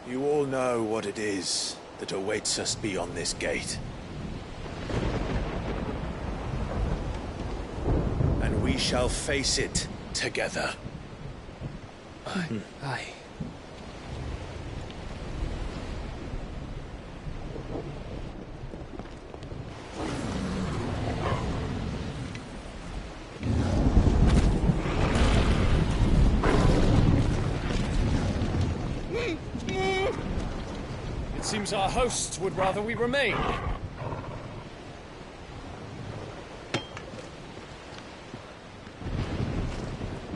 You all know what it is that awaits us beyond this gate. And we shall face it together. Aye. It seems our hosts would rather we remain.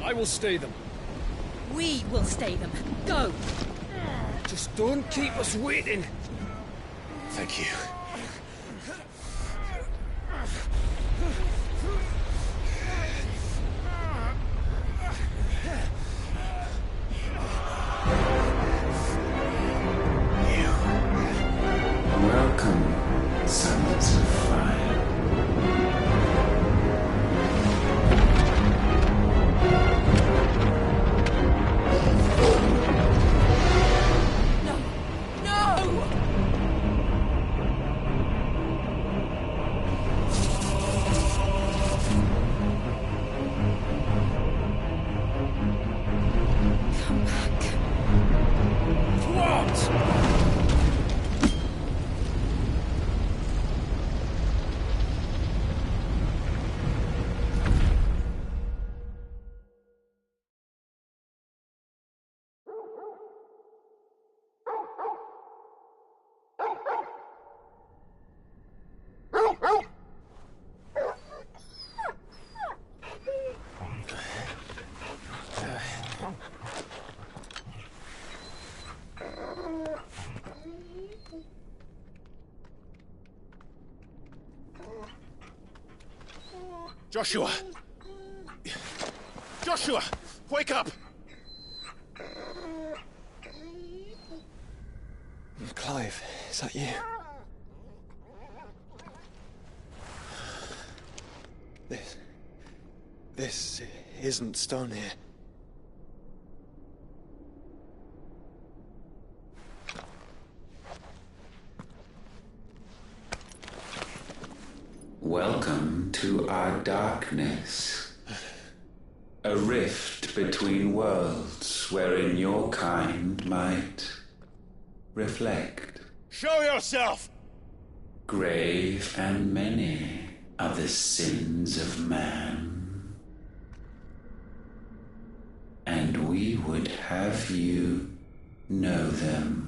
I will stay them. We will stay them. Go! Just don't keep us waiting. Thank you. Welcome, sons of fire. No! No! Come back. What? Joshua! Joshua! Wake up! Clive, is that you? This isn't stone here. Welcome to our darkness. A rift between worlds wherein your kind might reflect. Show yourself! Grave and many are the sins of man. And we would have you know them.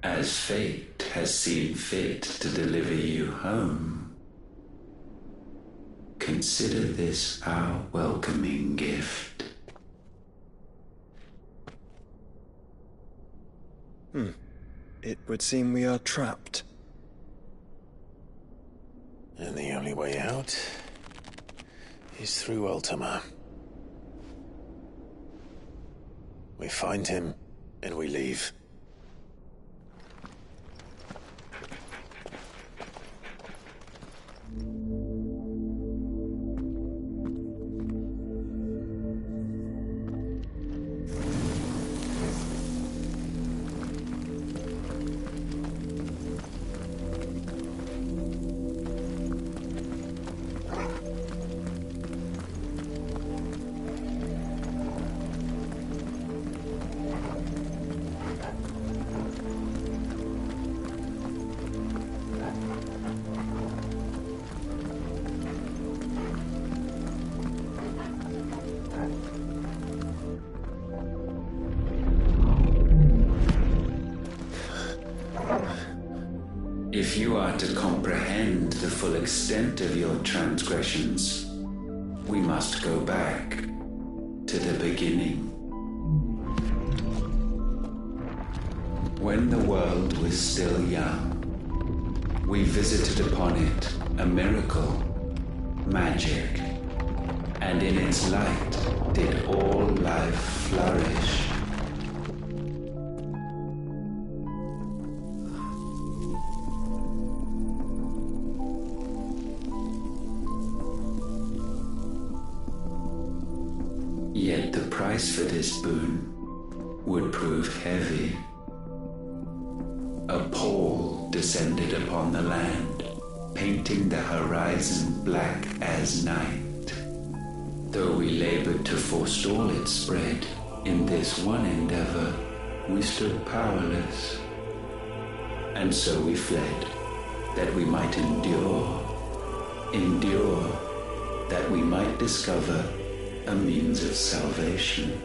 As fate has seen fit to deliver you home, consider this our welcoming gift. It would seem we are trapped. And the only way out is through Ultima. We find him, and we leave. If you are to comprehend the full extent of your transgressions, we must go back to the beginning. When the world was still young, we visited upon it a miracle, magic, and in its light did all life flourish. Yet the price for this boon would prove heavy. A pall descended upon the land, painting the horizon black as night. Though we labored to forestall its spread, in this one endeavor we stood powerless. And so we fled, that we might endure, that we might discover a means of salvation.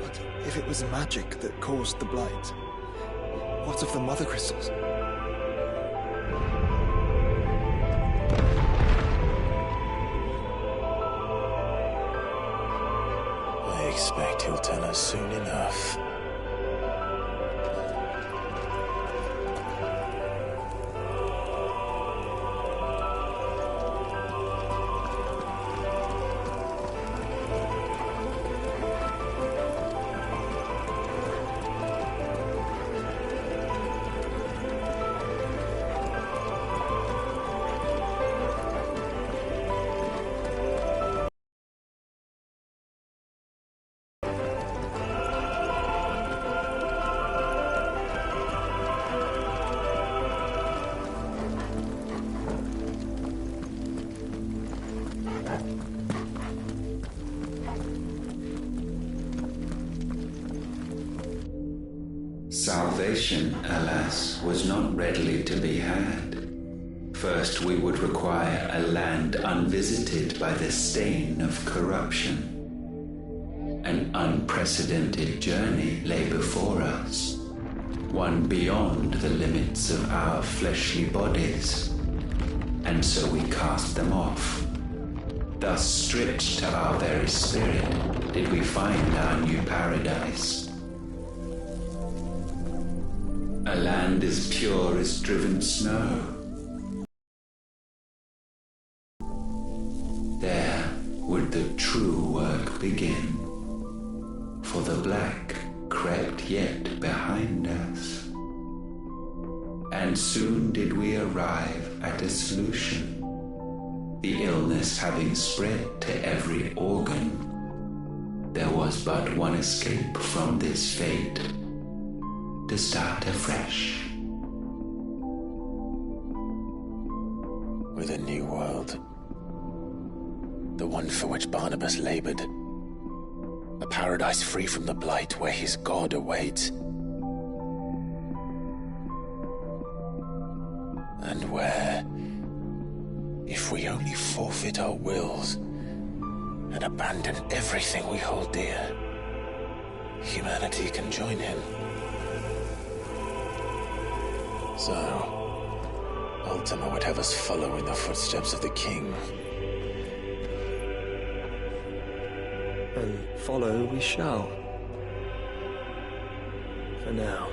But if it was magic that caused the blight, what of the mother crystals? I expect he'll tell us soon enough. Salvation, alas, was not readily to be had. First, we would require a land unvisited by the stain of corruption. An unprecedented journey lay before us, one beyond the limits of our fleshly bodies, and so we cast them off. Thus, stripped to our very spirit, did we find our new paradise. A land as pure as driven snow. There would the true work begin, for the black crept yet behind us. And soon did we arrive at a solution. The illness having spread to every organ, there was but one escape from this fate: to start afresh. With a new world. The one for which Barnabas labored. A paradise free from the blight where his God awaits. And where, if we only forfeit our wills and abandon everything we hold dear, humanity can join him. So, Ultima would have us follow in the footsteps of the king. And follow we shall. For now.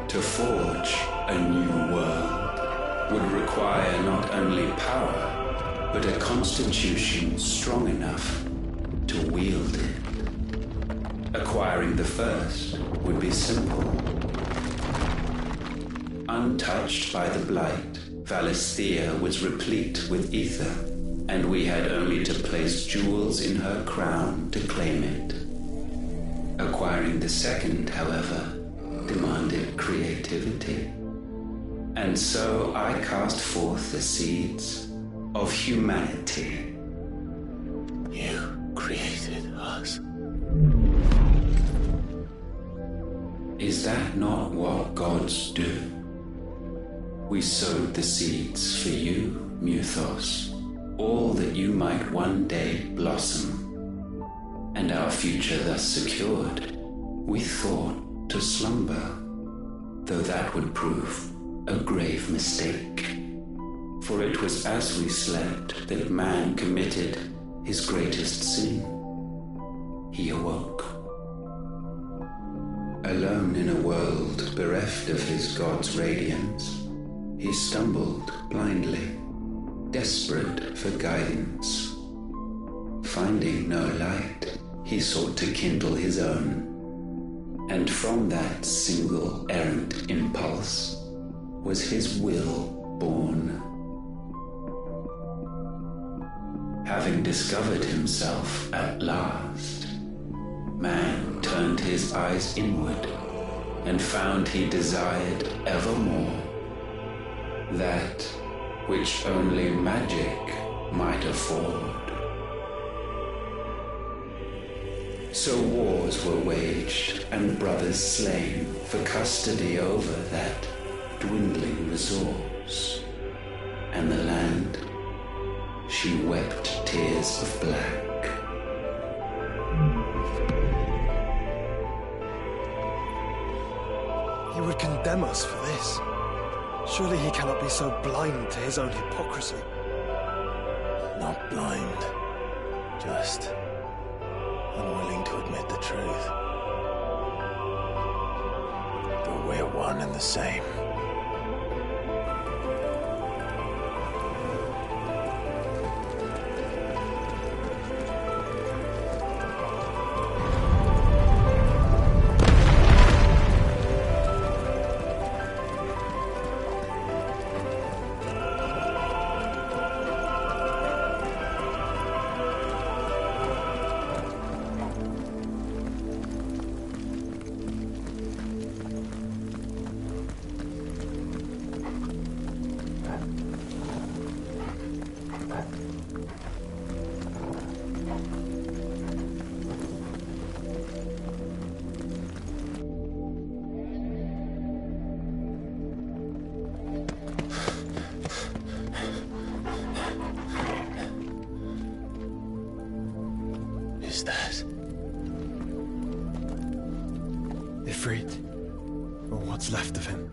To forge a new world would require not only power, but a constitution strong enough to wield it. Acquiring the first would be simple. Untouched by the blight, Valisthea was replete with ether, and we had only to place jewels in her crown to claim it. Acquiring the second, however, demanded creativity. And so I cast forth the seeds of humanity. You created us. Is that not what gods do? We sowed the seeds for you, Muthos, all that you might one day blossom. And our future thus secured, we thought to slumber, though that would prove a grave mistake. For it was as we slept that man committed his greatest sin. He awoke. Alone in a world bereft of his God's radiance, he stumbled blindly, desperate for guidance. Finding no light, he sought to kindle his own. And from that single errant impulse was his will born. Having discovered himself at last, man turned his eyes inward and found he desired evermore that which only magic might afford. So wars were waged and brothers slain for custody over that dwindling resource, and the land, she wept tears of black. He would condemn us for this. Surely he cannot be so blind to his own hypocrisy. Not blind, just unwilling to admit the truth. But we're one and the same. Is that Ifrit, or what's left of him?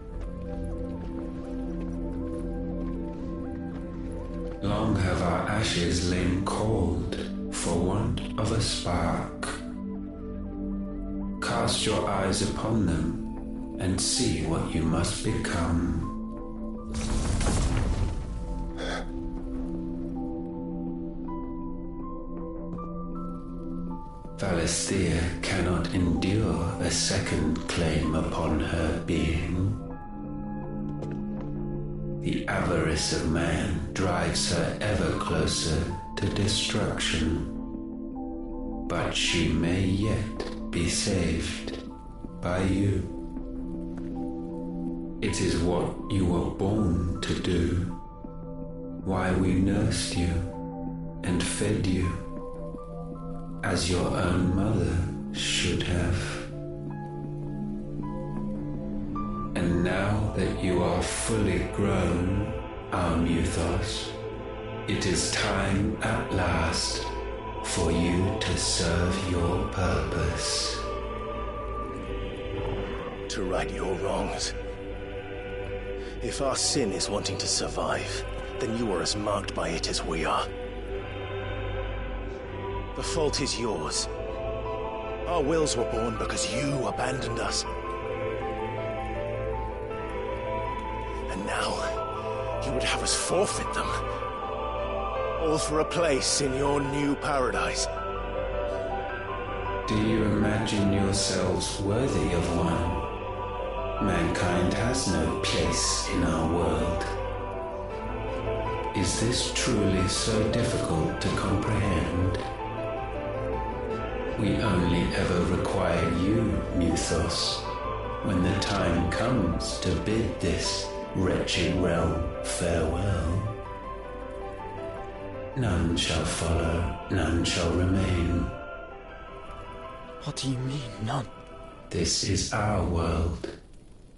Long have our ashes lain cold for want of a spark. Cast your eyes upon them and see what you must become. Valisthea cannot endure a second claim upon her being. The avarice of man drives her ever closer to destruction. But she may yet be saved by you. It is what you were born to do, why we nursed you and fed you, as your own mother should have. And now that you are fully grown, our Muthos, it is time at last for you to serve your purpose. to right your wrongs? If our sin is wanting to survive, then you are as marked by it as we are. The fault is yours. Our wills were born because you abandoned us. And now, you would have us forfeit them. All for a place in your new paradise. Do you imagine yourselves worthy of one? Mankind has no place in our world. Is this truly so difficult to comprehend? We only ever require you, Muthos, when the time comes to bid this wretched realm farewell. None shall follow, none shall remain. What do you mean, none? This is our world,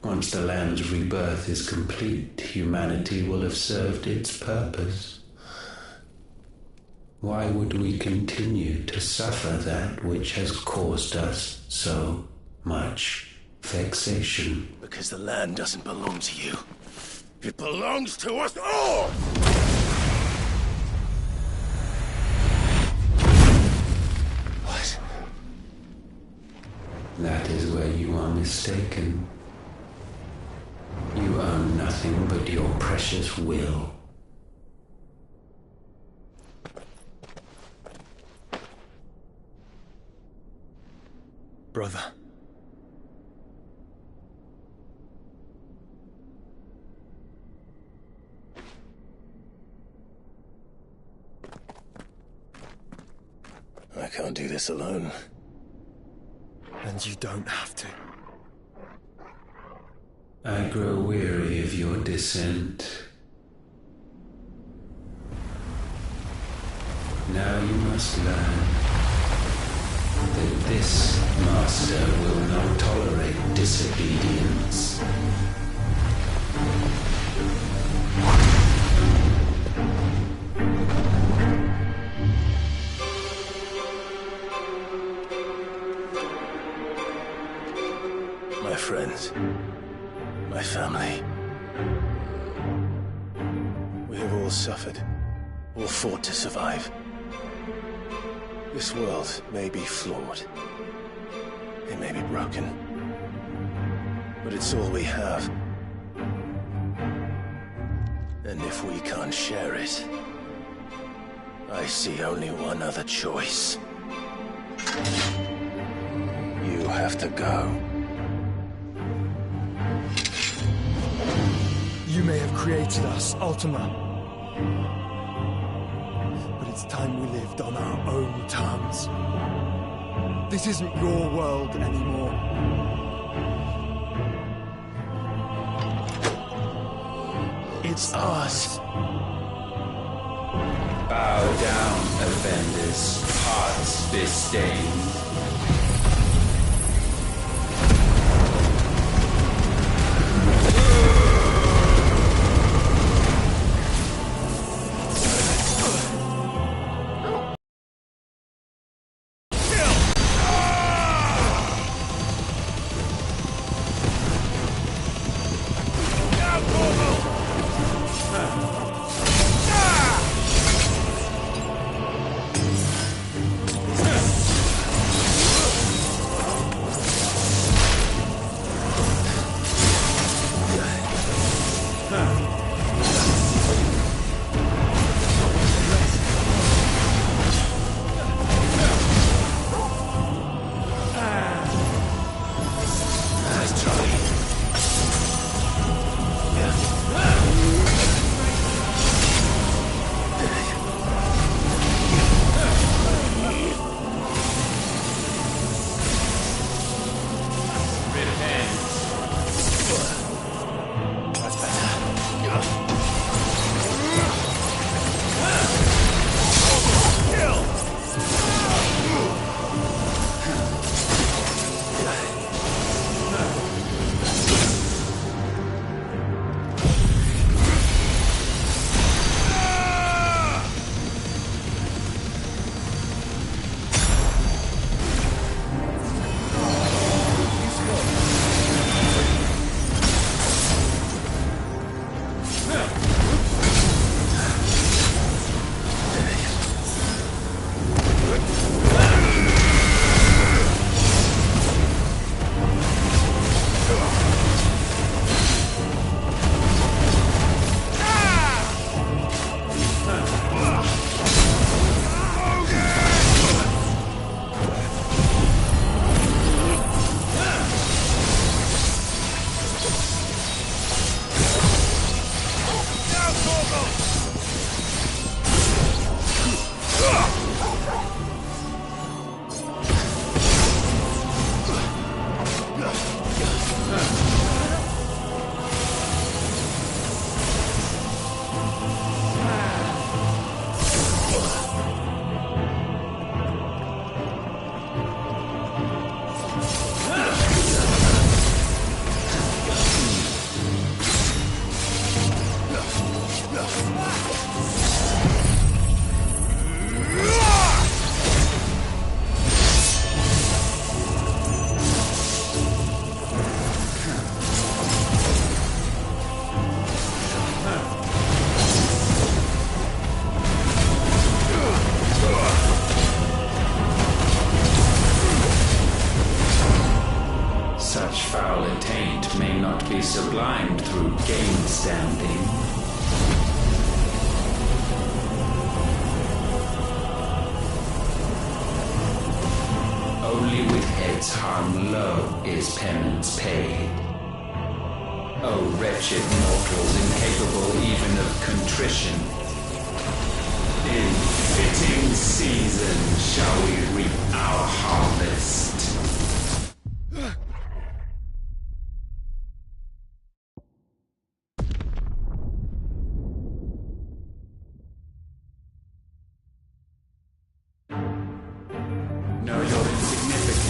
Once the land's rebirth is complete, humanity will have served its purpose. Why would we continue to suffer that which has caused us so much vexation? Because the land doesn't belong to you. It belongs to us all! What? That is where you are mistaken. You own nothing but your precious will. Brother. I can't do this alone. And you don't have to. I grow weary of your dissent. Now you must learn that this master will not tolerate disobedience. My friends, my family. We have all suffered, all fought to survive. This world may be flawed. It may be broken. But it's all we have. And if we can't share it, I see only one other choice. You have to go. You may have created us, Ultima. But it's time we lived on our own terms. This isn't your world anymore. It's ours. Bow down, offenders, hearts disdained. Down low is penance paid. O wretched mortals, incapable even of contrition, in fitting season shall we reap our harvest. Know your insignificance.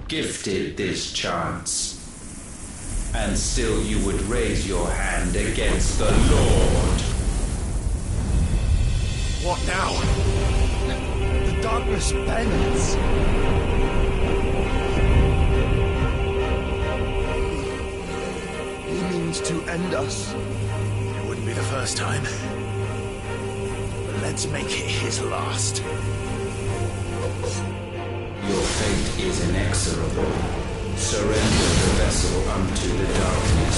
Gifted this chance, and still you would raise your hand against the Lord. What now? The darkness bends. He means to end us. It wouldn't be the first time. But let's make it his last. Your fate is inexorable. Surrender the vessel unto the darkness.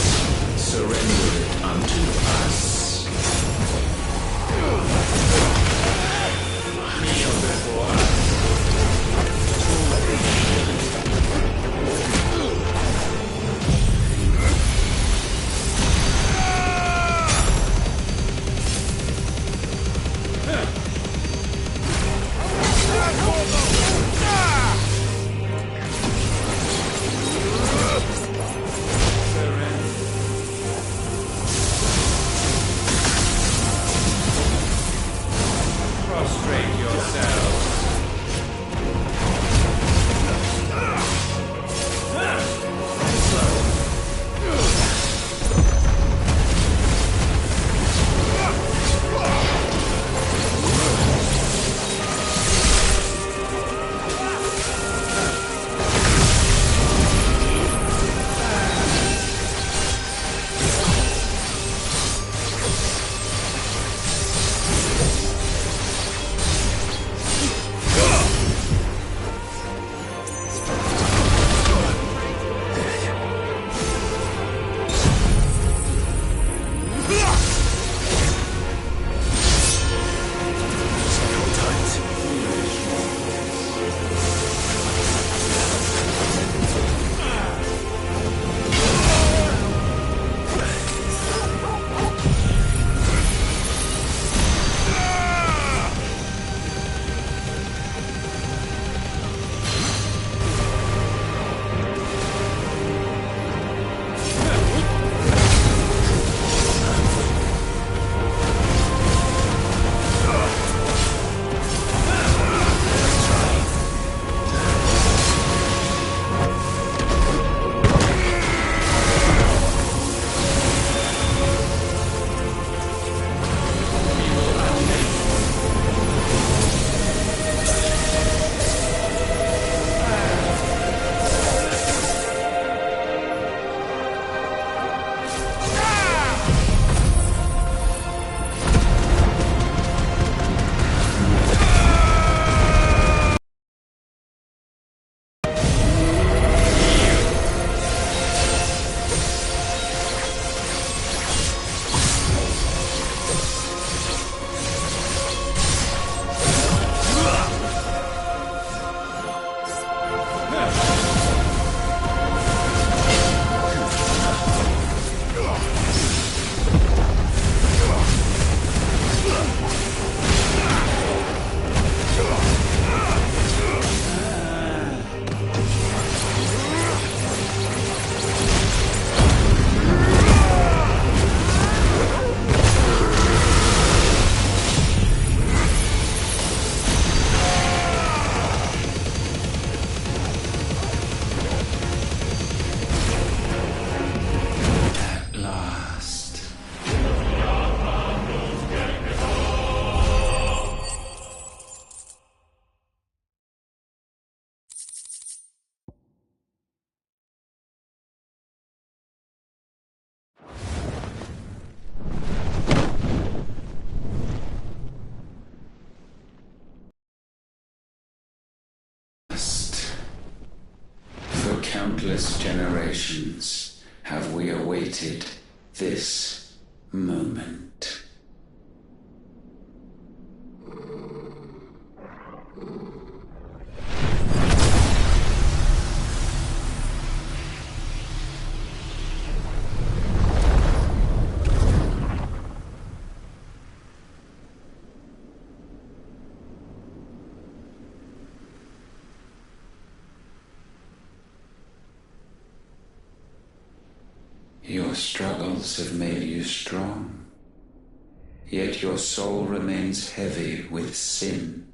Surrender it unto us. Kneel before us. countless generations have we awaited this moment. Your struggles have made you strong, yet your soul remains heavy with sin.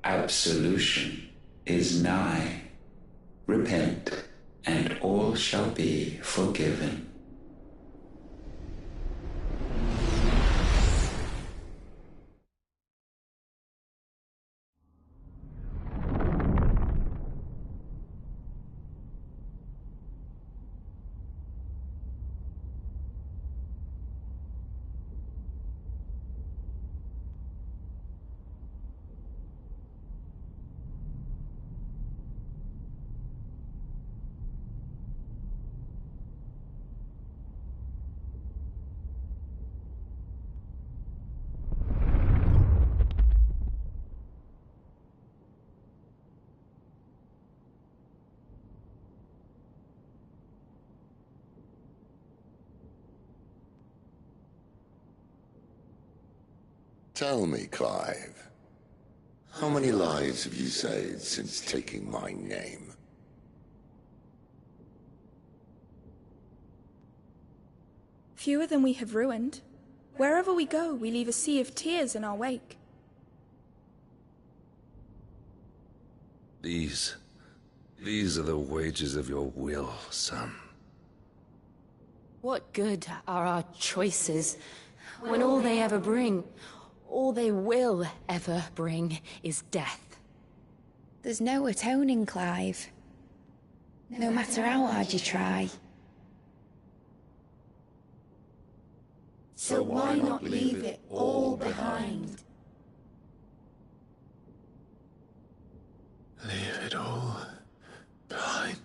Absolution is nigh. Repent, and all shall be forgiven. Tell me, Clive, how many lives have you saved since taking my name? Fewer than we have ruined. Wherever we go, we leave a sea of tears in our wake. These are the wages of your will, son. What good are our choices when all they ever bring, all they will ever bring, is death? There's no atoning, Clive. No matter how hard you try. So why not leave it all behind? Leave it all behind.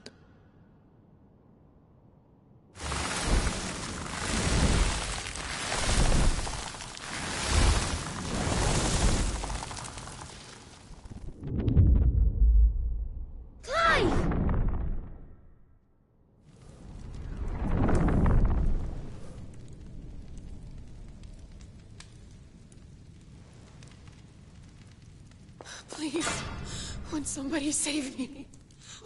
Please, won't somebody save me?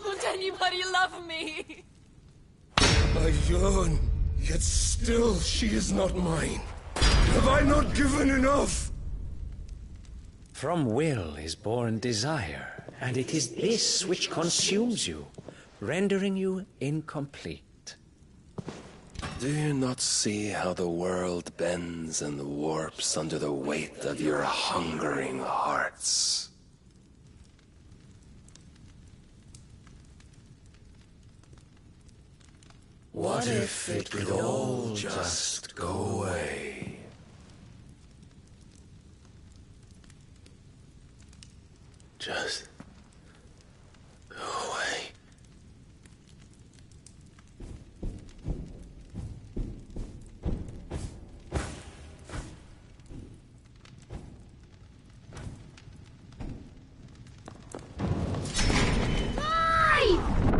Won't anybody love me? I yearn, yet still she is not mine. Have I not given enough? From will is born desire, and it is this which consumes you, rendering you incomplete. Do you not see how the world bends and warps under the weight of your hungering hearts? What if it could all just go away? Just go away.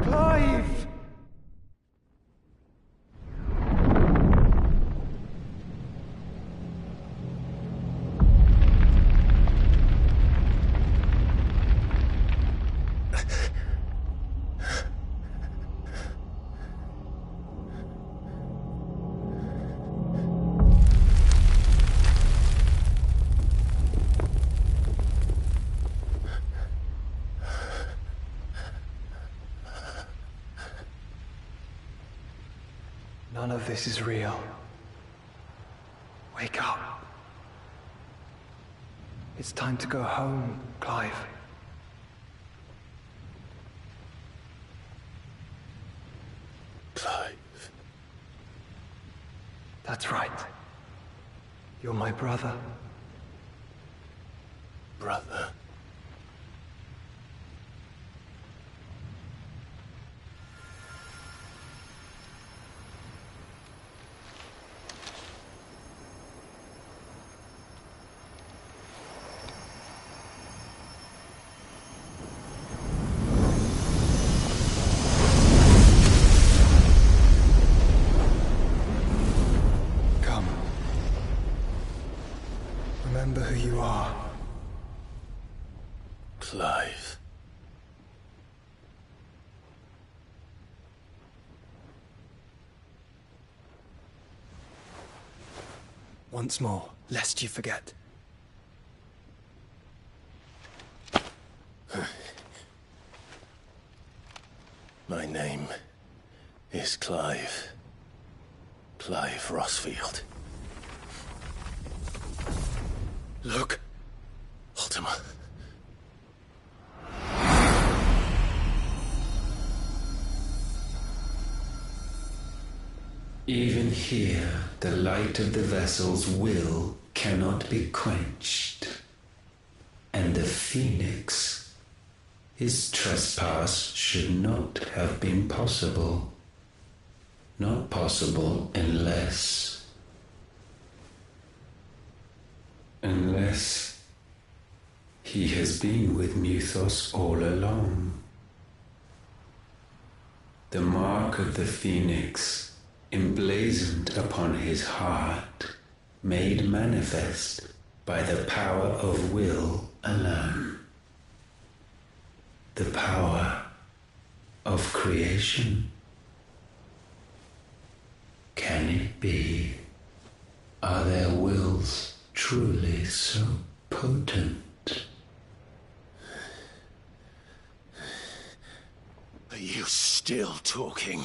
Clive! None of this is real. Wake up. It's time to go home, Clive. Clive. That's right. You're my brother. Brother. Clive. Once more, lest you forget. My name is Clive. Clive Rossfield. Look. Ultima. Even here, the light of the vessel's will cannot be quenched. And the Phoenix, his trespass should not have been possible. Not possible unless he has been with Mythos all along. The mark of the Phoenix, emblazoned upon his heart, made manifest by the power of will alone. The power of creation. Can it be? Are their wills truly so potent? Are you still talking?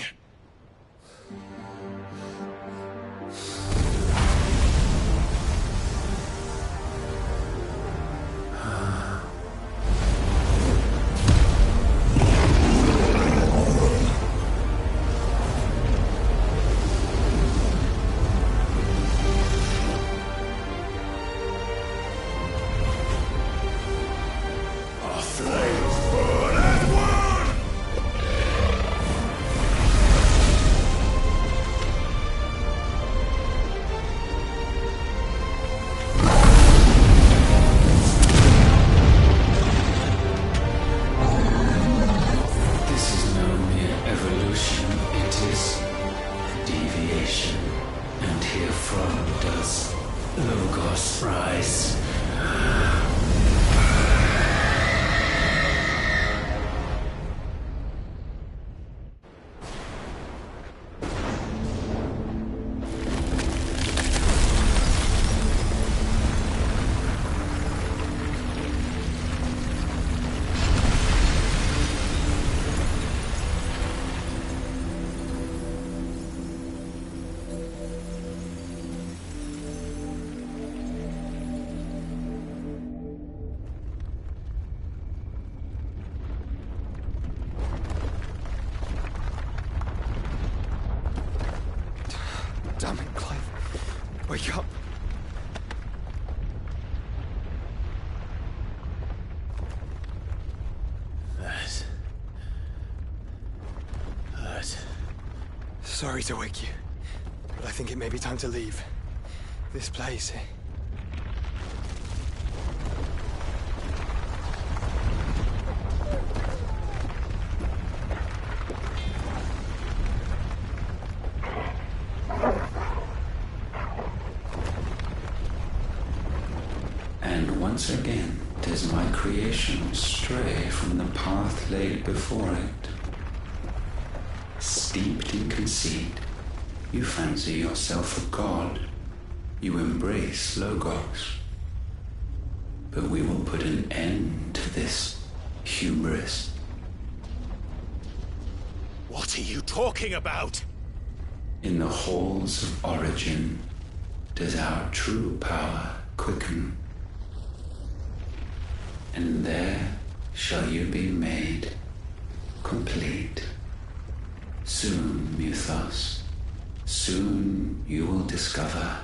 Damn it, Clive. Wake up. That hurt. Sorry to wake you, but I think it may be time to leave. This place. Once again does my creation stray from the path laid before it. Steeped in conceit, you fancy yourself a god. You embrace Logos. But we will put an end to this hubris. What are you talking about? In the halls of origin does our true power quicken. And there shall you be made complete. Soon, Mythos, soon you will discover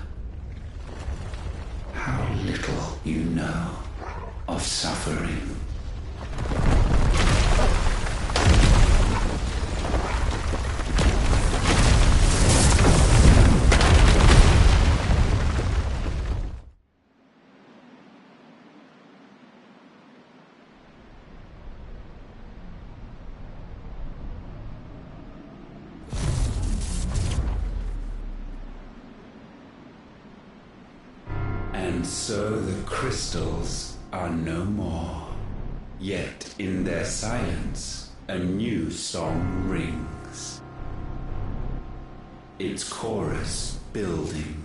how little you know of suffering. And so the crystals are no more. Yet in their silence, a new song rings. Its chorus building,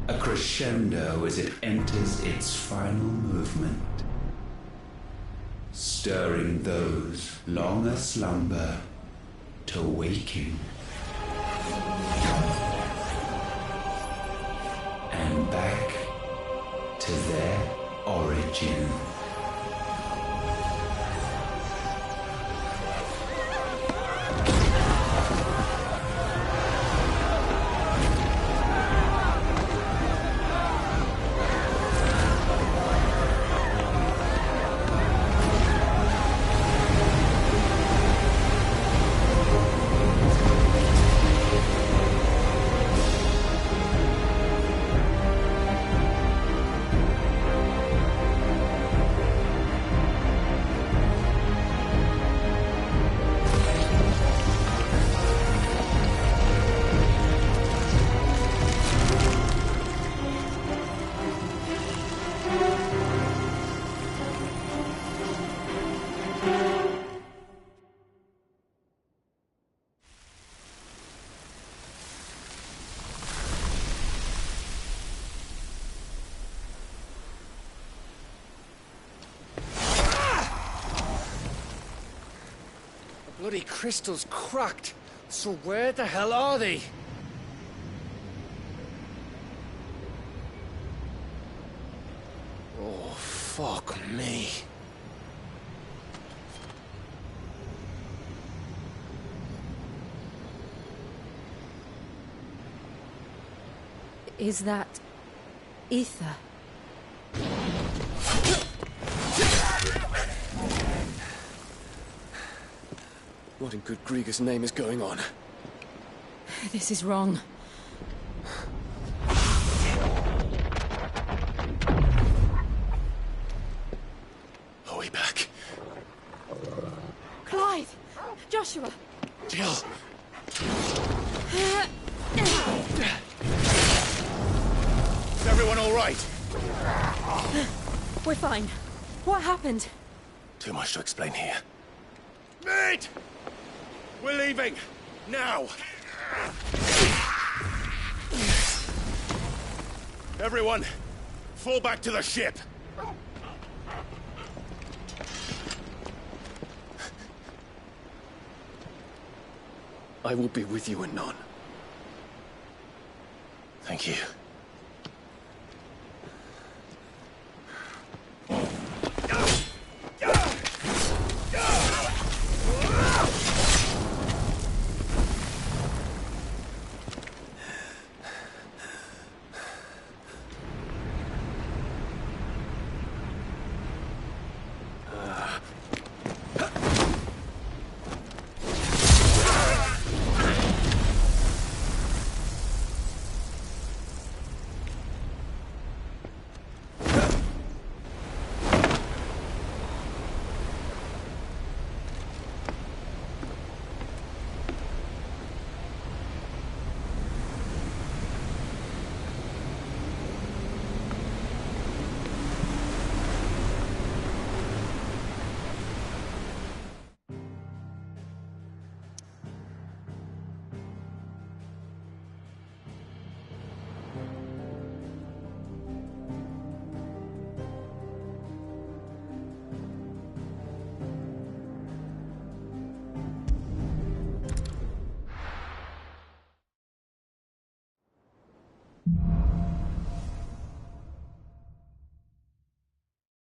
a crescendo as it enters its final movement, stirring those long aslumber to waking. And back to their origin. Bloody crystal's cracked. So where the hell are they? Oh, fuck me. Is that ether? What in good Grieger's name is going on? This is wrong. Are we back? Clive! Joshua! Jill! Is everyone all right? We're fine. What happened? Too much to explain here. Mate! We're leaving! Now! Everyone, fall back to the ship! I will be with you anon. Thank you.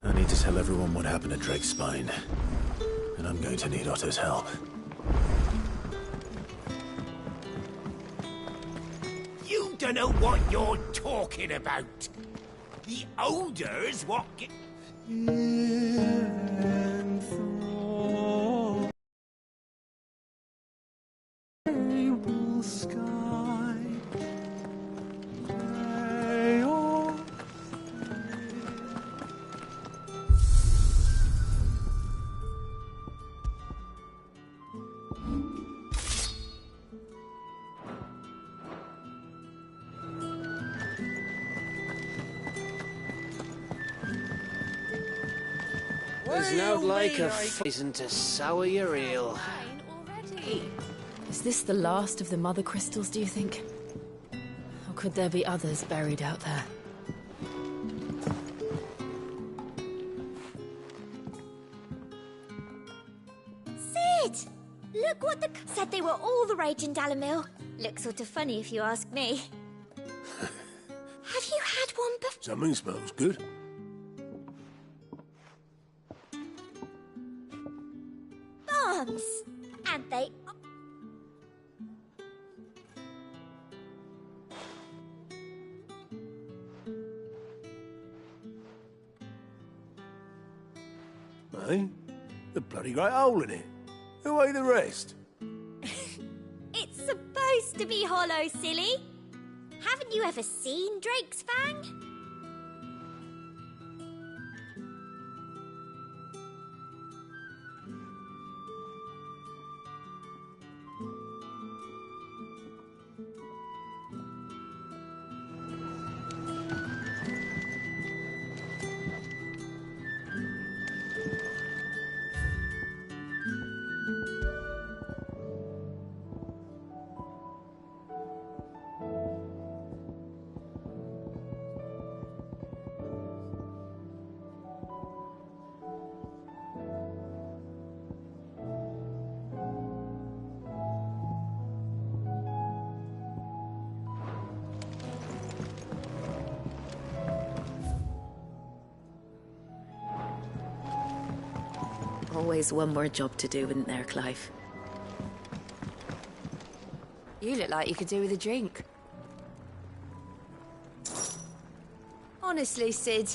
I need to tell everyone what happened at Drake's Spine. And I'm going to need Otto's help. You don't know what you're talking about. The odor's what There's no like a reason to sour your ale. Is this the last of the mother crystals, do you think? Or could there be others buried out there? Sid! Look what the... Said they were all the rage in Dalamil. Looks sort of funny if you ask me. Have you had one before? Something smells good. Bombs! And they... Eh? The bloody great hole in it. Who ate the rest? It's supposed to be hollow, silly. Haven't you ever seen Drake's Fang? Always one more job to do, isn't there, Clive? You look like you could do with a drink. Honestly, Sid.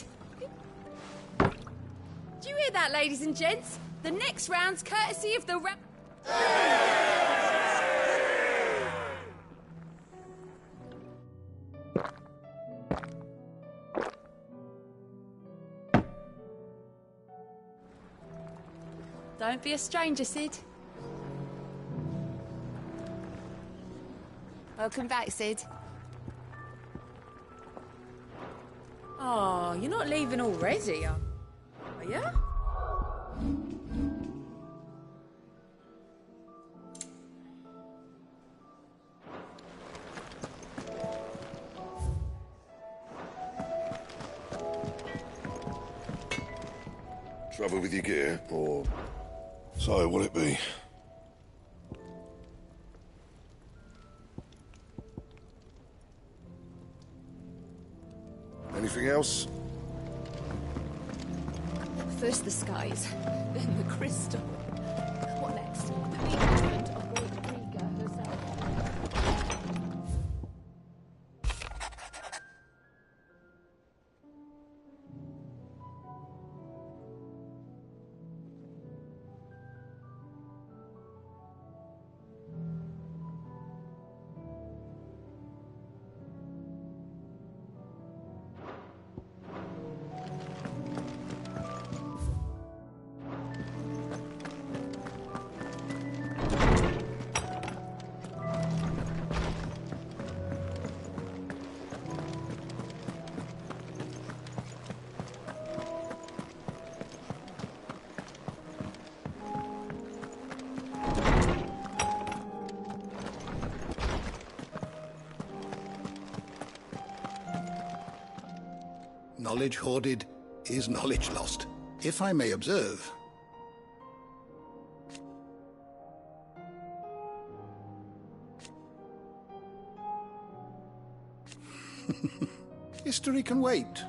Do you hear that, ladies and gents? The next round's courtesy of the Don't be a stranger, Sid. Welcome back, Sid. Oh, you're not leaving already, are you? Trouble with your gear, or... So, will it be? Anything else? First the skies, then the crystal. What next? The encouragement of Great Krieger herself. Knowledge hoarded is knowledge lost, if I may observe. History can wait.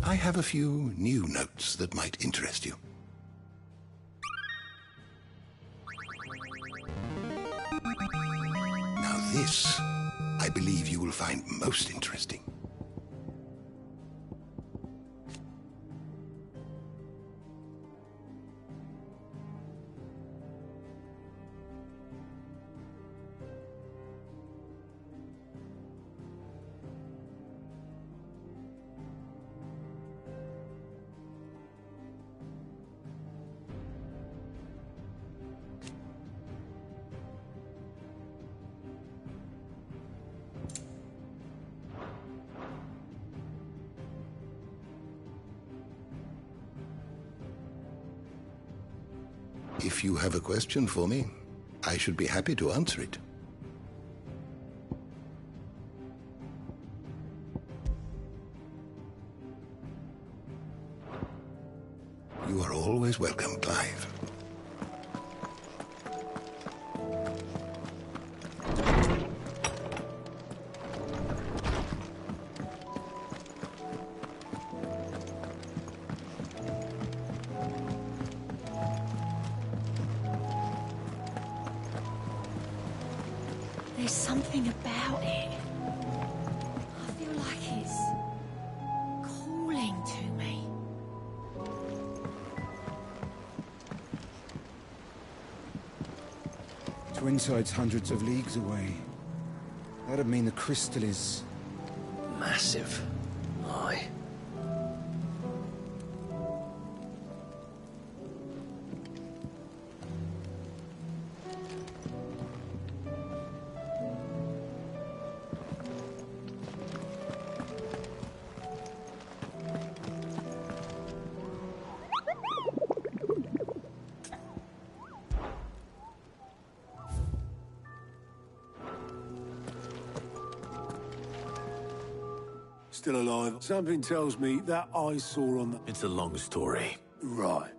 I have a few new notes that might interest you. Now this, I believe you will find most interesting. If you have a question for me, I should be happy to answer it. You are always welcome, Clive. There's something about it. I feel like it's calling to me. Twinside's hundreds of leagues away. That'd mean the crystal is... massive. Aye. Still alive. Something tells me that I saw on the... It's a long story. Right.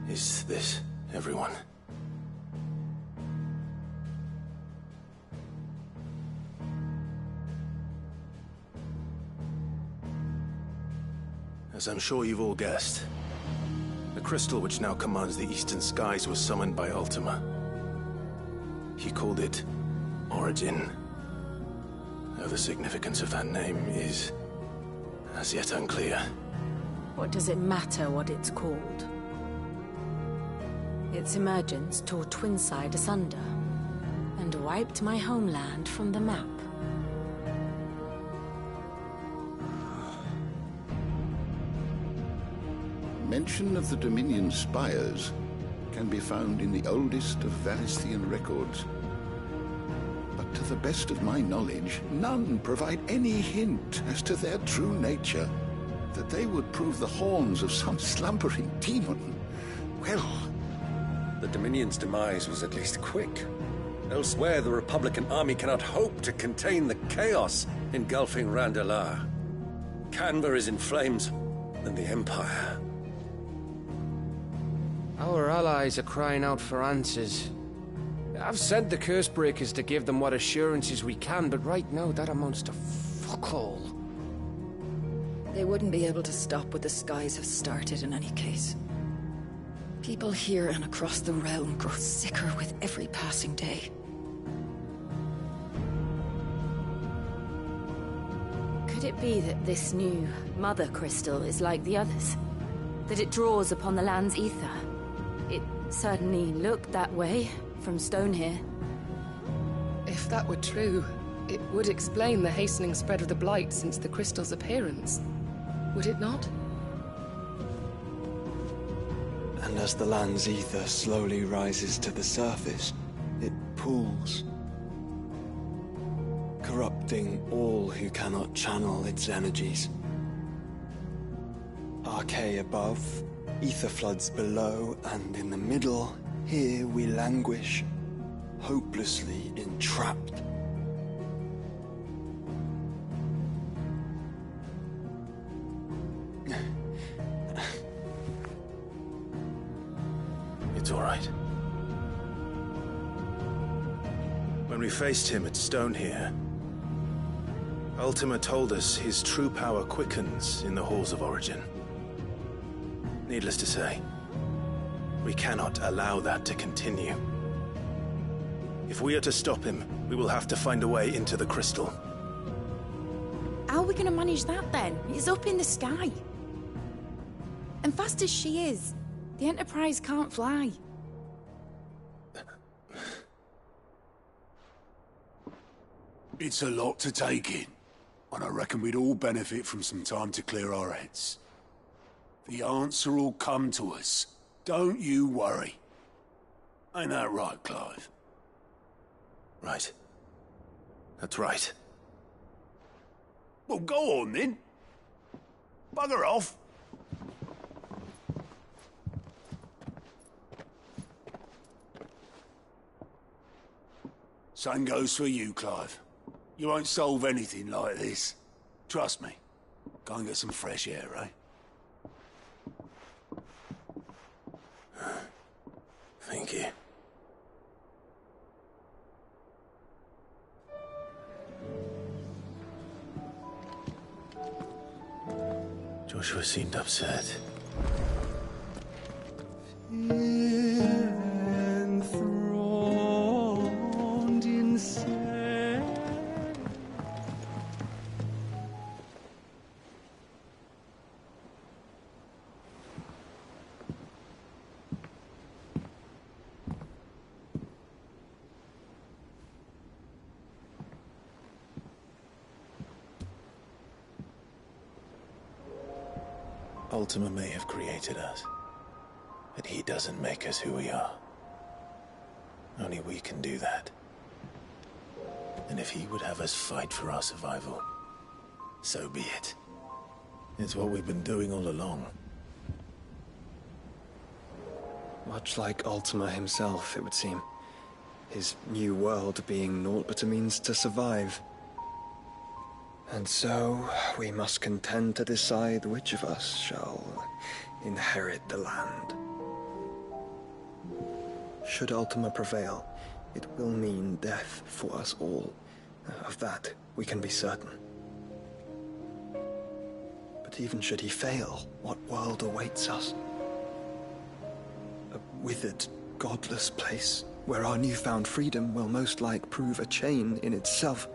Is this everyone? As I'm sure you've all guessed, the crystal which now commands the eastern skies was summoned by Ultima. He called it Origin. Though the significance of that name is as yet unclear. What does it matter what it's called? Its emergence tore Twinside asunder and wiped my homeland from the map. Mention of the Dominion spires can be found in the oldest of Valisthian records. But to the best of my knowledge, none provide any hint as to their true nature. That they would prove the horns of some slumbering demon. Well... The Dominion's demise was at least quick. Elsewhere, the Republican army cannot hope to contain the chaos engulfing Randalar. Canva is in flames, and the Empire... Our allies are crying out for answers. I've sent the Cursebreakers to give them what assurances we can, but right now that amounts to fuck all. They wouldn't be able to stop what the skies have started in any case. People here and across the realm grow sicker with every passing day. Could it be that this new Mother Crystal is like the others? That it draws upon the land's ether? It certainly looked that way from stone here. If that were true, it would explain the hastening spread of the Blight since the crystal's appearance. Would it not? And as the land's ether slowly rises to the surface, it pools, corrupting all who cannot channel its energies. Archay above, ether floods below, and in the middle, here we languish, hopelessly entrapped. It's all right. When we faced him at Stone here, Ultima told us his true power quickens in the halls of Origin. Needless to say, we cannot allow that to continue. If we are to stop him, we will have to find a way into the crystal. How are we going to manage that then? It's up in the sky. And fast as she is, the Enterprise can't fly. It's a lot to take in, and I reckon we'd all benefit from some time to clear our heads. The answer will come to us, Don't you worry. Ain't that right, Clive? Right. That's right. Well, go on then. Bugger off. Same goes for you, Clive. You won't solve anything like this. Trust me. Go and get some fresh air, eh? Thank you. Joshua seemed upset. Enthroned in sand. Ultima may have created us, but he doesn't make us who we are. Only we can do that. And if he would have us fight for our survival, so be it. It's what we've been doing all along. Much like Ultima himself, it would seem. His new world being naught but a means to survive. And so, we must contend to decide which of us shall inherit the land. Should Ultima prevail, it will mean death for us all. Of that, we can be certain. But even should he fail, what world awaits us? A withered, godless place, where our newfound freedom will most like prove a chain in itself.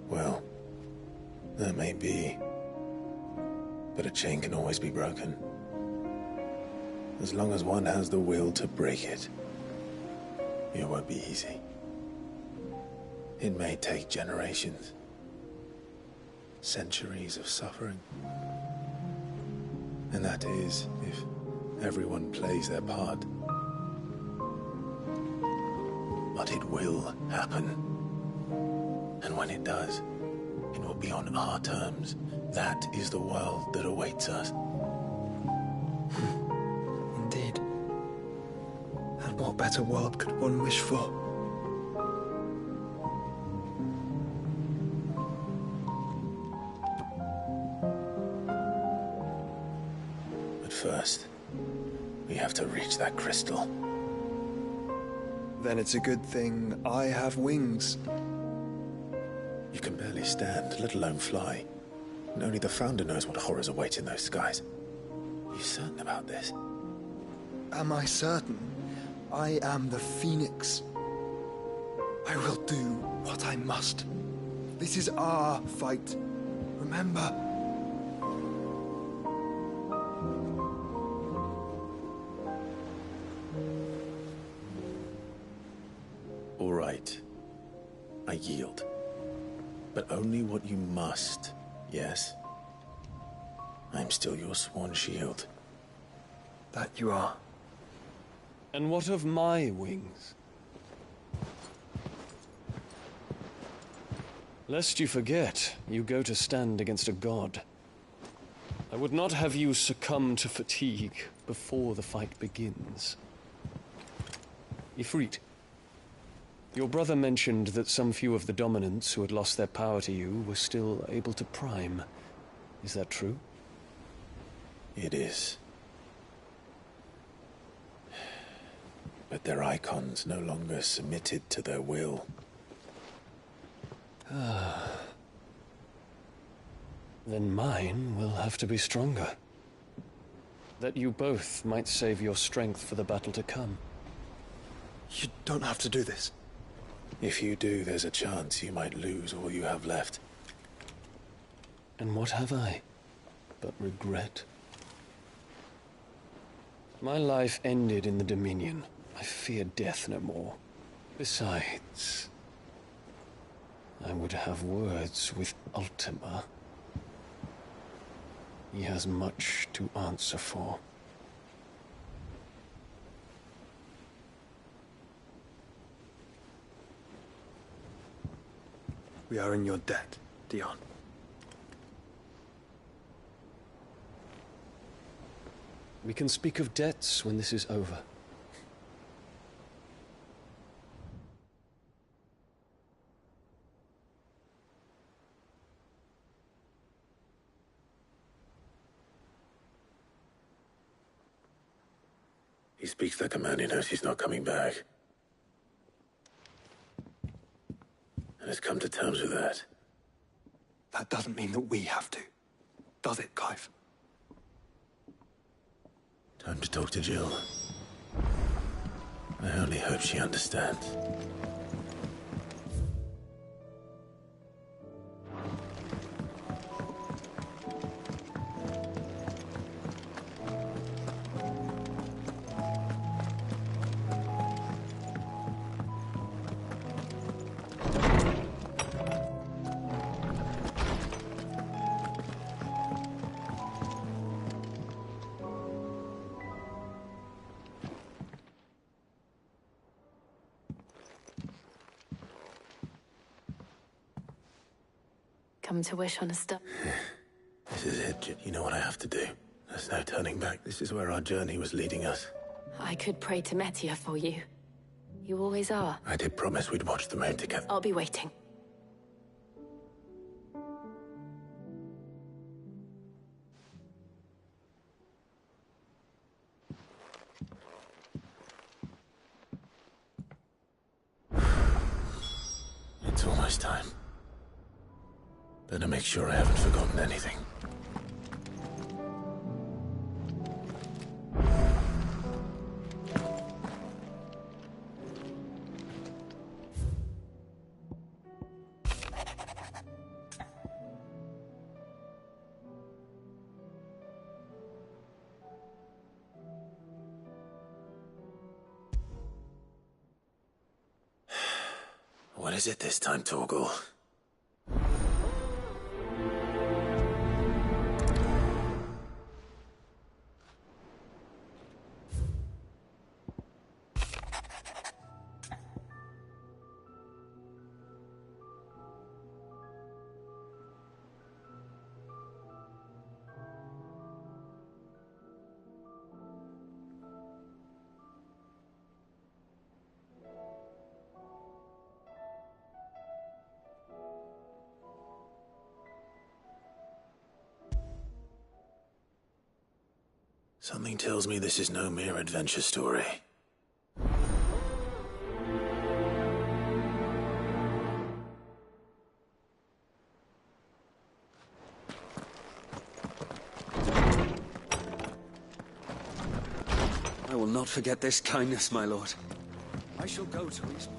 Well, that may be. But a chain can always be broken. As long as one has the will to break it. It won't be easy. It may take generations. Centuries of suffering. And that is, if everyone plays their part. But it will happen. And when it does, it will be on our terms. That is the world that awaits us. Indeed. And what better world could one wish for? But first, we have to reach that crystal. Then it's a good thing I have wings. You can barely stand, let alone fly. And only the Founder knows what horrors await in those skies. Are you certain about this? Am I certain? I am the Phoenix. I will do what I must. This is our fight. Remember? All right. I yield. But only what you must, yes? I'm still your sworn shield. That you are. And what of my wings? Lest you forget, you go to stand against a god. I would not have you succumb to fatigue before the fight begins. Ifrit, your brother mentioned that some few of the dominants who had lost their power to you were still able to prime. Is that true? It is. But their icons no longer submitted to their will. Then mine will have to be stronger. That you both might save your strength for the battle to come. You don't have to do this. If you do, there's a chance you might lose all you have left. And what have I but regret? My life ended in the Dominion. I fear death no more. Besides, I would have words with Ultima. He has much to answer for. We are in your debt, Dion. We can speak of debts when this is over. He speaks like a man who knows he's not coming back. And has come to terms with that. That doesn't mean that we have to, does it, Clive? Time to talk to Jill. I only hope she understands. Come to wish on a star. This is it. You know what I have to do. There's no turning back. This is where our journey was leading us. I could pray to Metia for you. You always are. I did promise we'd watch the moon together. I'll be waiting. It's almost time. Better make sure I haven't forgotten anything. What is it this time, Torgal? Something tells me this is no mere adventure story. I will not forget this kindness, my lord. I shall go to his...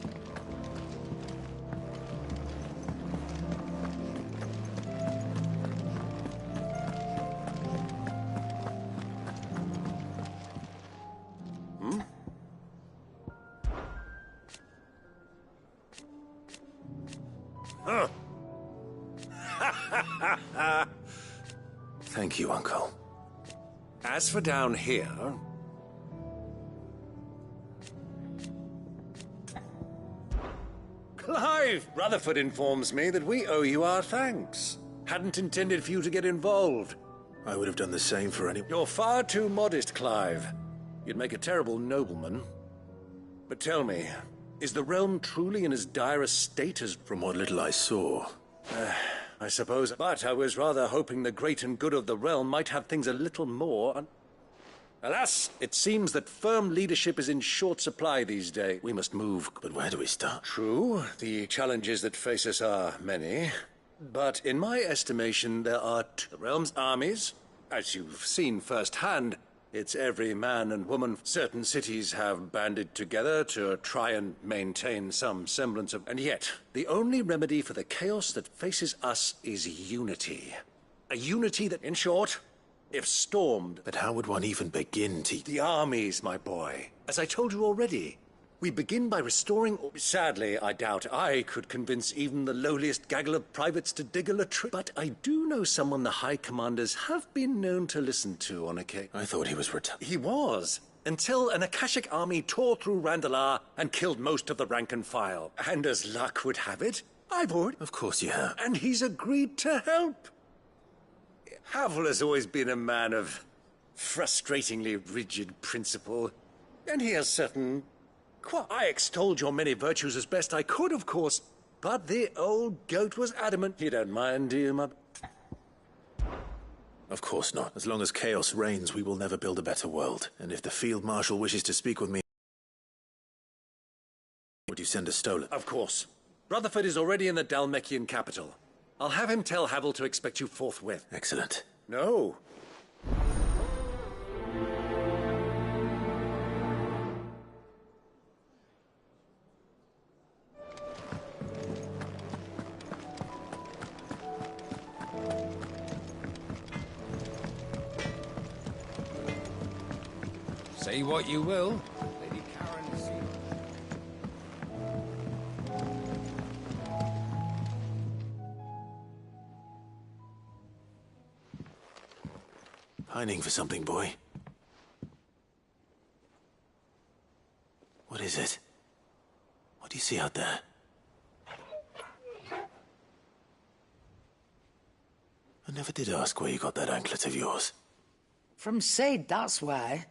Thank you, Uncle. As for down here... Clive! Rutherford informs me that we owe you our thanks. Hadn't intended for you to get involved. I would have done the same for any... You're far too modest, Clive. You'd make a terrible nobleman. But tell me, is the realm truly in as dire a state as... From what little I saw... I suppose, but I was rather hoping the great and good of the realm might have things a little more... Alas, it seems that firm leadership is in short supply these days. We must move, but where do we start? True, the challenges that face us are many. But in my estimation, there are the realm's armies. As you've seen firsthand, it's every man and woman. Certain cities have banded together to try and maintain some semblance of... And yet, the only remedy for the chaos that faces us is unity. A unity that, in short, if stormed... But how would one even begin to... The armies, my boy. As I told you already, We begin by restoring... Sadly, I doubt I could convince even the lowliest gaggle of privates to dig a latrine. But I do know someone the High Commanders have been known to listen to on occasion. I thought he was retired. He was, until an Akashic army tore through Randalar and killed most of the rank and file. And as luck would have it, I've already... Of course you have. And he's agreed to help. Havel has always been a man of frustratingly rigid principle, and he has certain... I extolled your many virtues as best I could, of course, but the old goat was adamant. You don't mind, do you, Mother? Of course not. As long as chaos reigns, we will never build a better world. And if the Field Marshal wishes to speak with me, would you send a stolen? Of course. Rutherford is already in the Dalmekian capital. I'll have him tell Havel to expect you forthwith. Excellent. No. Say what you will, Lady Karen is here. Pining for something, boy. What is it? What do you see out there? I never did ask where you got that anklet of yours. From Sid, that's why.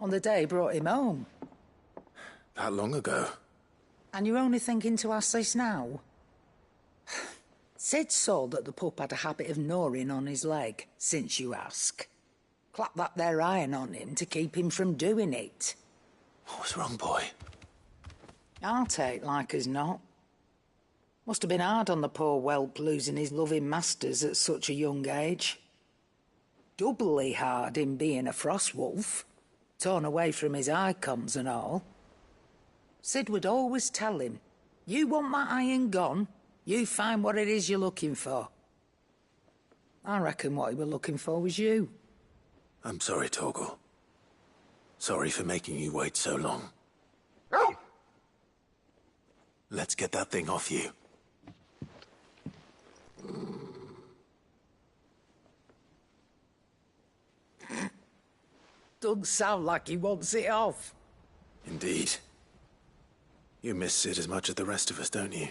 On the day he brought him home. That long ago? And you're only thinking to ask this now? Sid saw that the pup had a habit of gnawing on his leg, since you ask. Clap that there iron on him to keep him from doing it. What was wrong, boy? I'll take like as not. Must have been hard on the poor whelp losing his loving masters at such a young age. Doubly hard in being a frost wolf. Torn away from his icons and all. Sid would always tell him, you want that iron gone, you find what it is you're looking for. I reckon what he was looking for was you. I'm sorry, Torgal. Sorry for making you wait so long. Let's get that thing off you. Doesn't sound like he wants it off. Indeed. You miss Sid as much as the rest of us, don't you?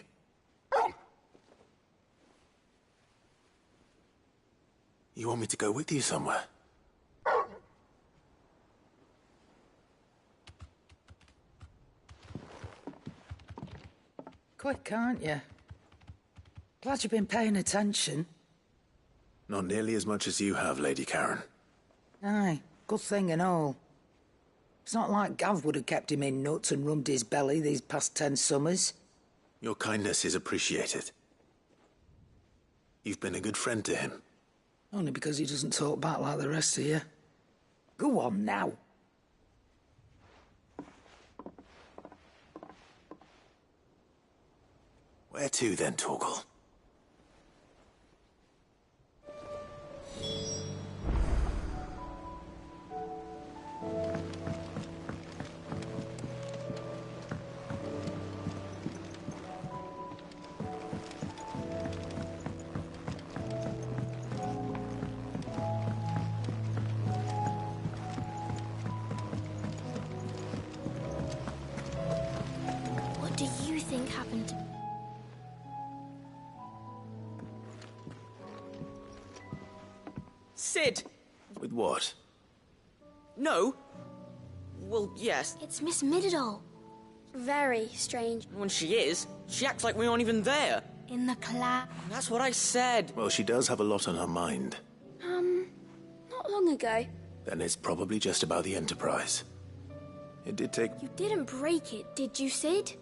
You want me to go with you somewhere? Quick, aren't you? Glad you've been paying attention. Not nearly as much as you have, Lady Karen. Aye, good thing and all. It's not like Gav would have kept him in nuts and rubbed his belly these past 10 summers. Your kindness is appreciated. You've been a good friend to him. Only because he doesn't talk back like the rest of you. Go on now. Where to then, Torgal? What do you think happened to... Sid! With what? No. Well, yes. It's Miss Midadol. Very strange. When she is, she acts like we aren't even there. In the cloud. That's what I said. Well, she does have a lot on her mind. Not long ago. Then it's probably just about the Enterprise. It did take... You didn't break it, did you, Sid?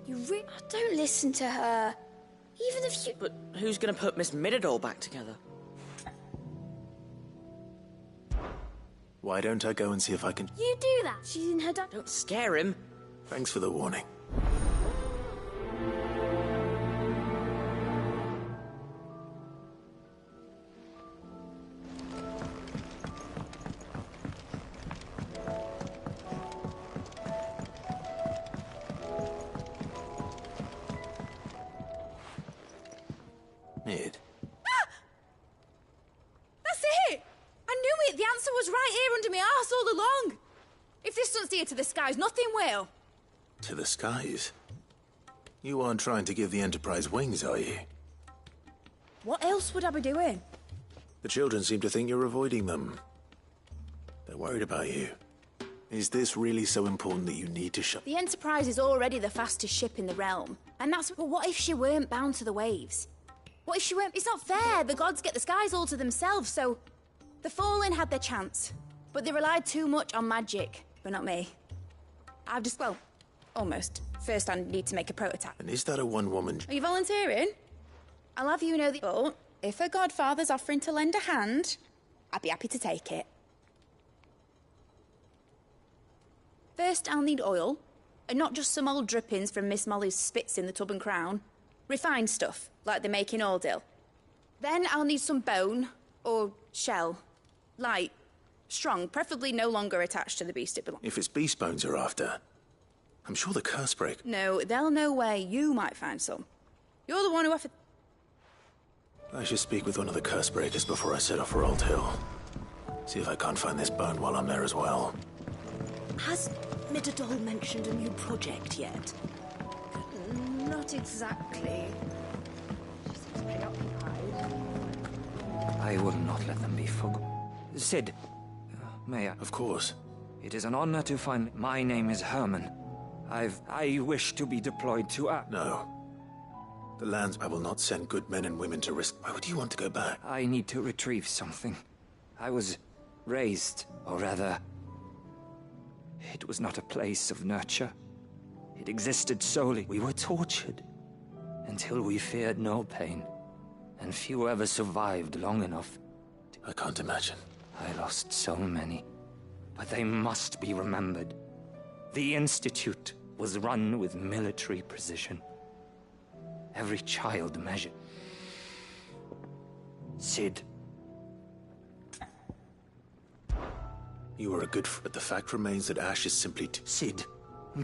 Don't listen to her. Even if you... But who's gonna put Miss Midadol back together? Why don't I go and see if I can... You do that. She's in her... Don't scare him. Thanks for the warning. it! The answer was right here under my arse all along! If this doesn't steer to the skies, nothing will. To the skies? You aren't trying to give the Enterprise wings, are you? What else would I be doing? The children seem to think you're avoiding them. They're worried about you. Is this really so important that you need to shut... The Enterprise is already the fastest ship in the realm. And that's... But what if she weren't bound to the waves? What if she weren't... It's not fair. The gods get the skies all to themselves, so... The Fallen had their chance. But they relied too much on magic. But not me. I've just... Well, almost. First I need to make a prototype. And is that a one-woman... Are you volunteering? I'll have you know that... But if a godfather's offering to lend a hand, I'd be happy to take it. First, I'll need oil, and not just some old drippings from Miss Molly's spits in the Tub and Crown. Refined stuff, like they make in Ordil. Then I'll need some bone, or shell. Light, strong, preferably no longer attached to the beast it belongs. If it's beast bones you're after, I'm sure the curse break... No, they'll know where you might find some. You're the one who offered... I should speak with one of the curse breakers before I set off for Old Hill. See if I can't find this bone while I'm there as well. Has Midadol mentioned a new project yet? Not exactly. She seems preoccupied. I will not let them be forgotten. Sid, may I? Of course. It is an honor to find... My name is Herman. I wish to be deployed to... No. The lands... I will not send good men and women to risk... Why would you want to go back? I need to retrieve something. I was raised, or rather... It was not a place of nurture. It existed solely. We were tortured, until we feared no pain, and few ever survived long enough. I can't imagine. I lost so many, but they must be remembered. The Institute was run with military precision. Every child measured. Sid. You were a good but the fact remains that Ash is simply Sid,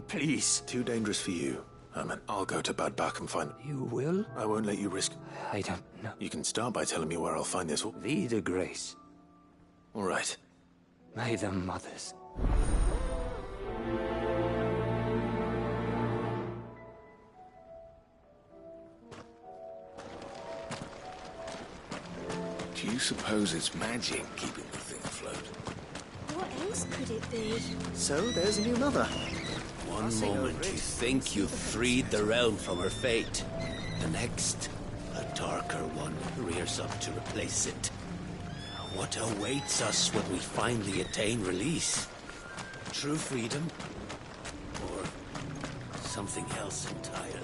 please. Too dangerous for you, Herman. I'll go to Bad Bach and find... You will? I won't let you risk... I don't know. You can start by telling me where I'll find this... Vida Grace. All right. May the mothers... Do you suppose it's magic keeping the thing afloat? What else could it be? So, there's a new mother. One moment you think you've freed the realm from her fate. The next, a darker one rears up to replace it. What awaits us when we finally attain release? True freedom? Or something else entirely?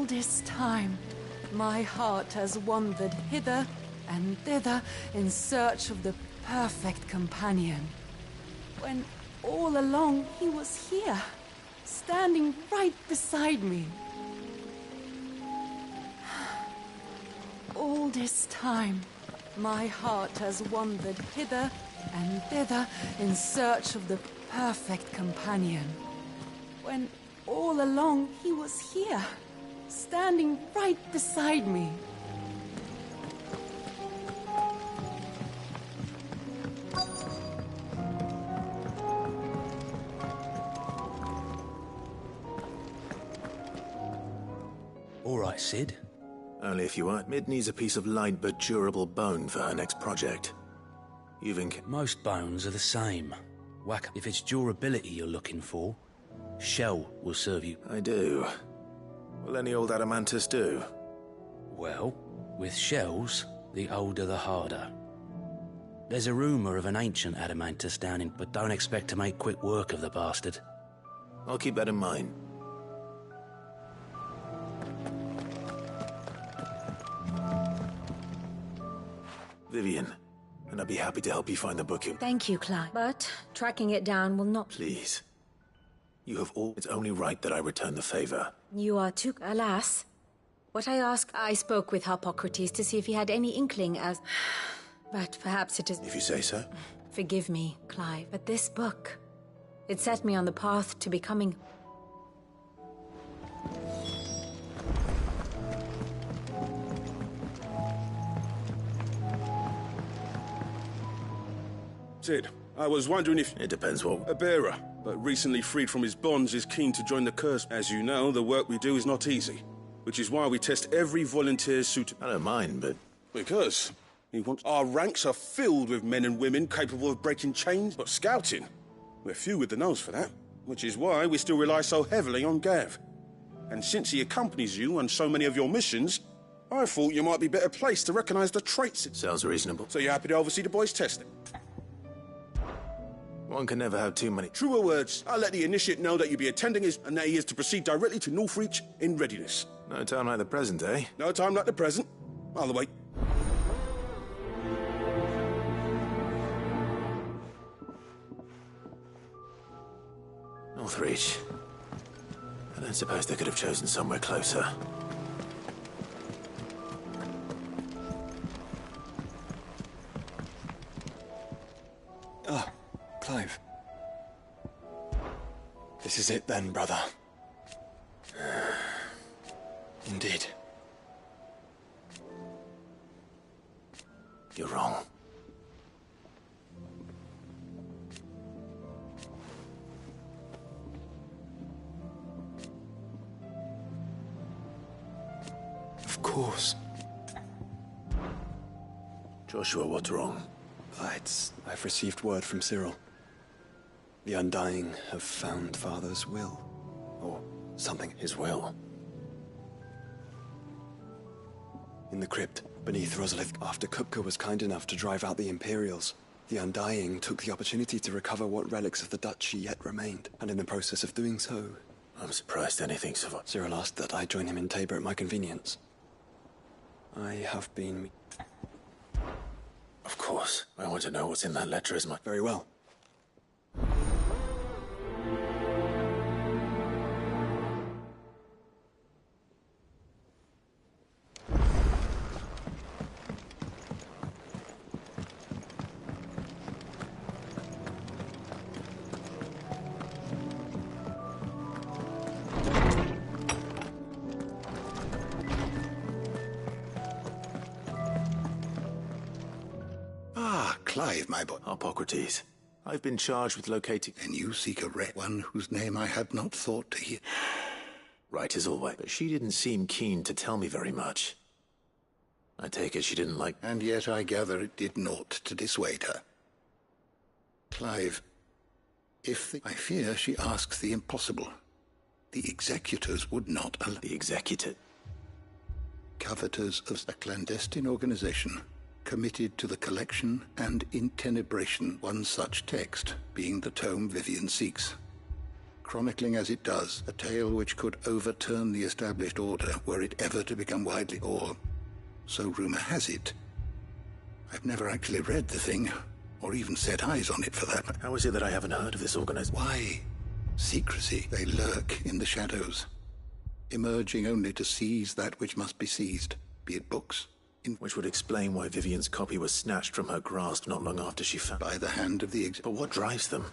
This time, my heart has wandered hither and thither in search of the perfect companion. When all along he was here, standing right beside me. All this time, my heart has wandered hither and thither in search of the perfect companion. When all along he was here, standing right beside me. All right, Sid. Only if you want. Mid needs a piece of light but durable bone for her next project. You think... Most bones are the same. Whack, if it's durability you're looking for, shell will serve you. I do. Will any old adamantus do? Well, with shells, the older the harder. There's a rumour of an ancient adamantus down in, but don't expect to make quick work of the bastard. I'll keep that in mind. Vivian, and I'd be happy to help you find the book you... Thank you, Clive. But tracking it down will not... Please. You have all... It's only right that I return the favor. You are too... Alas. what I asked, I spoke with Harpocrates to see if he had any inkling as... But perhaps it is... If you say so. Forgive me, Clive, but this book, it set me on the path to becoming... Sid, I was wondering if... It depends what... A bearer, but recently freed from his bonds, is keen to join the curse. As you know, the work we do is not easy, which is why we test every volunteer suitable. I don't mind, but... Because he wants... Our ranks are filled with men and women capable of breaking chains, but scouting, we're few with the nose for that, which is why we still rely so heavily on Gav. And since he accompanies you on so many of your missions, I thought you might be better placed to recognize the traits. Sounds reasonable. So you're happy to oversee the boys' testing? One can never have too many. Truer words. I'll let the initiate know that you'll be attending his, and that he is to proceed directly to Northreach in readiness. No time like the present, eh? No time like the present. By the way. Northreach. I don't suppose they could have chosen somewhere closer. Ah, Clive. This is it then, brother. Indeed. You're wrong. Of course. Joshua, what's wrong? I've received word from Cyril. The Undying have found Father's will. Or something. His will? In the crypt, beneath Rosalith, after Kupka was kind enough to drive out the Imperials, the Undying took the opportunity to recover what relics of the Duchy yet remained, and in the process of doing so... I'm surprised anything survived. Cyril asked that I join him in Tabor at my convenience. I have been... Of course. I want to know what's in that letter as much. Very well. Clive, my boy. Harpocrates. I've been charged with locating... And you seek a one whose name I had not thought to hear. Right as always. But she didn't seem keen to tell me very much. I take it she didn't like... And yet I gather it did naught to dissuade her. Clive, I fear she asks the impossible. The executors would not allow... The executor? Covetors of a clandestine organization committed to the collection and intenebration one such text, being the tome Vivian seeks, chronicling as it does a tale which could overturn the established order were it ever to become widely, or so rumor has it. I've never actually read the thing, or even set eyes on it for that. How is it that I haven't heard of this organization? Why? Secrecy. They lurk in the shadows, emerging only to seize that which must be seized, be it books, which would explain why Vivian's copy was snatched from her grasp not long after she found... By the hand of the But what drives them?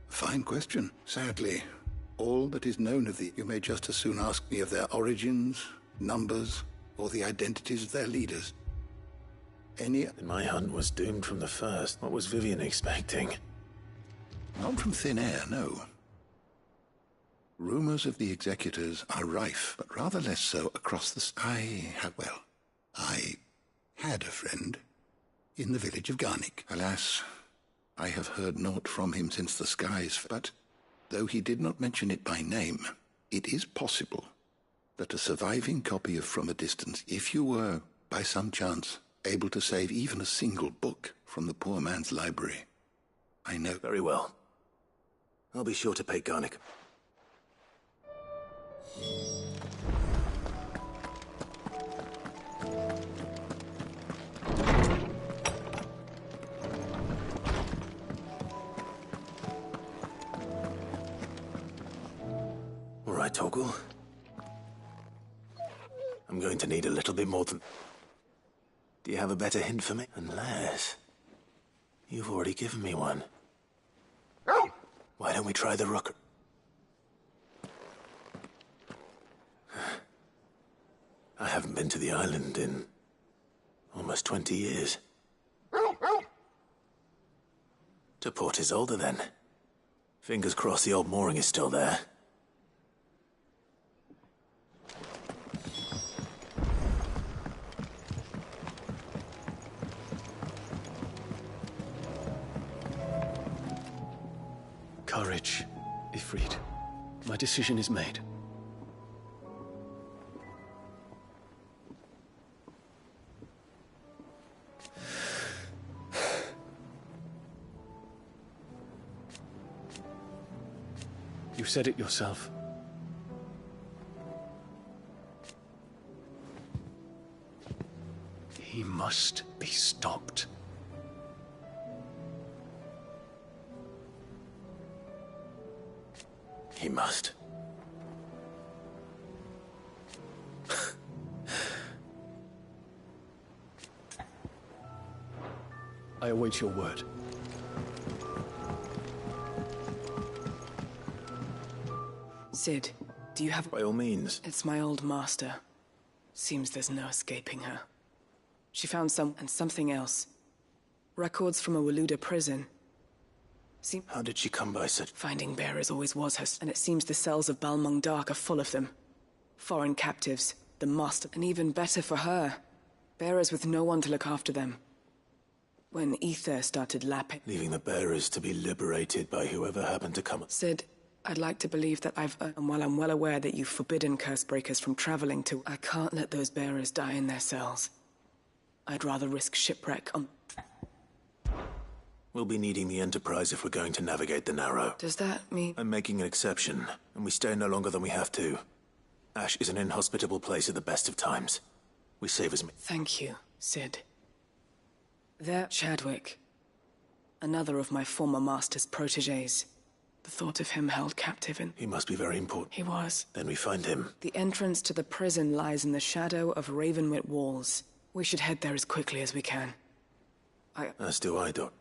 Fine question. Sadly, all that is known of you may just as soon ask me of their origins, numbers, or the identities of their leaders. My hunt was doomed from the first. What was Vivian expecting? Not from thin air, no. Rumors of the executors are rife, but rather less so across the... I had a friend in the village of Garnick. Alas, I have heard naught from him since the skies, but though he did not mention it by name, it is possible that a surviving copy of From a Distance, if you were, by some chance, able to save even a single book from the poor man's library. I know. Very well. I'll be sure to pay Garnick. All right, Torgal. need a little bit more than... Do you have a better hint for me? Unless... You've already given me one. Why don't we try the rocker? I haven't been to the island in almost 20 years. To Port Isolde, then. Fingers crossed the old mooring is still there. Courage, Ifrit. My decision is made. You said it yourself. He must be stopped. He must. I await your word. Sid, do you have... By all means. It's my old master. Seems there's no escaping her. She found something else. Records from a Waluda prison. How did she come by such... Finding bearers always was her, and it seems the cells of Balmung Dark are full of them. Foreign captives, the master, and even better for her, bearers with no one to look after them. When ether started lapping... Leaving the bearers to be liberated by whoever happened to come... Sid, I'd like to believe that and while I'm well aware that you've forbidden Cursebreakers from traveling to... I can't let those bearers die in their cells. I'd rather risk shipwreck on... We'll be needing the Enterprise if we're going to navigate the Narrow. Does that mean... I'm making an exception, and we stay no longer than we have to. Ash is an inhospitable place at the best of times. We save as... Thank you, Sid. There, Chadwick. Another of my former master's protégés. The thought of him held captive in... He must be very important. He was. Then we find him. The entrance to the prison lies in the shadow of Ravenwit walls. We should head there as quickly as we can. As do I, Doc.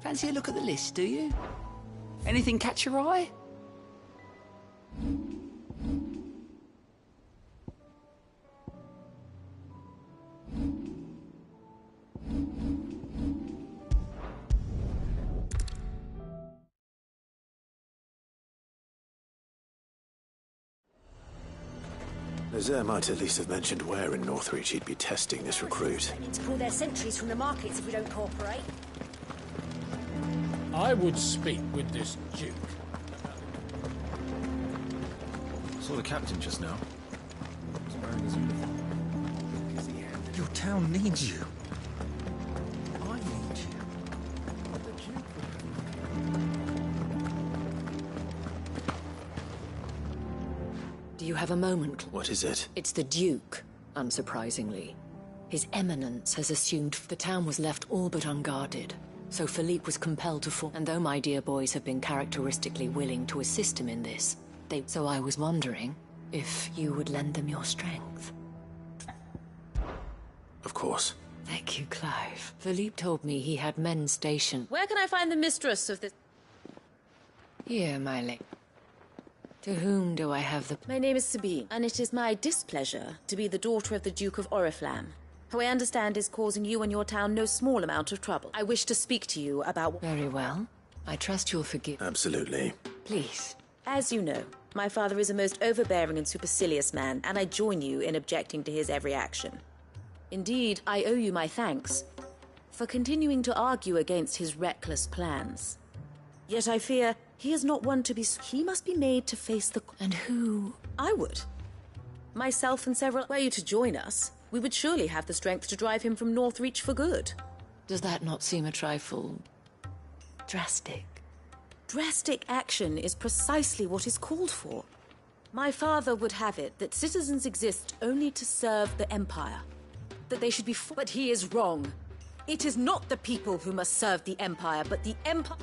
Fancy a look at the list, do you? Anything catch your eye? Nazaire might at least have mentioned where in Northreach he'd be testing this recruit. We need to pull their sentries from the markets if we don't cooperate. I would speak with this Duke. Saw the captain just now. Your town needs you. I need you. Do you have a moment? What is it? It's the Duke, unsurprisingly. His Eminence has assumed the town was left all but unguarded. So Philippe was compelled to fall, and though my dear boys have been characteristically willing to assist him in this, so I was wondering if you would lend them your strength. Of course. Thank you, Clive. Philippe told me he had men stationed... Where can I find the mistress of this... Here, my lady. To whom do I have the... My name is Sabine, and it is my displeasure to be the daughter of the Duke of Oriflamme, who I understand is causing you and your town no small amount of trouble. I wish to speak to you about... Very well. I trust you'll forgive... Absolutely. Please. As you know, my father is a most overbearing and supercilious man, and I join you in objecting to his every action. Indeed, I owe you my thanks for continuing to argue against his reckless plans. Yet I fear He is not one to be... He must be made to face the... And who? I would. Myself and several... Were you to join us, we would surely have the strength to drive him from Northreach for good. Does that not seem a trifle... drastic? Drastic action is precisely what is called for. My father would have it that citizens exist only to serve the Empire. That they should be... But he is wrong. It is not the people who must serve the Empire, but the Empire...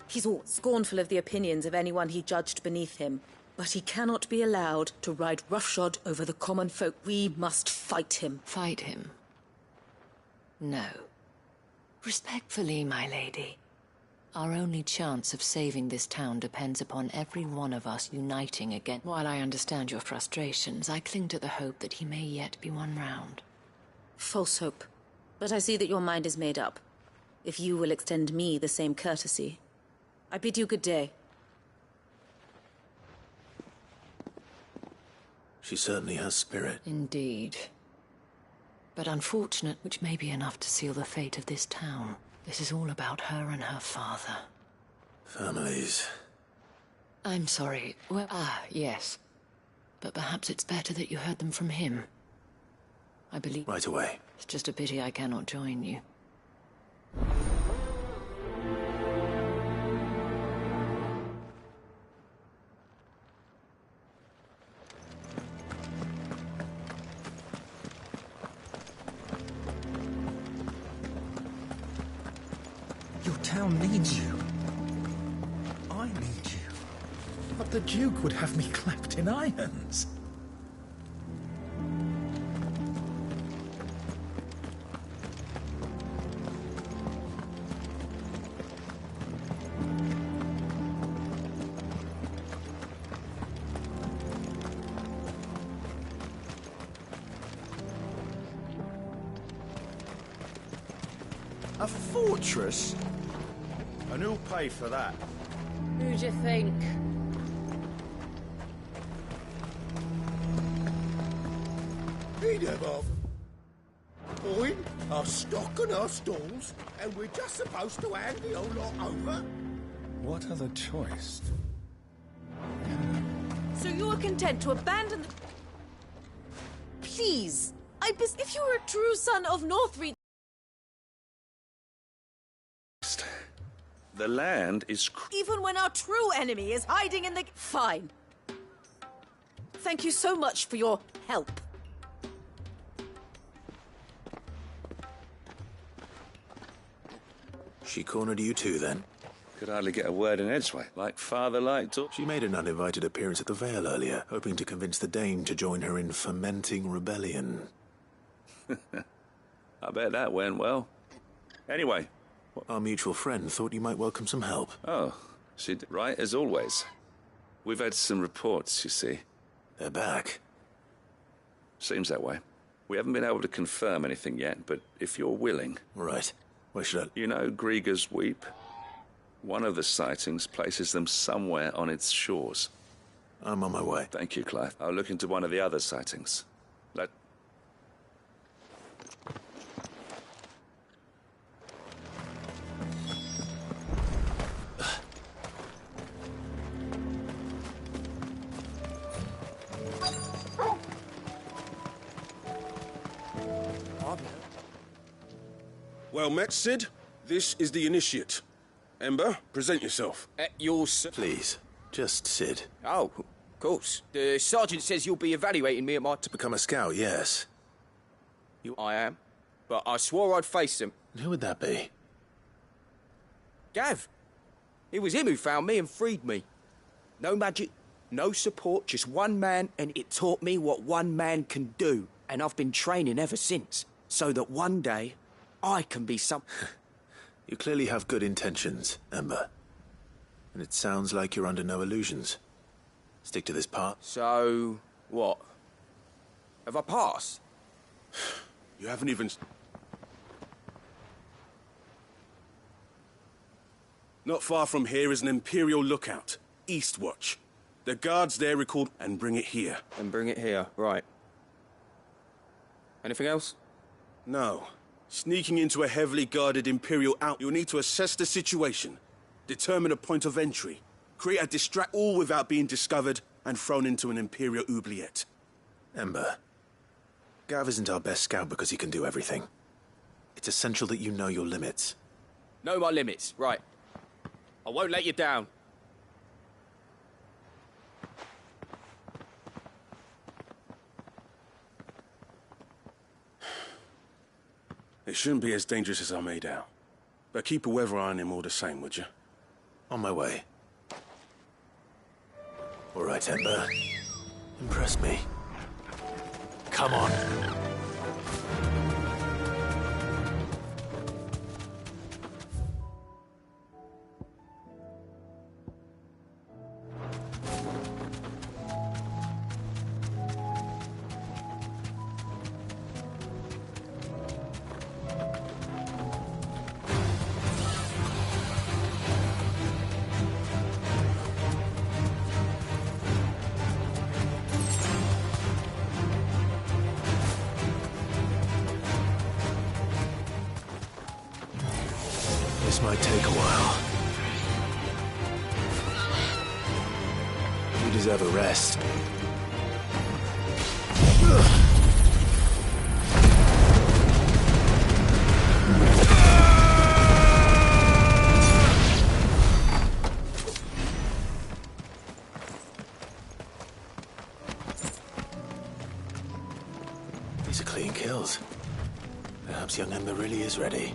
He's all scornful of the opinions of anyone he judged beneath him. But he cannot be allowed to ride roughshod over the common folk. We must fight him. Fight him? No. Respectfully, my lady. Our only chance of saving this town depends upon every one of us uniting again. While I understand your frustrations, I cling to the hope that he may yet be won round. False hope. But I see that your mind is made up. If you will extend me the same courtesy. I bid you good day. She certainly has spirit. Indeed. But unfortunate, which may be enough to seal the fate of this town. This is all about her and her father. Families. I'm sorry. Well, yes. But perhaps it's better that you heard them from him. I believe... Right away. It's just a pity I cannot join you. Your town needs you. I need you. But the Duke would have me clapped in irons. A fortress? And who'll pay for that? Who'd you think? He'd have our stock and our stalls, and we're just supposed to hand the whole lot over? What other choice? So you are content to abandon the... Please! If you were a true son of Northreach... The land is... Even when our true enemy is hiding in the... Fine. Thank you so much for your help. She cornered you too, then? Could hardly get a word in edgeway. Like father, like daughter. She made an uninvited appearance at the Vale earlier, hoping to convince the Dame to join her in fomenting rebellion. I bet that went well. Anyway... Our mutual friend thought you might welcome some help. Oh, she did right, as always. We've had some reports, you see. They're back. Seems that way. We haven't been able to confirm anything yet, but if you're willing... Right. Where should I... You know Grieger's Weep? One of the sightings places them somewhere on its shores. I'm on my way. Thank you, Clive. I'll look into one of the other sightings. Well met, Sid. This is the initiate. Ember, present yourself. Please, just Sid. Oh, of course. The sergeant says you'll be evaluating me at my... To become a scout, yes. I am. But I swore I'd face him. Who would that be? Gav. It was him who found me and freed me. No magic, no support, just one man, and it taught me what one man can do. And I've been training ever since, so that one day I can be some... You clearly have good intentions, Ember. And it sounds like you're under no illusions. Stick to this part. So, what? Have I passed? You haven't even... Not far from here is an Imperial lookout, Eastwatch. The guards there record and bring it here. And bring it here, right. Anything else? No. Sneaking into a heavily guarded Imperial out, you'll need to assess the situation. Determine a point of entry. Create a distract all without being discovered and thrown into an Imperial oubliette. Ember, Gav isn't our best scout because he can do everything. It's essential that you know your limits. Know my limits, right. I won't let you down. It shouldn't be as dangerous as I made out. But keep a weather eye on him all the same, would you? On my way. All right, Ember. Impress me. Come on. This might take a while. You deserve a rest. These are clean kills. Perhaps young Ember really is ready.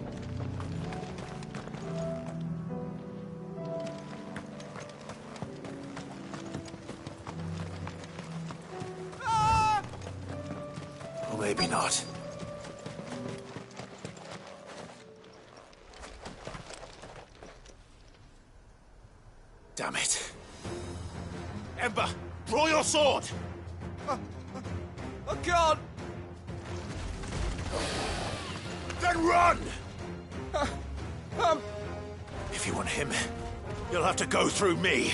Maybe not. Damn it. Ember, draw your sword! I can't! Then run! If you want him, you'll have to go through me.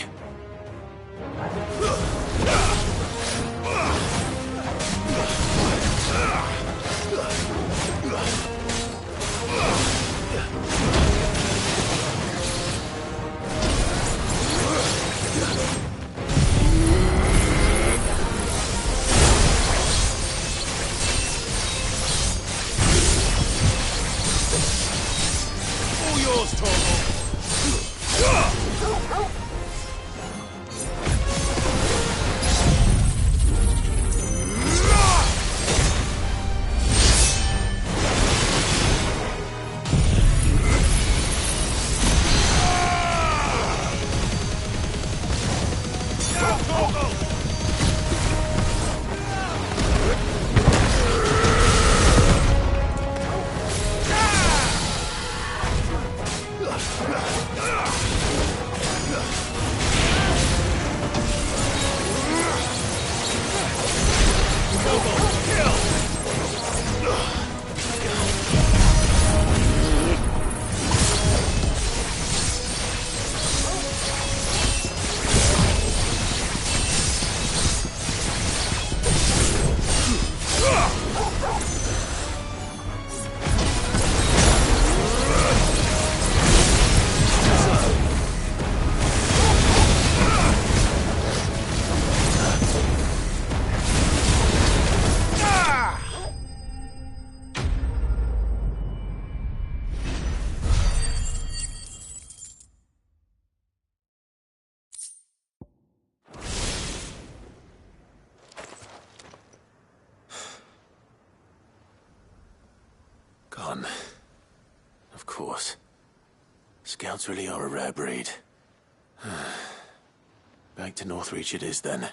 All yours, Torgal! Gone. Of course. Scouts really are a rare breed. Back to Northreach it is then.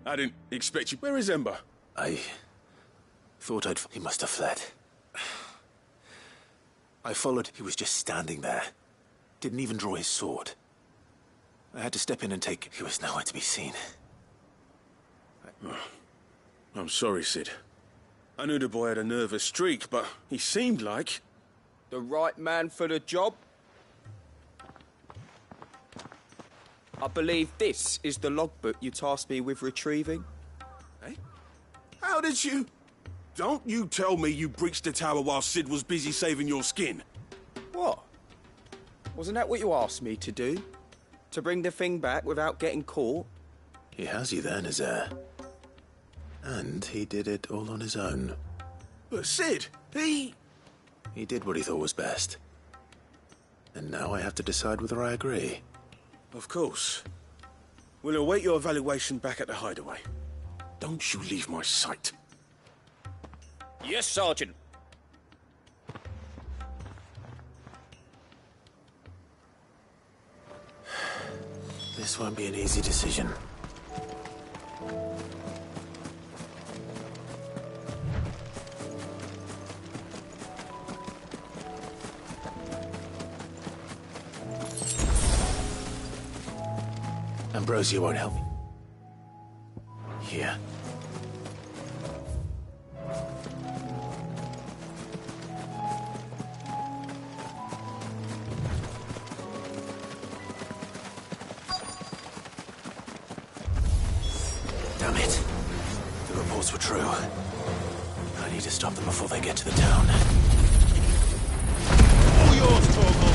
I didn't expect you. Where is Ember? I thought He must have fled. I followed. He was just standing there. Didn't even draw his sword. I had to step in and take... He was nowhere to be seen. I'm sorry, Sid. I knew the boy had a nervous streak, but he seemed like... The right man for the job? I believe this is the logbook you tasked me with retrieving. Eh? How did you... Don't you tell me you breached the tower while Sid was busy saving your skin. What? Wasn't that what you asked me to do? To bring the thing back without getting caught? He has you there, Nazaire. And he did it all on his own. But Sid, he did what he thought was best. And now I have to decide whether I agree. Of course. We'll await your evaluation back at the hideaway. Don't you leave my sight. Yes, Sergeant. This won't be an easy decision. Ambrosia won't help me. Here. Damn it. The reports were true. I need to stop them before they get to the town. All yours, Torgal!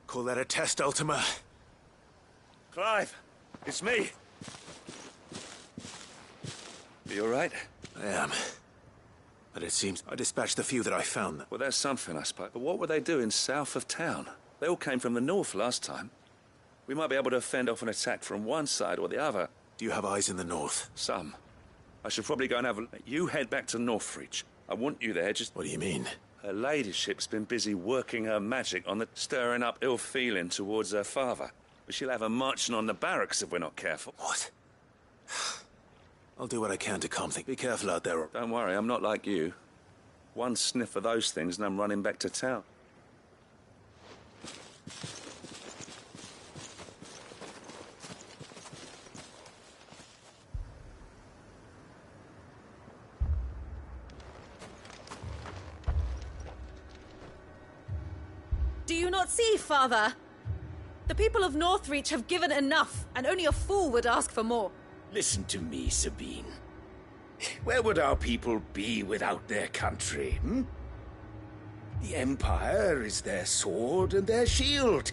Call that a test, Ultima? Clive, it's me. You all right? I am. But it seems I dispatched the few that I found. Well, that's something, I suppose. But what were they doing south of town? They all came from the north last time. We might be able to fend off an attack from one side or the other. Do you have eyes in the north? Some. I should probably go and have a... You head back to Northreach. I want you there, just... What do you mean? Her ladyship's been busy working her magic on the stirring up ill feeling towards her father. But she'll have her marching on the barracks if we're not careful. What? I'll do what I can to calm things. Be careful out there. Don't worry, I'm not like you. One sniff of those things and I'm running back to town. Do you not see, Father? The people of Northreach have given enough, and only a fool would ask for more. Listen to me, Sabine. Where would our people be without their country, hmm? The Empire is their sword and their shield.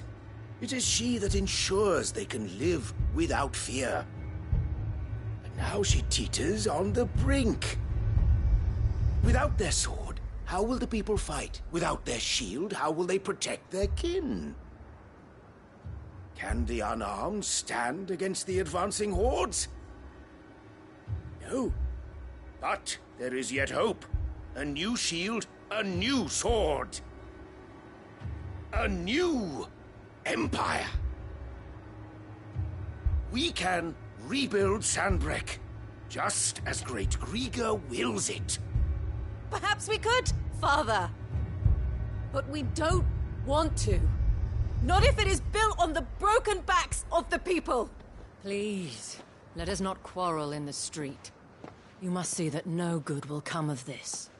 It is she that ensures they can live without fear. And now she teeters on the brink. Without their sword, how will the people fight? Without their shield, how will they protect their kin? Can the unarmed stand against the advancing hordes? No. But there is yet hope. A new shield, a new sword. A new empire. We can rebuild Sandbreck, just as Great Grieger wills it. Perhaps we could, Father. But we don't want to. Not if it is built on the broken backs of the people. Please, let us not quarrel in the street. You must see that no good will come of this.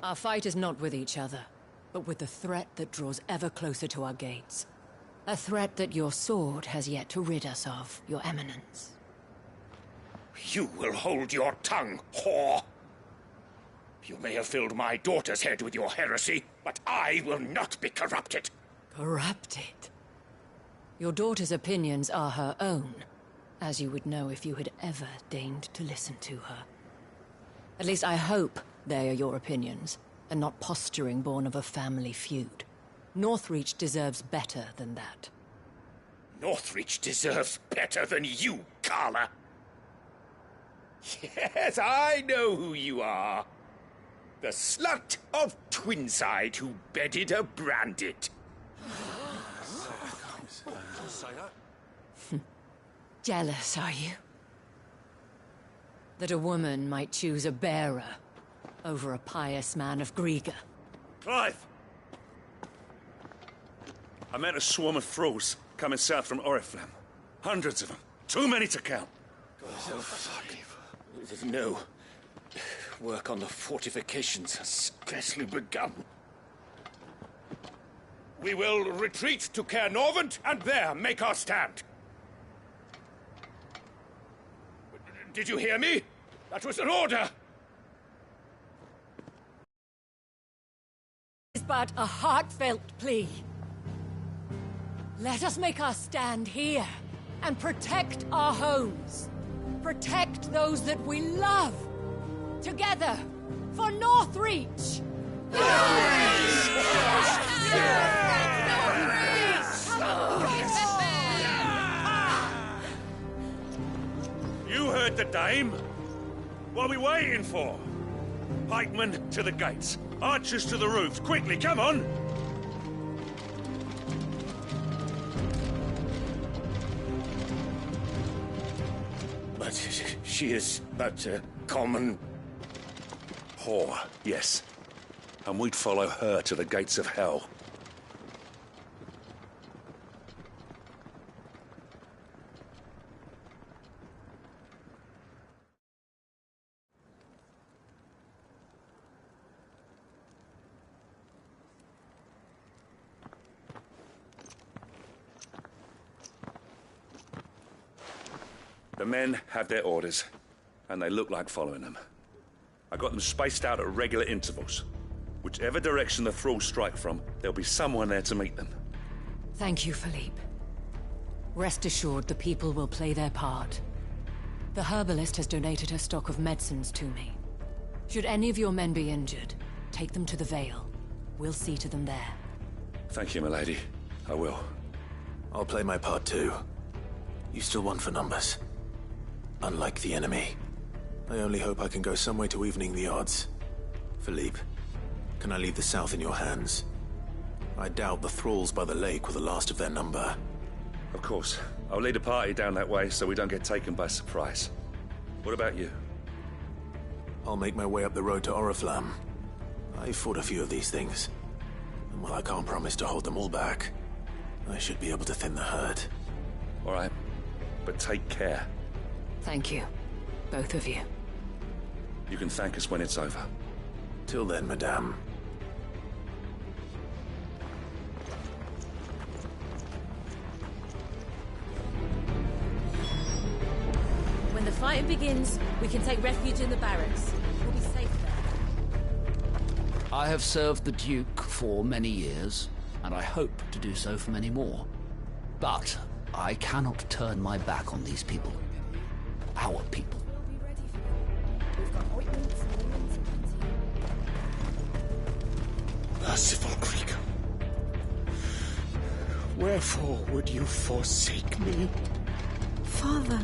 Our fight is not with each other, but with the threat that draws ever closer to our gates. A threat that your sword has yet to rid us of, Your Eminence. You will hold your tongue, whore! You may have filled my daughter's head with your heresy, but I will not be corrupted. Corrupted? Your daughter's opinions are her own, as you would know if you had ever deigned to listen to her. At least I hope they are your opinions, and not posturing born of a family feud. Northreach deserves better than that. Northreach deserves better than you, Carla. Yes, I know who you are. The slut of Twinside who bedded a Brandit. Jealous, are you? That a woman might choose a bearer over a pious man of Griega. Clive! I met a swarm of thralls coming south from Oriflamme. Hundreds of them. Too many to count. No. Work on the fortifications has scarcely begun. We will retreat to Caer Norvent and there make our stand. Did you hear me? That was an order! It is but a heartfelt plea. Let us make our stand here and protect our homes. Protect those that we love. Together, for Northreach! You heard the dame. What are we waiting for? Pikemen to the gates. Archers to the roofs. Quickly, come on! But she is but a common... whore, yes. And we'd follow her to the gates of hell. The men have their orders, and they look like following them. I got them spaced out at regular intervals. Whichever direction the thralls strike from, there'll be someone there to meet them. Thank you, Philippe. Rest assured the people will play their part. The herbalist has donated her stock of medicines to me. Should any of your men be injured, take them to the Vale. We'll see to them there. Thank you, milady. I will. I'll play my part too. You still won for numbers. Unlike the enemy. I only hope I can go some way to evening the odds. Philippe, can I leave the south in your hands? I doubt the thralls by the lake were the last of their number. Of course. I'll lead a party down that way so we don't get taken by surprise. What about you? I'll make my way up the road to Oriflamme. I've fought a few of these things. And while I can't promise to hold them all back, I should be able to thin the herd. All right. But take care. Thank you. Both of you. You can thank us when it's over. Till then, madame. When the fighting begins, we can take refuge in the barracks. We'll be safe there. I have served the Duke for many years, and I hope to do so for many more. But I cannot turn my back on these people. Our people. Merciful Krieger, wherefore would you forsake me? Father.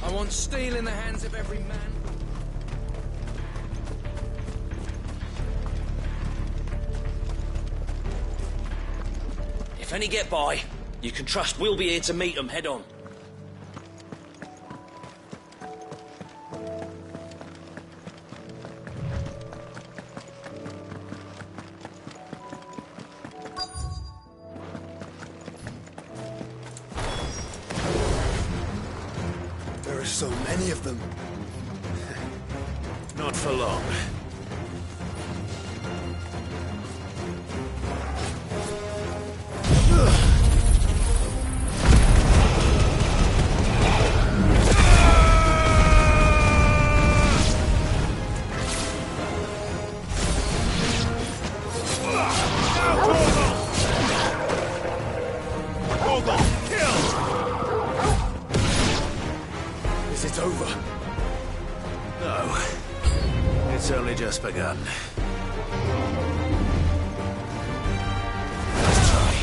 I want steel in the hands of every man. If any get by, you can trust we'll be here to meet them head on. So many of them. Not for long. It's only just begun. Let's try.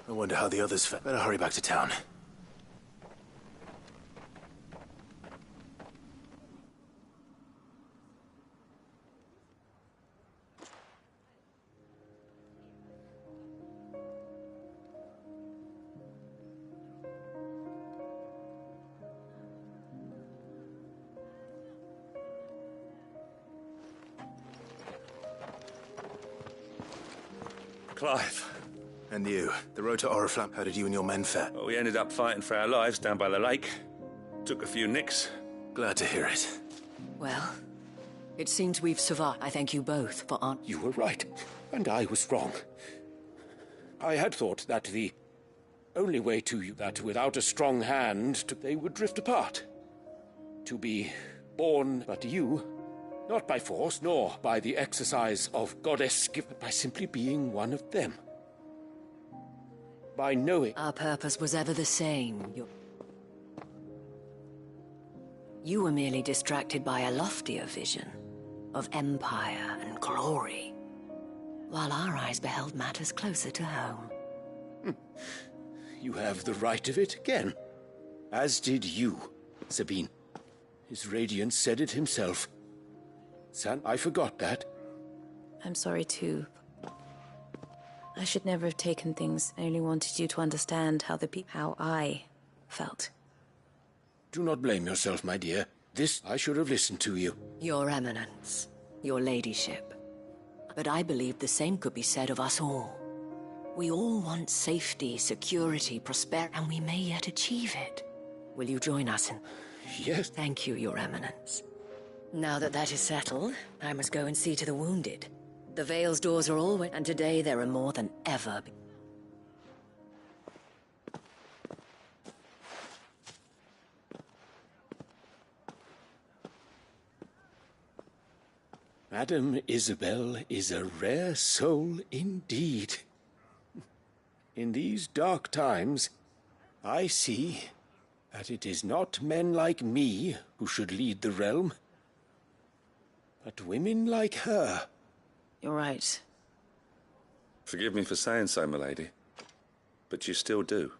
I wonder how the others felt. Better hurry back to town. Clive. And you, the road to Oriflamme, how did you and your men fare? Well, we ended up fighting for our lives down by the lake. Took a few nicks. Glad to hear it. Well, it seems we've survived. I thank you both for You were right, and I was wrong. I had thought that the only way to that without a strong hand, they would drift apart. To be born, but you, not by force, nor by the exercise of goddess, but by simply being one of them. By knowing... Our purpose was ever the same. You were merely distracted by a loftier vision of empire and glory, while our eyes beheld matters closer to home. You have the right of it again. As did you, Sabine. His radiance said it himself. San, I forgot that. I'm sorry too. I should never have taken things. I only wanted you to understand how I felt. Do not blame yourself, my dear. I should have listened to you. Your Eminence, your ladyship. But I believe the same could be said of us all. We all want safety, security, prosperity, and we may yet achieve it. Will you join us in... Yes. Thank you, Your Eminence. Now that that is settled, I must go and see to the wounded. The Vale's doors are always... and today there are more than ever. Madame Isabel is a rare soul indeed. In these dark times, I see that it is not men like me who should lead the realm, but women like her. You're right. Forgive me for saying so, milady, but you still do.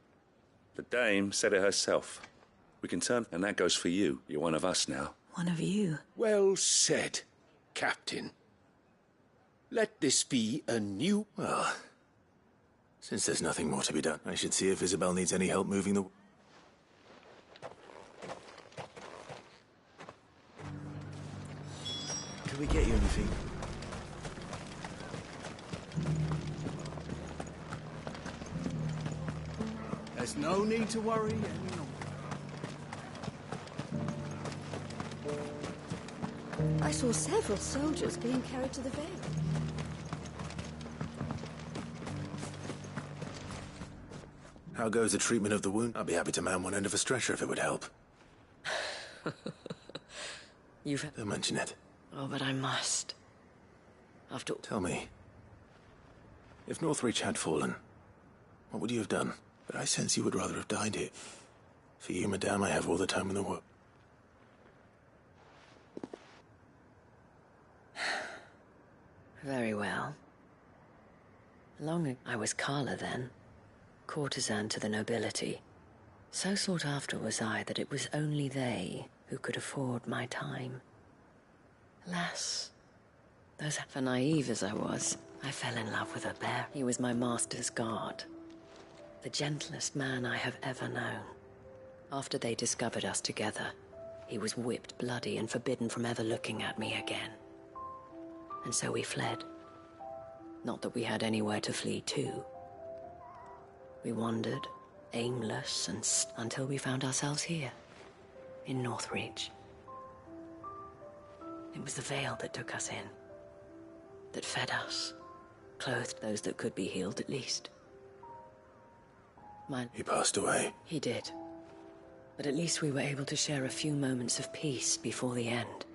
The dame said it herself. We can turn, and that goes for you. You're one of us now. One of you? Well said, Captain. Let this be a new... Well, since there's nothing more to be done, I should see if Isabel needs any help moving the... Can we get you anything? There's no need to worry any longer. I saw several soldiers being carried to the Vale. How goes the treatment of the wound? I'd be happy to man one end of a stretcher if it would help. Don't mention it. Oh, but I must. After... Tell me, if Northreach had fallen, what would you have done? But I sense you would rather have died here. For you, madame, I have all the time in the world. Very well. I was Carla then, courtesan to the nobility. So sought after was I that it was only they who could afford my time. Alas, for naive as I was, I fell in love with a bear. He was my master's guard, the gentlest man I have ever known. After they discovered us together, he was whipped bloody and forbidden from ever looking at me again. And so we fled. Not that we had anywhere to flee to. We wandered, aimless, until we found ourselves here, in Northreach. It was the Vale that took us in, that fed us, clothed those that could be healed at least. He passed away. He did. But at least we were able to share a few moments of peace before the end.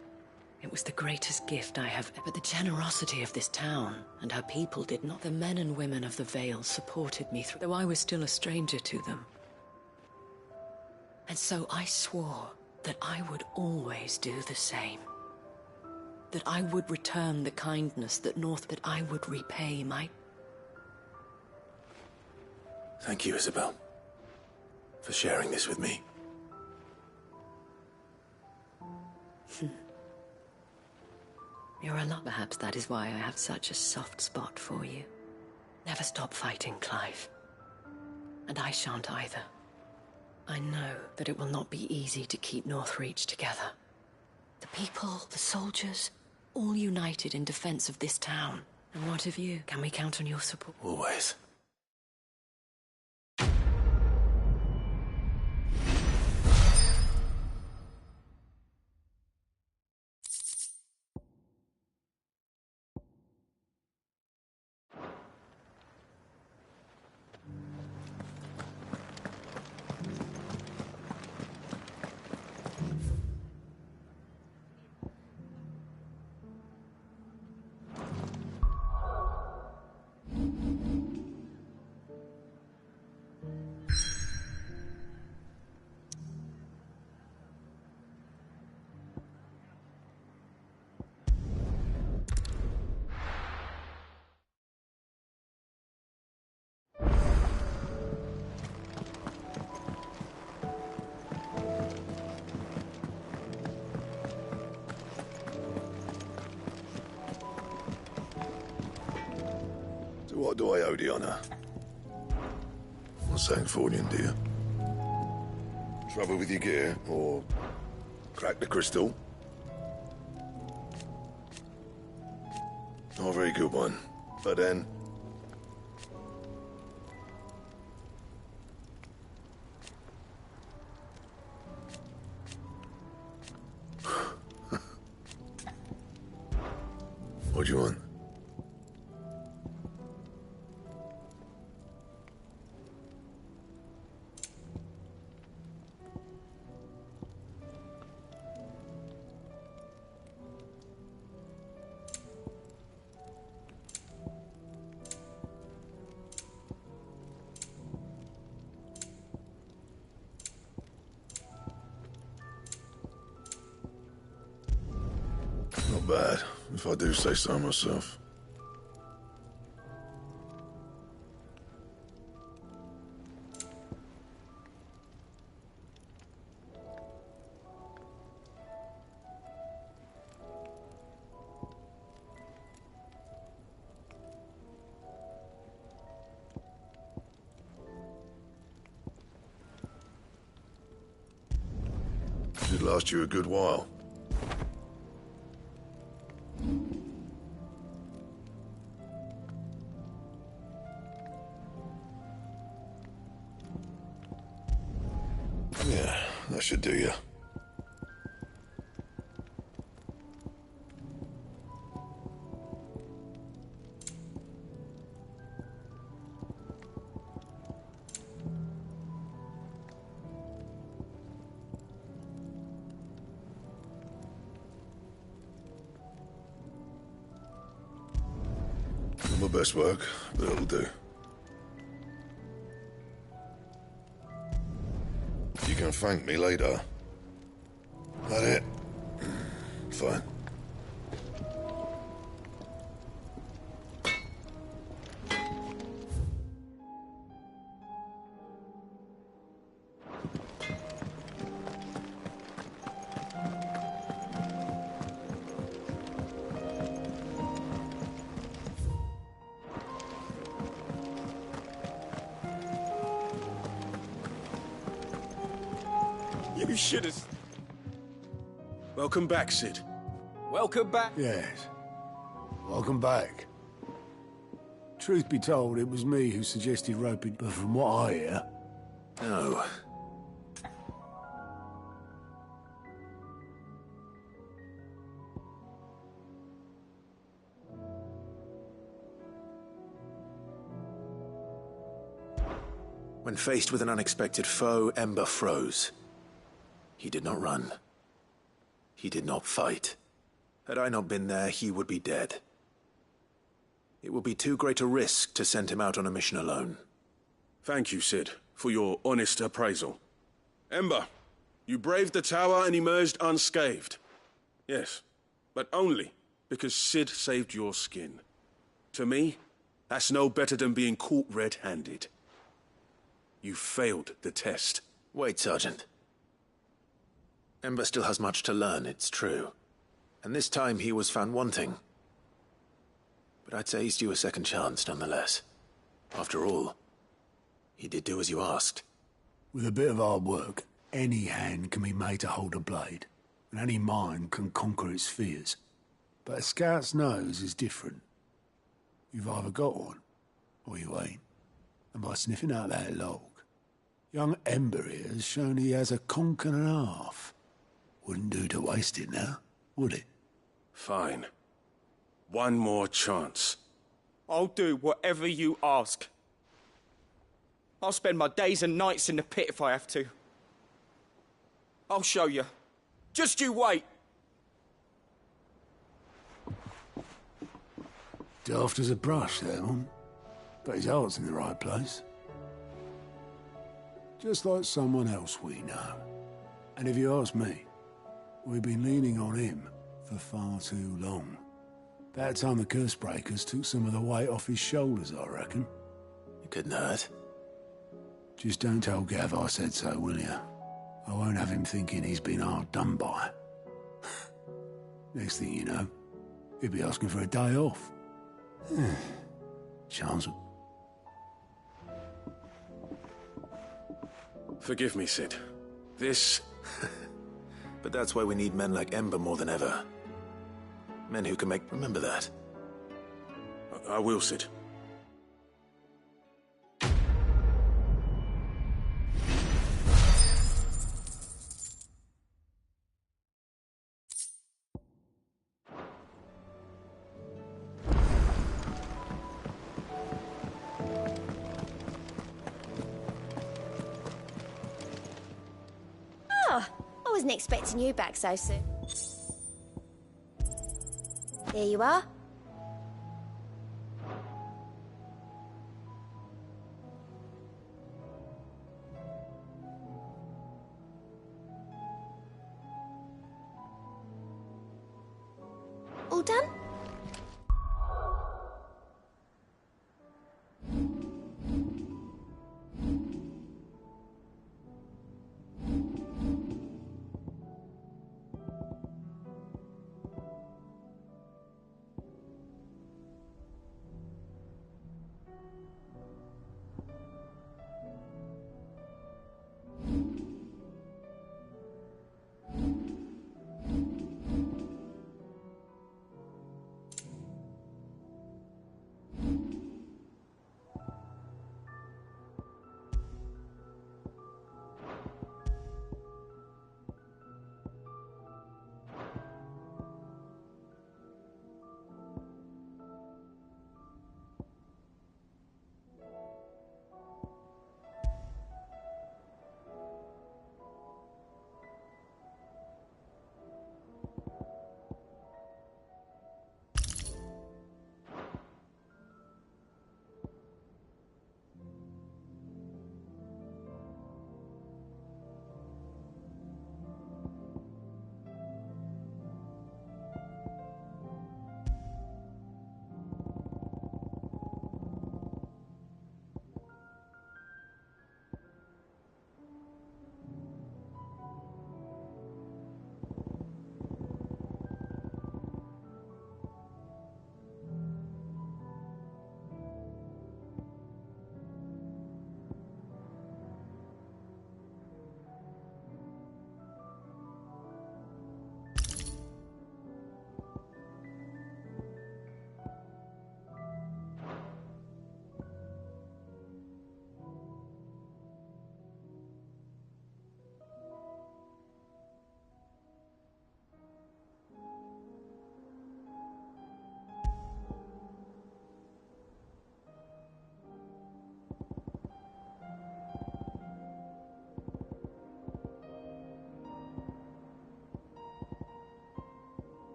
It was the greatest gift I have... But the generosity of this town and her people did not... The men and women of the Vale supported me through... Though I was still a stranger to them. And so I swore that I would always do the same. That I would return the kindness that I would repay my... Thank you, Isabel, for sharing this with me. You're a lot. Perhaps that is why I have such a soft spot for you. Never stop fighting, Clive. And I shan't either. I know that it will not be easy to keep Northreach together. The people, the soldiers, all united in defense of this town. And what of you? Can we count on your support? Always. So what do I owe the honor? Not saying fortune, do you? Trouble with your gear, or crack the crystal? Not a very good one, but then... What do you want? Not bad, if I do say so myself. Should last you a good while. Yeah, that should do you. Not my best work, but it'll do. You can thank me later. That it? Fine. You should have... Welcome back, Sid. Welcome back. Yes. Welcome back. Truth be told, it was me who suggested roping, but from what I hear... No. When faced with an unexpected foe, Ember froze. He did not run. He did not fight. Had I not been there, he would be dead. It would be too great a risk to send him out on a mission alone. Thank you, Sid, for your honest appraisal. Ember, you braved the tower and emerged unscathed. Yes, but only because Sid saved your skin. To me, that's no better than being caught red-handed. You failed the test. Wait, Sergeant. Ember still has much to learn, it's true. And this time he was found wanting. But I'd say he's due a second chance, nonetheless. After all, he did do as you asked. With a bit of hard work, any hand can be made to hold a blade, and any mind can conquer its fears. But a scout's nose is different. You've either got one, or you ain't. And by sniffing out that log, young Ember here has shown he has a conch and a half. Wouldn't do to waste it now, would it? Fine. One more chance. I'll do whatever you ask. I'll spend my days and nights in the pit if I have to. I'll show you. Just you wait. Daft as a brush, that one. But his heart's in the right place. Just like someone else we know. And if you ask me, we've been leaning on him for far too long. About time the curse breakers took some of the weight off his shoulders, I reckon. It couldn't hurt. Just don't tell Gav I said so, will you? I won't have him thinking he's been hard done by. Next thing you know, he'll be asking for a day off. Chancellor. Forgive me, Sid. This... But that's why we need men like Ember more than ever. Men who can make... Remember that. I will, Sid. Oh, I wasn't expecting you back so soon. Here you are. All done?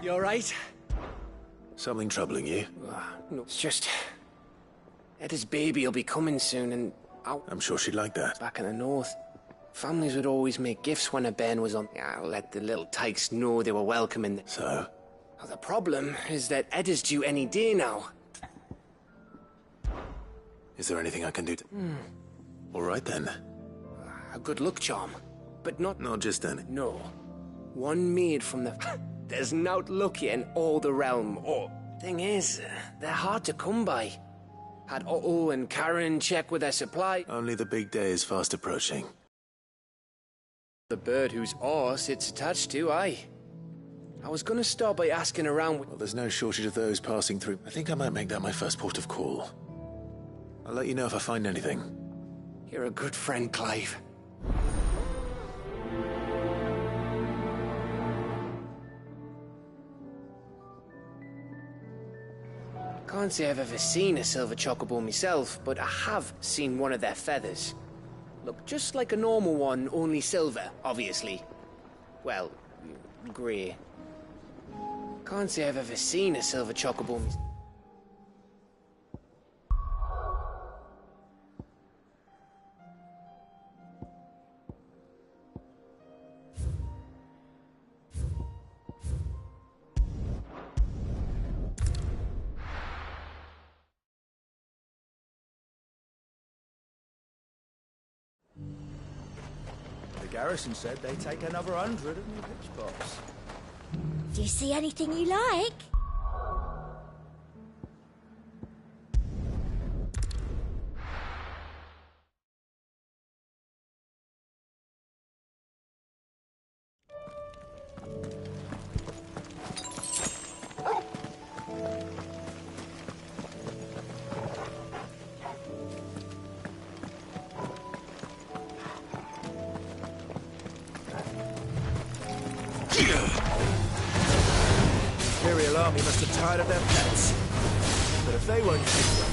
You alright? Something troubling you? No, it's just... Eda's baby will be coming soon, and I'm sure she'd like that. back in the north, families would always make gifts when a bairn was on. Yeah, let the little tykes know they were welcome in the... So? Well, the problem is that Eda's due any day now. Is there anything I can do to... All right, then. A good luck charm, but not... Not just any. No. One made from the... There's naught lucky in all the realm, or... Thing is, they're hard to come by. Had Otto and Karen check with their supply. Only the big day is fast approaching. The bird whose oar sits attached to, aye. I was gonna start by asking around... Well, there's no shortage of those passing through. I think I might make that my first port of call. I'll let you know if I find anything. You're a good friend, Clive. Can't say I've ever seen a silver chocobo myself, but I have seen one of their feathers. Look just like a normal one, only silver, obviously. Well, grey. Can't say I've ever seen a silver chocobo myself. The garrison said they take another 100 of new pitch pots. Do you see anything you like? Imperial army must have tired of their pets. But if they won't take them...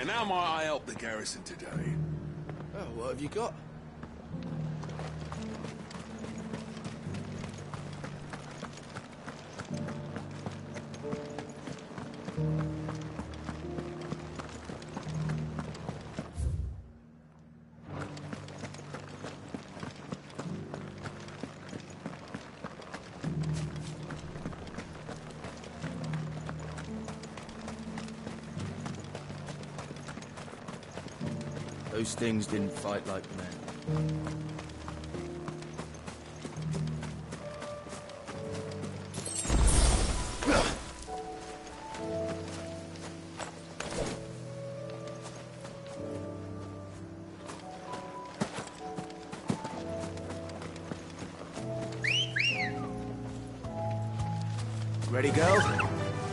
And how might I help the garrison today? Oh, what have you got? Those things didn't fight like men. Ready, go?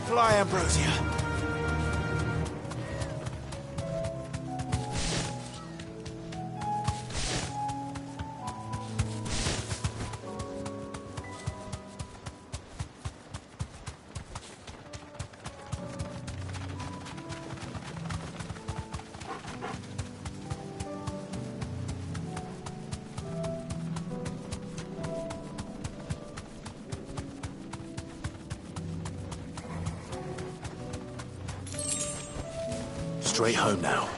Fly, Ambrosia! Straight home now.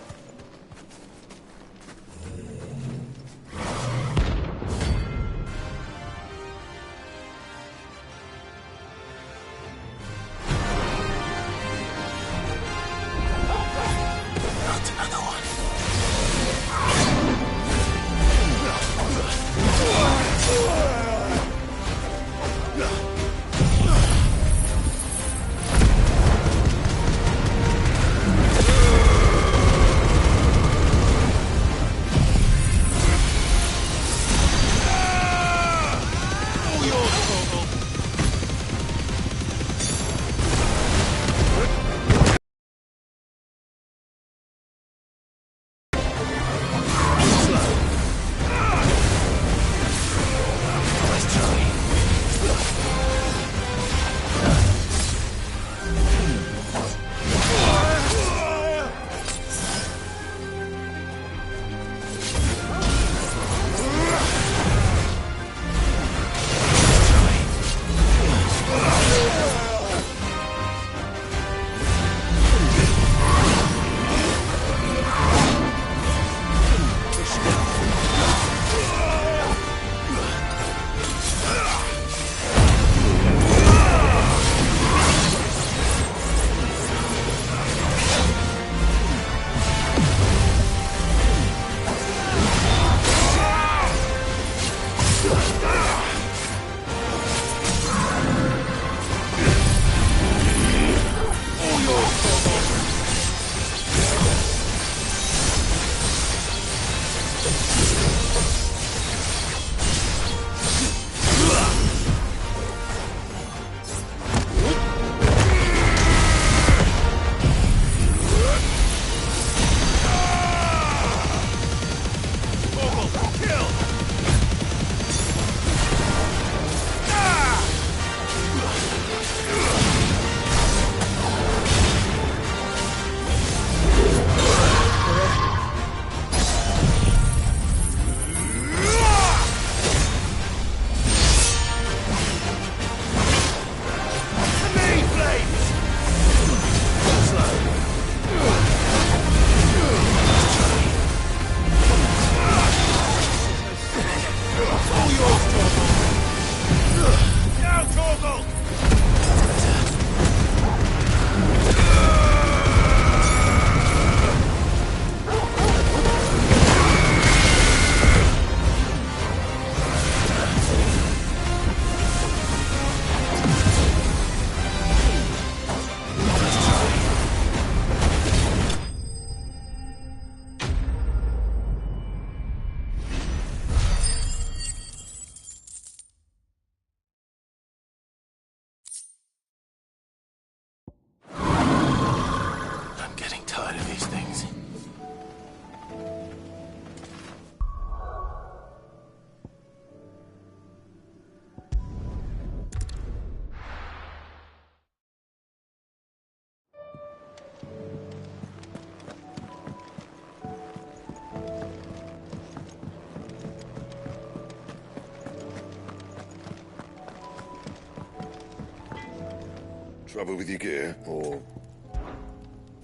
Trouble with your gear, or...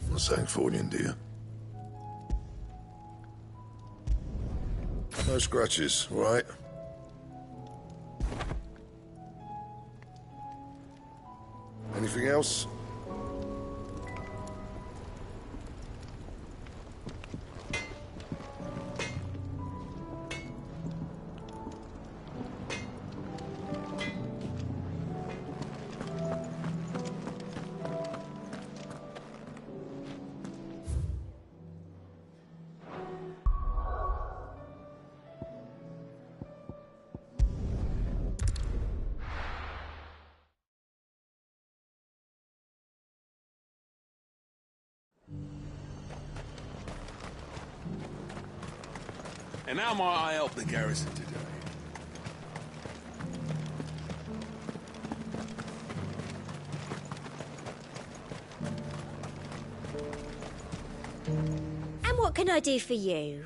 not saying fortune, do you? No scratches, all right? Anything else? And how might I help the garrison today? And what can I do for you?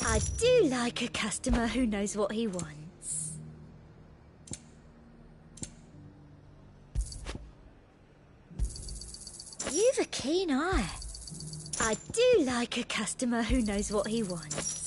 I do like a customer who knows what he wants. You've a keen eye. I do like a customer who knows what he wants.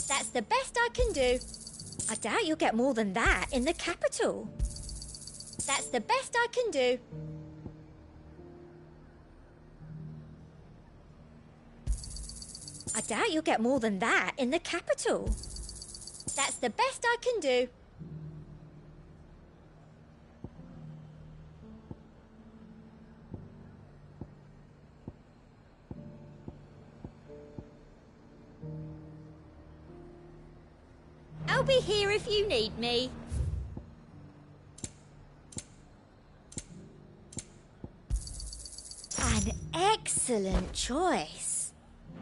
That's the best I can do. I doubt you'll get more than that in the capital. That's the best I can do. I doubt you'll get more than that in the capital. That's the best I can do. I'll be here if you need me. An excellent choice.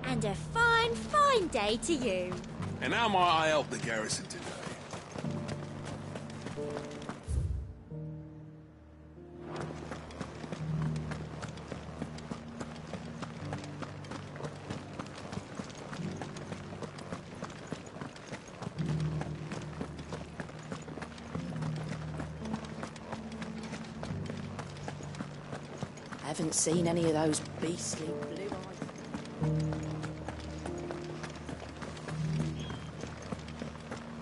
And a fine, fine day to you. And how might I help the garrison today? Haven't seen any of those beastly blue eyes.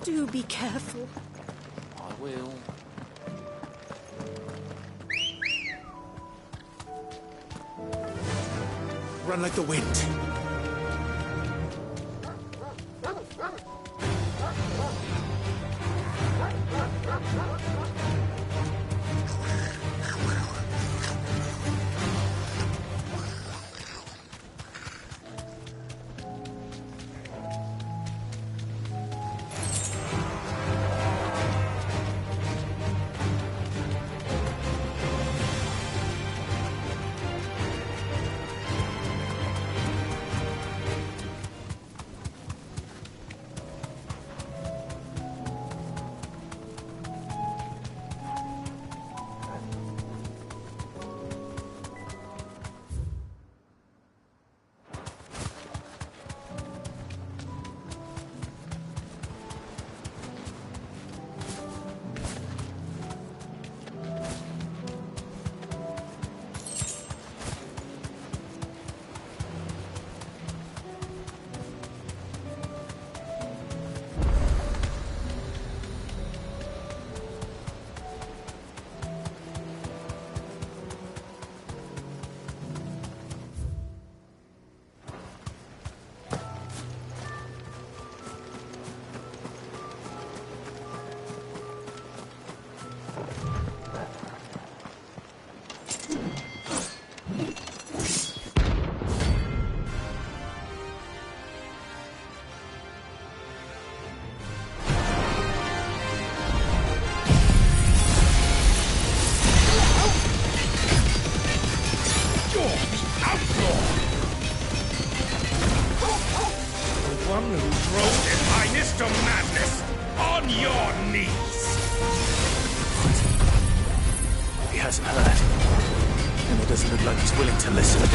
Do be careful. I will. Run like the wind. hasn't heard. And it doesn't look like he's willing to listen.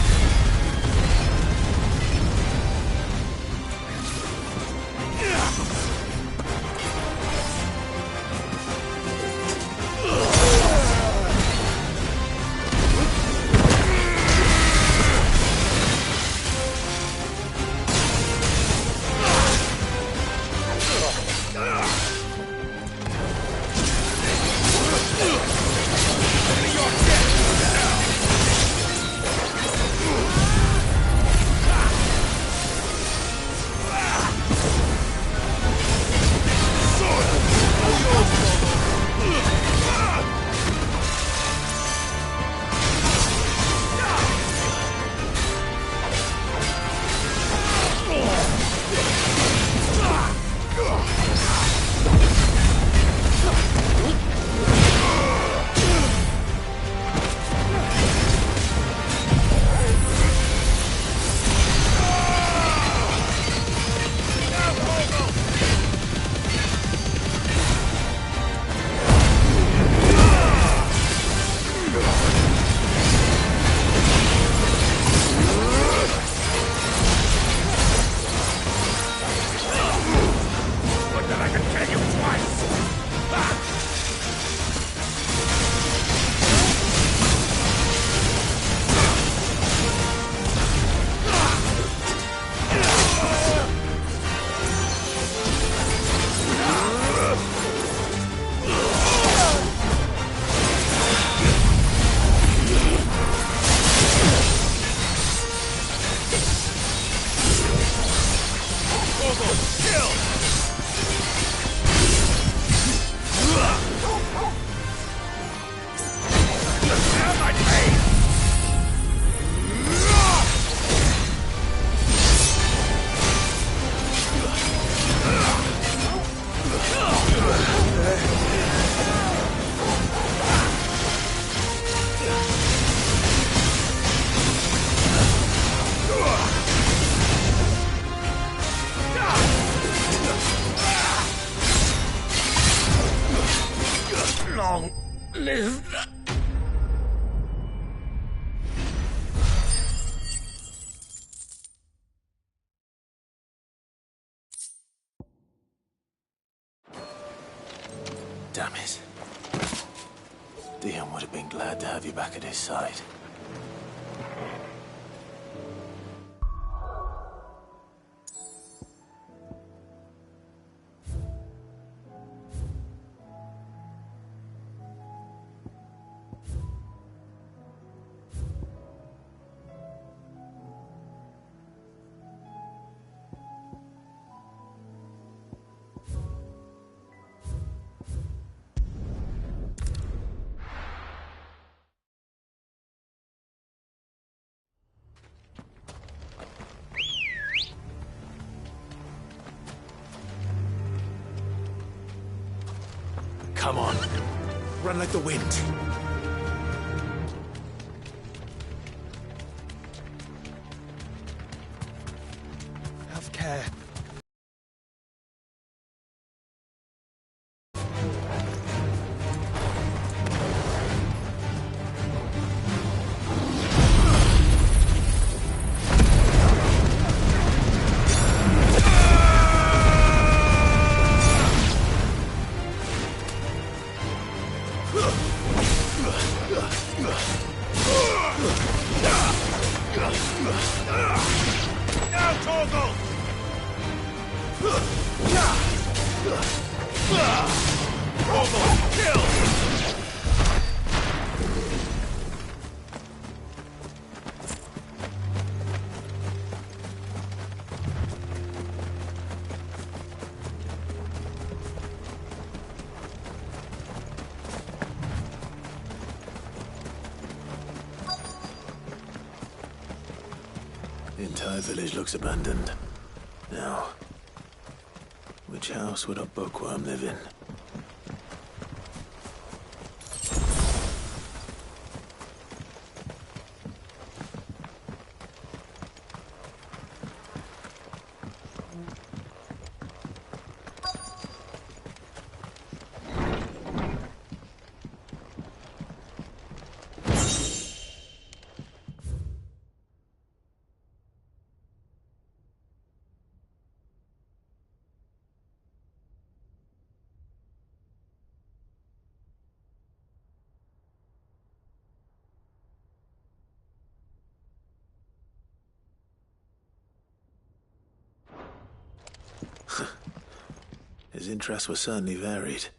Long live... Damn it. Dion would have been glad to have you back at his side. Come on. Run like the wind. Have care. The entire village looks abandoned. Now, which house would a bookworm live in? His interests were certainly varied.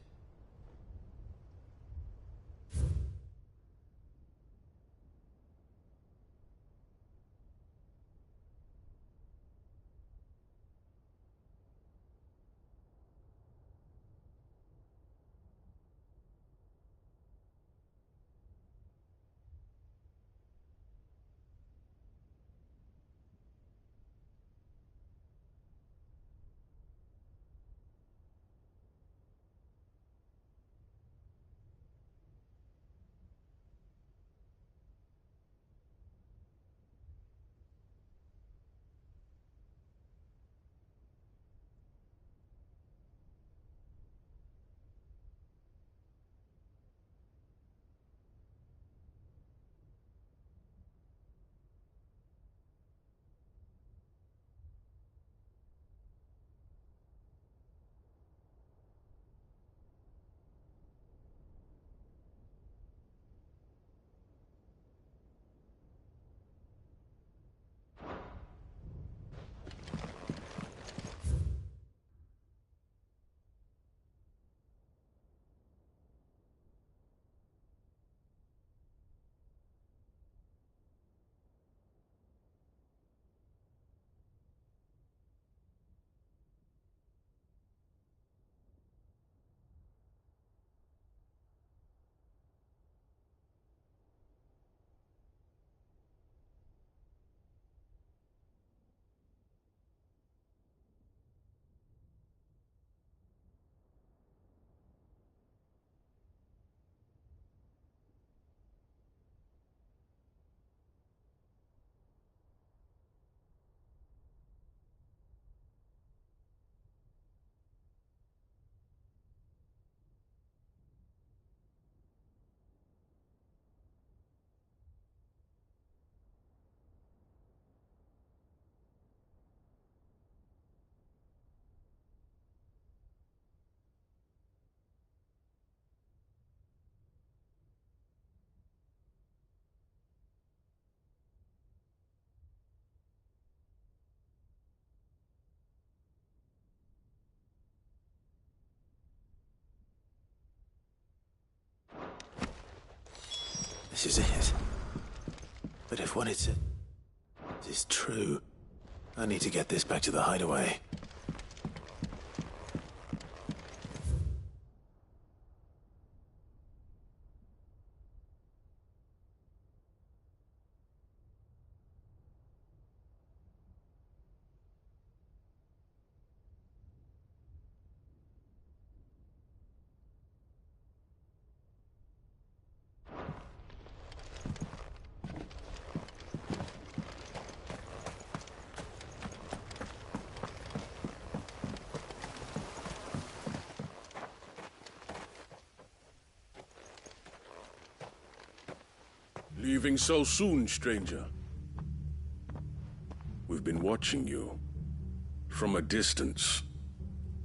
This is it. But if what it says is true, I need to get this back to the hideaway. Leaving so soon, stranger? We've been watching you. From a distance,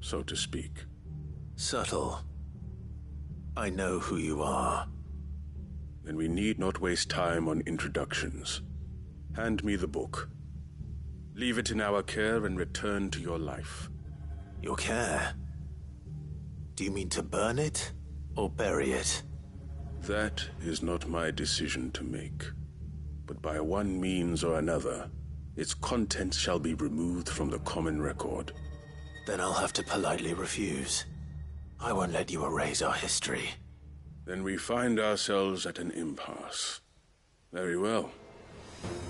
so to speak. Subtle. I know who you are. Then we need not waste time on introductions. Hand me the book. Leave it in our care and return to your life. Your care? Do you mean to burn it or bury it? That is not my decision to make. But by one means or another, its contents shall be removed from the common record. Then I'll have to politely refuse. I won't let you erase our history. Then we find ourselves at an impasse. Very well.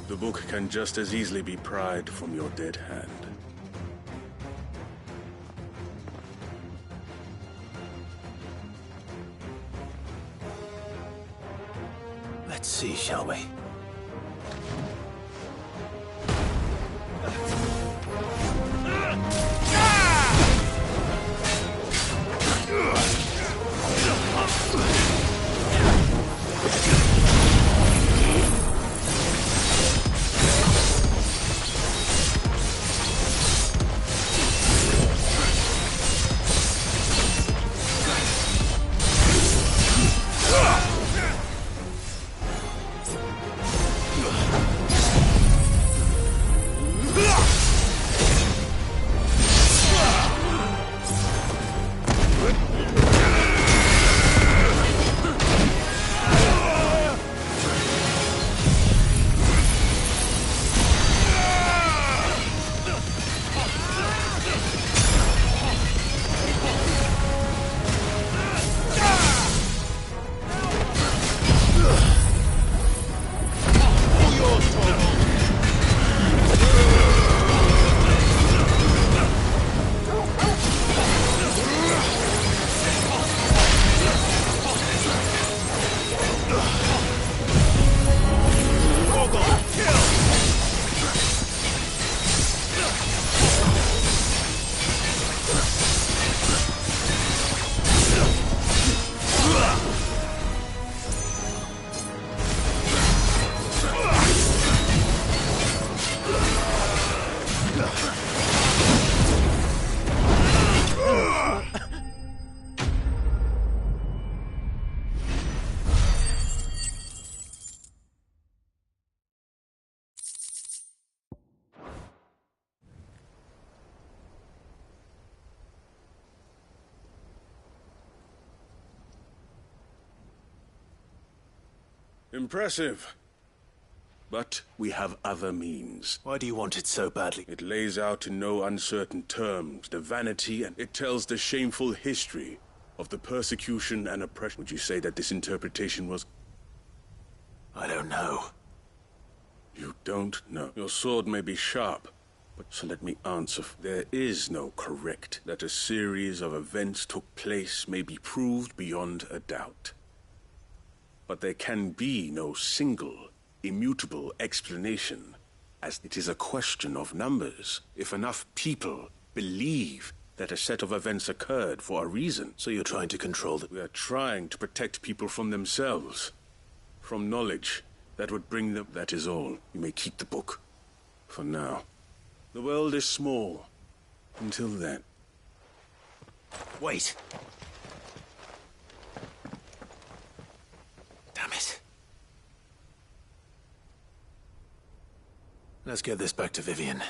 The book can just as easily be pried from your dead hand. Let's see, shall we? Impressive. But we have other means. Why do you want it so badly? It lays out in no uncertain terms the vanity, and it tells the shameful history of the persecution and oppression. Would you say that this interpretation was... I don't know. You don't know. Your sword may be sharp, but so let me answer. There is no correct. That a series of events took place may be proved beyond a doubt. But there can be no single, immutable explanation, as it is a question of numbers. If enough people believe that a set of events occurred for a reason... So you're trying to control them? We are trying to protect people from themselves, from knowledge that would bring them... That is all. You may keep the book. For now. The world is small. Until then. Wait. Damn it. Let's get this back to Vivian.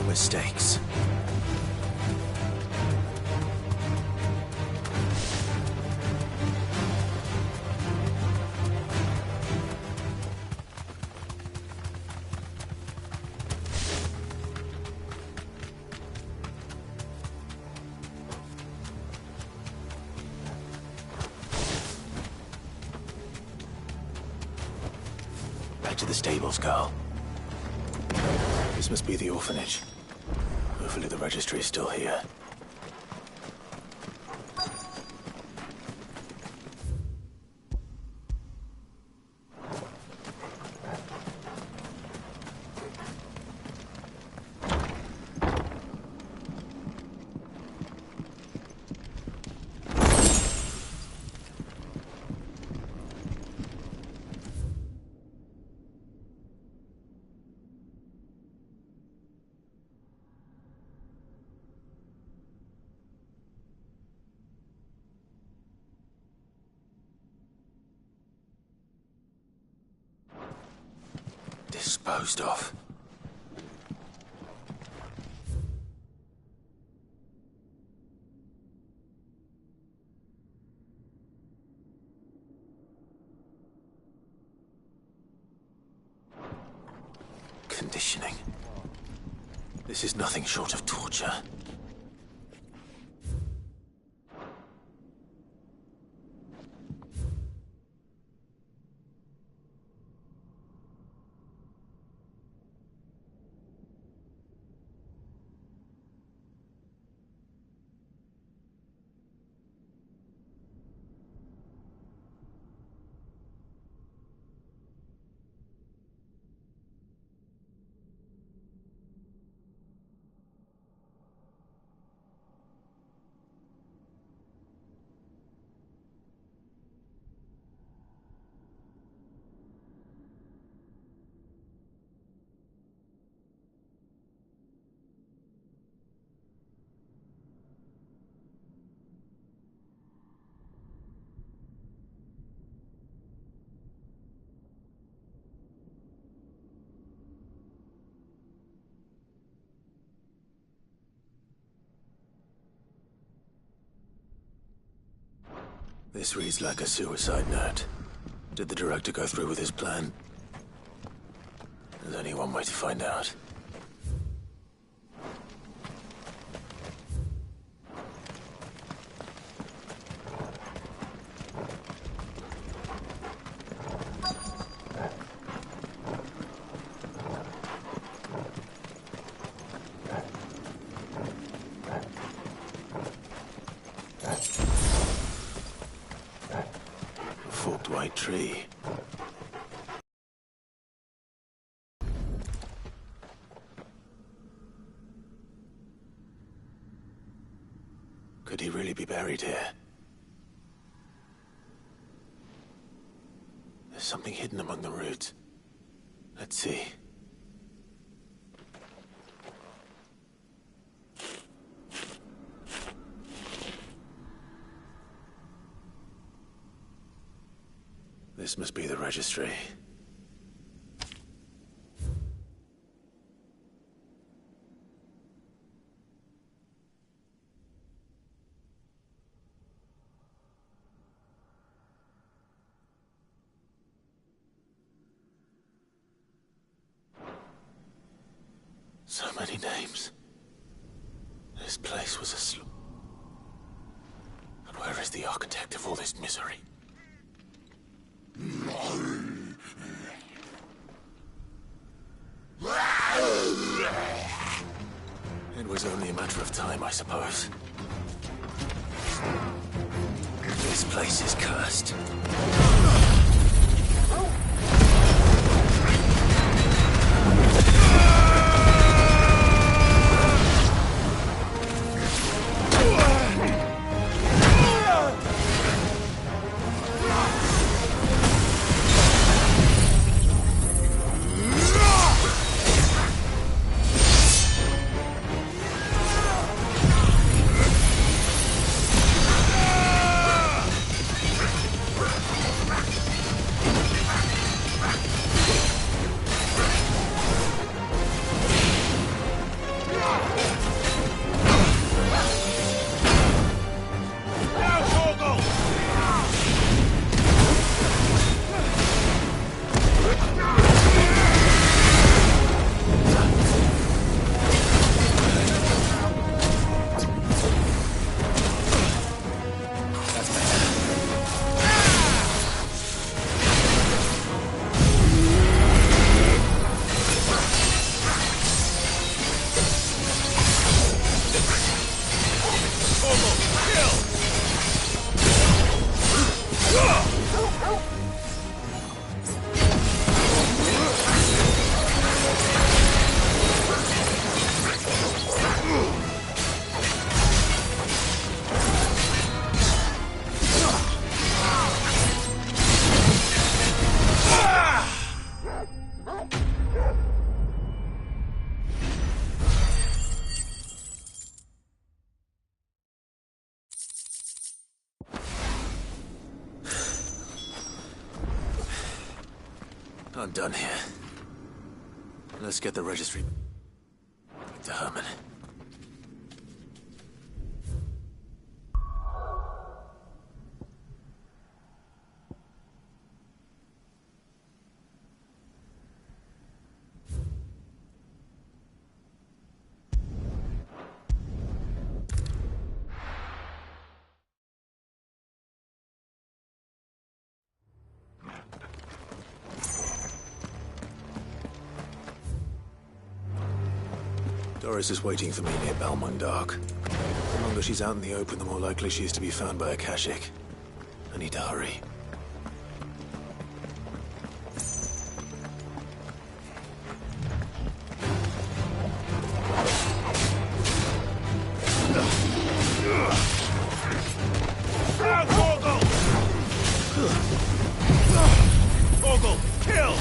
Mistakes. Back to the stables, Carl. This must be the orphanage. Hopefully the registry is still here. Disposed of. Conditioning. This is nothing short of torture. This reads like a suicide note. Did the director go through with his plan? There's only one way to find out. Forked white tree. Could he really be buried here? There's something hidden among the roots. Let's see. This must be the registry. So many names. This place was a slum. And where is the architect of all this misery? It was only a matter of time, I suppose. This place is cursed. I'm done here. Let's get the registry back to Herman. Doris is waiting for me near Balmundark. The longer she's out in the open, the more likely she is to be found by a Kashik. I need to hurry. Vogel, kill!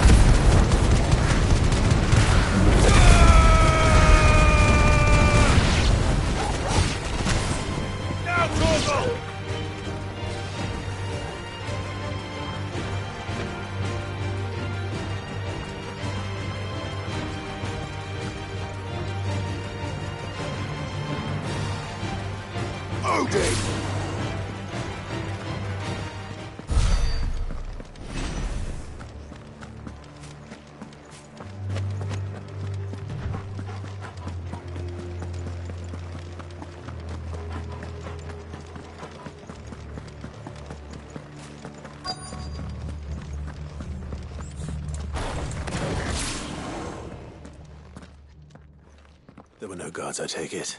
There were no guards, I take it.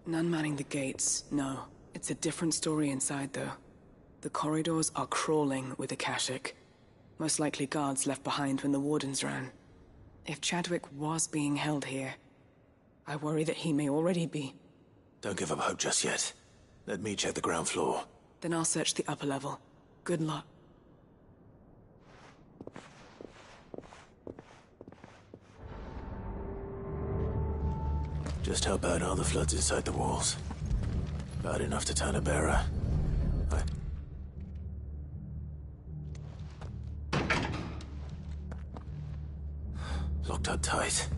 None manning the gates, no. It's a different story inside, though. The corridors are crawling with Akashic. Most likely guards left behind when the Wardens ran. If Chadwick was being held here, I worry that he may already be. Don't give up hope just yet. Let me check the ground floor. Then I'll search the upper level. Good luck. Just how bad are the floods inside the walls? Bad enough to turn a bearer. Locked up tight.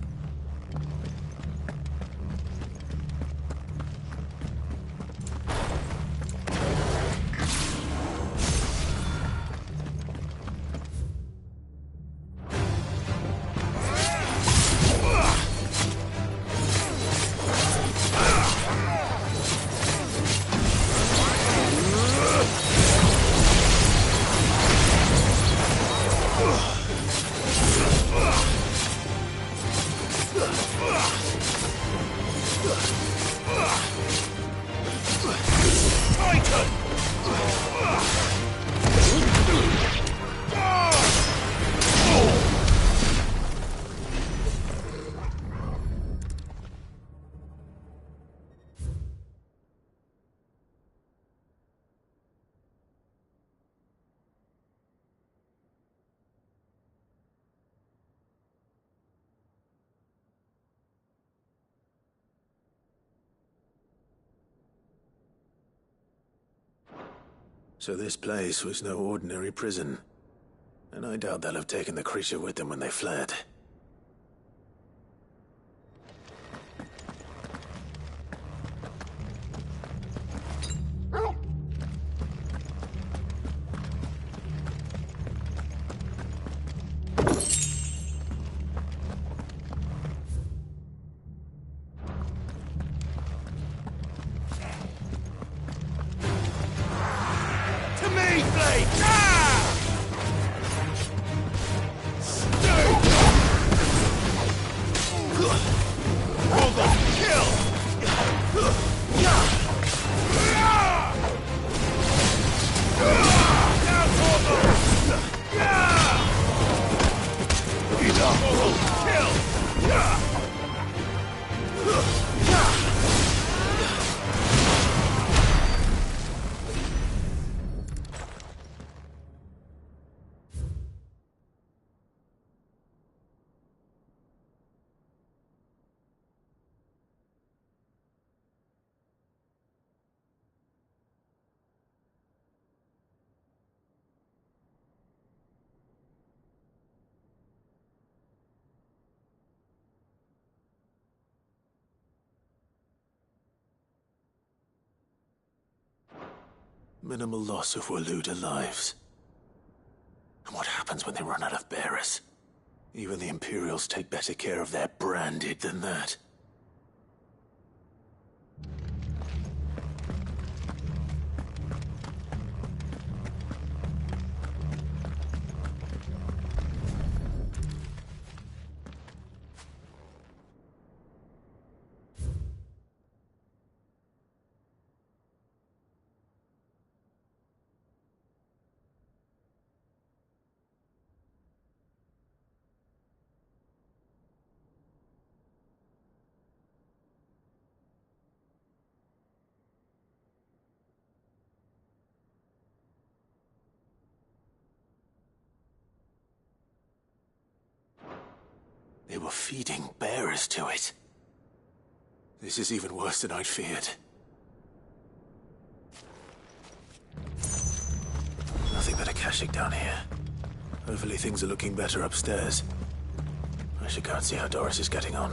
So this place was no ordinary prison. And I doubt they'll have taken the creature with them when they fled. Minimal loss of Waluda lives. And what happens when they run out of bearers? Even the Imperials take better care of their branded than that. They were feeding bearers to it. This is even worse than I'd feared. Nothing but a Kashyyyk down here. Hopefully things are looking better upstairs. I should go and see how Doris is getting on.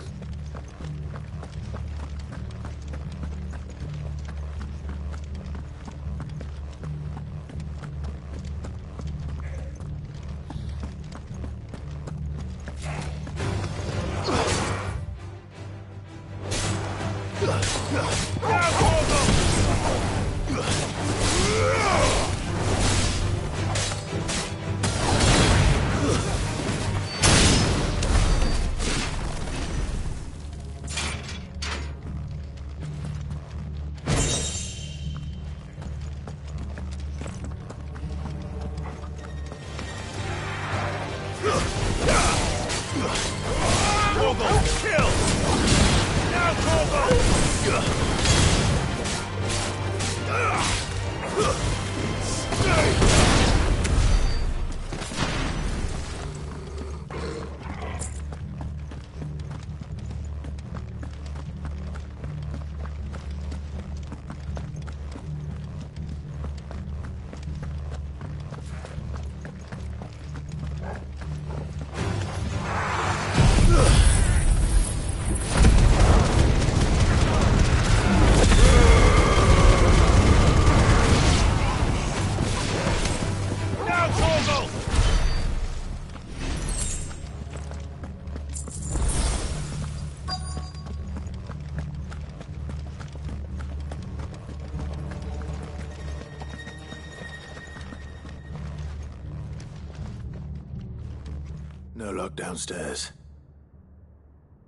No lock downstairs.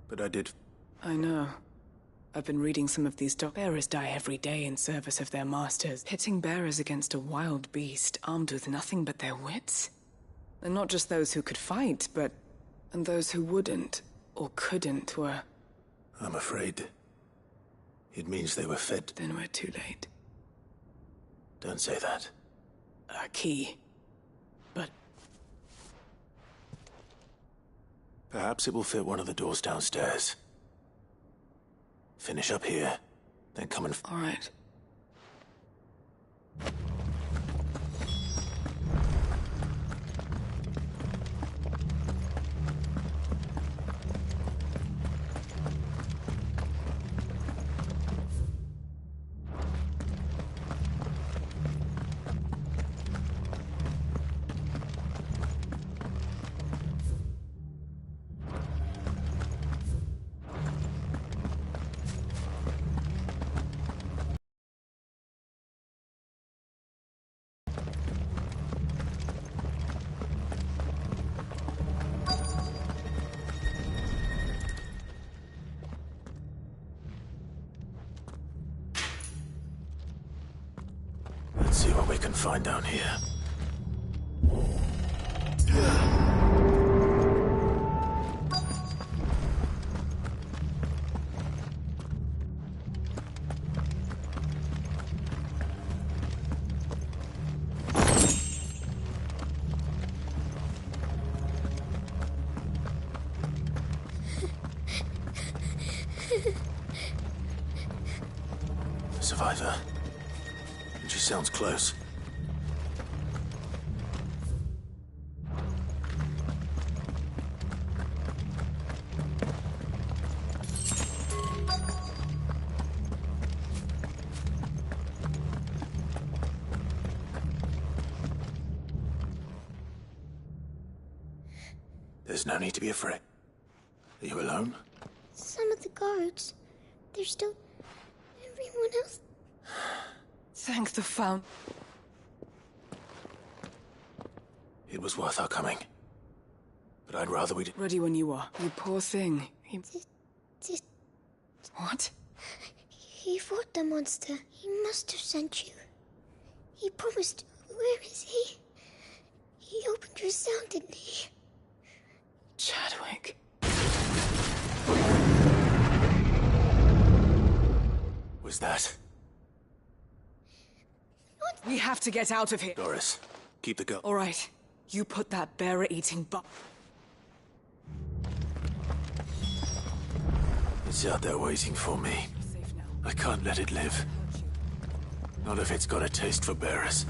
But I did... I know. I've been reading some of these bearers die every day in service of their masters. Pitting bearers against a wild beast armed with nothing but their wits? And not just those who could fight, but... and those who wouldn't, or couldn't, were... I'm afraid... it means they were fed. Then we're too late. Don't say that. A key. But... perhaps it will fit one of the doors downstairs. Finish up here, then come and... All right. Let's see what we can find down here. Survivor. She sounds close. There's no need to be afraid. Are you alone? Some of the guards. There's still everyone else. Thank the Fount. It was worth our coming. But I'd rather we did. Ready when you are. You poor thing. Just... What? He fought the monster. He must have sent you. He promised... Where is he? He opened your cell, didn't he? Chadwick. Was that? What? We have to get out of here. Doris, keep the girl. All right. You put that bearer-eating It's out there waiting for me. I can't let it live. Not if it's got a taste for bearers.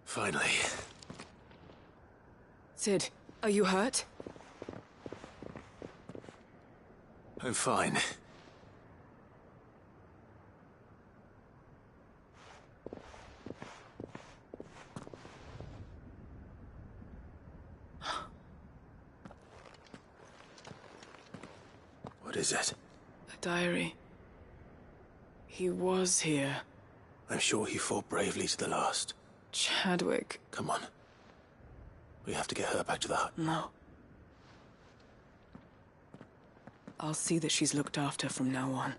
Finally. Sid, are you hurt? I'm fine. What is it? A diary. He was here. I'm sure he fought bravely to the last. Chadwick. Come on. We have to get her back to the hut. No. I'll see that she's looked after from now on.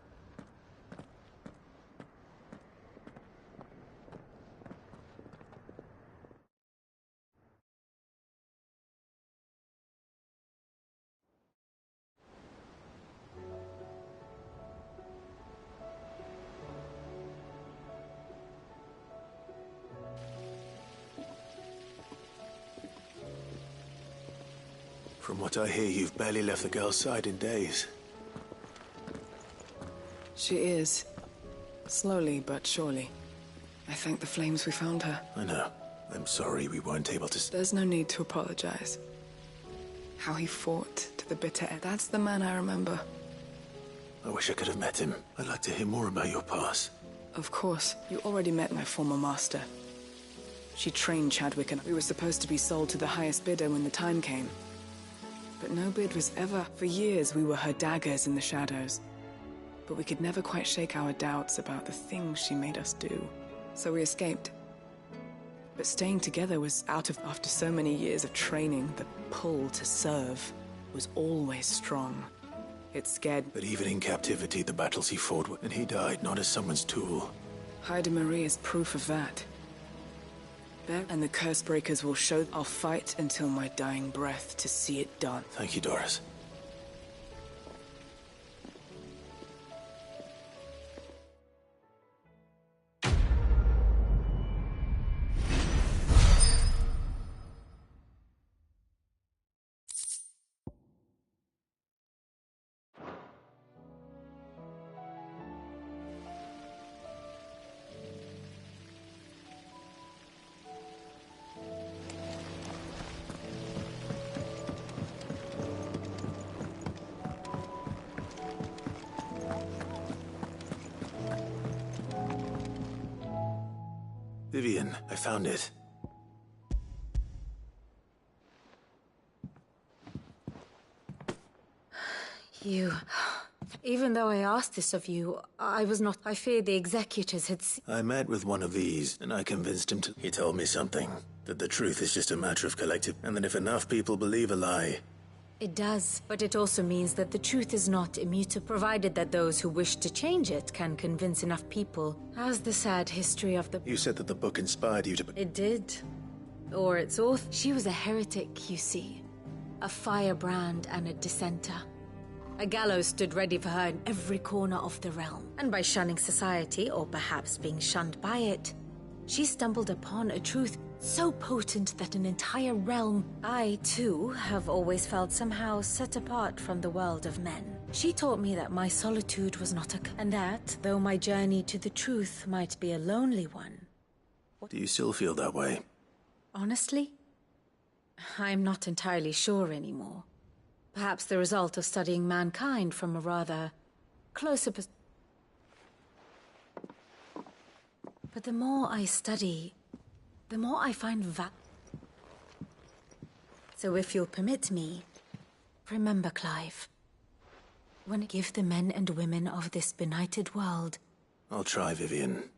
From what I hear, you've barely left the girl's side in days. She is. Slowly but surely. I thank the flames we found her. I know. I'm sorry we weren't able to... There's no need to apologize. How he fought to the bitter end. That's the man I remember. I wish I could have met him. I'd like to hear more about your past. Of course. You already met my former master. She trained Chadwick and we were supposed to be sold to the highest bidder when the time came. But no bid was ever. For years, we were her daggers in the shadows. But we could never quite shake our doubts about the things she made us do. So we escaped. But staying together was after so many years of training, the pull to serve was always strong. It scared... But even in captivity, the battles he fought with, and he died not as someone's tool. Haida Marie is proof of that. There, and the curse breakers will show I'll fight until my dying breath to see it done. Thank you, Doris. Vivian, I found it. You... Even though I asked this of you, I was not... I feared the executors had seen... I met with one of these, and I convinced him to... He told me something. That the truth is just a matter of collective... And that if enough people believe a lie... It does, but it also means that the truth is not immutable, provided that those who wish to change it can convince enough people. How's the sad history of the... You said that the book inspired you to... It did. Or its author. She was a heretic, you see. A firebrand and a dissenter. A gallows stood ready for her in every corner of the realm. And by shunning society, or perhaps being shunned by it, she stumbled upon a truth so potent that an entire realm... I, too, have always felt somehow set apart from the world of men. She taught me that my solitude was not a... And that, though my journey to the truth might be a lonely one... Do you still feel that way? Honestly? I'm not entirely sure anymore. Perhaps the result of studying mankind from a rather closer perspective. But the more I study, the more I find So if you'll permit me, remember, Clive, when I give the men and women of this benighted world... I'll try, Vivian.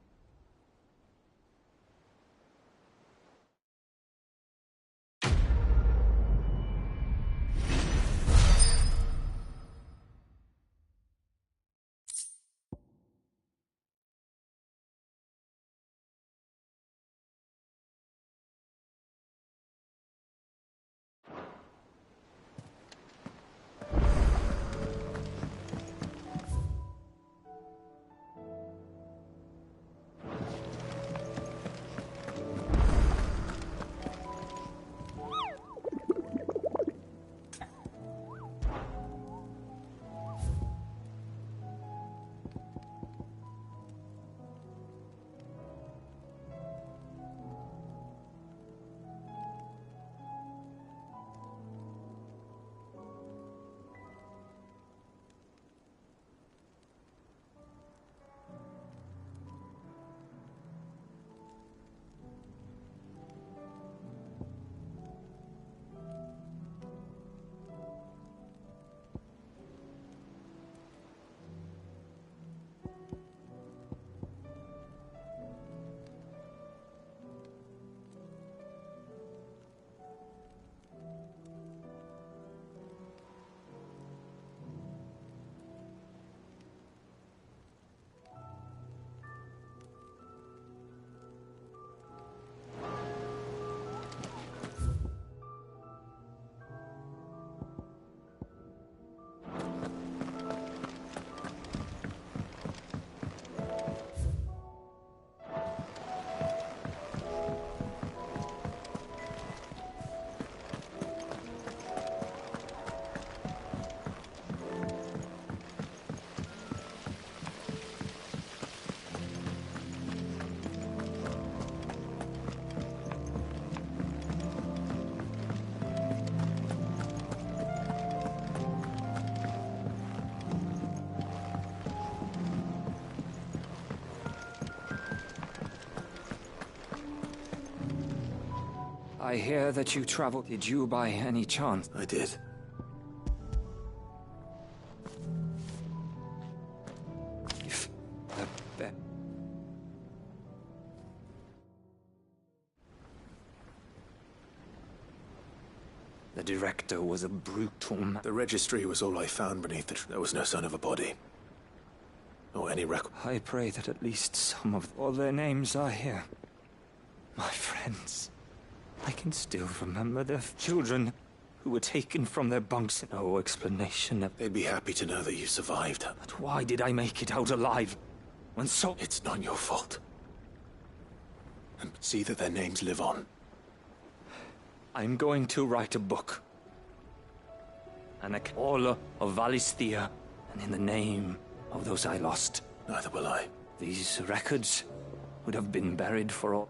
I hear that you traveled. Did you by any chance? I did. If the director was a brutal man. The registry was all I found beneath it. There was no sign of a body. Or any record. I pray that at least some of all their names are here. My friends. I can still remember their children who were taken from their bunks. No explanation. They'd be happy to know that you survived. But why did I make it out alive? When so... It's not your fault. And see that their names live on. I'm going to write a book. An all of Valisthea, and in the name of those I lost. Neither will I. These records would have been buried for all.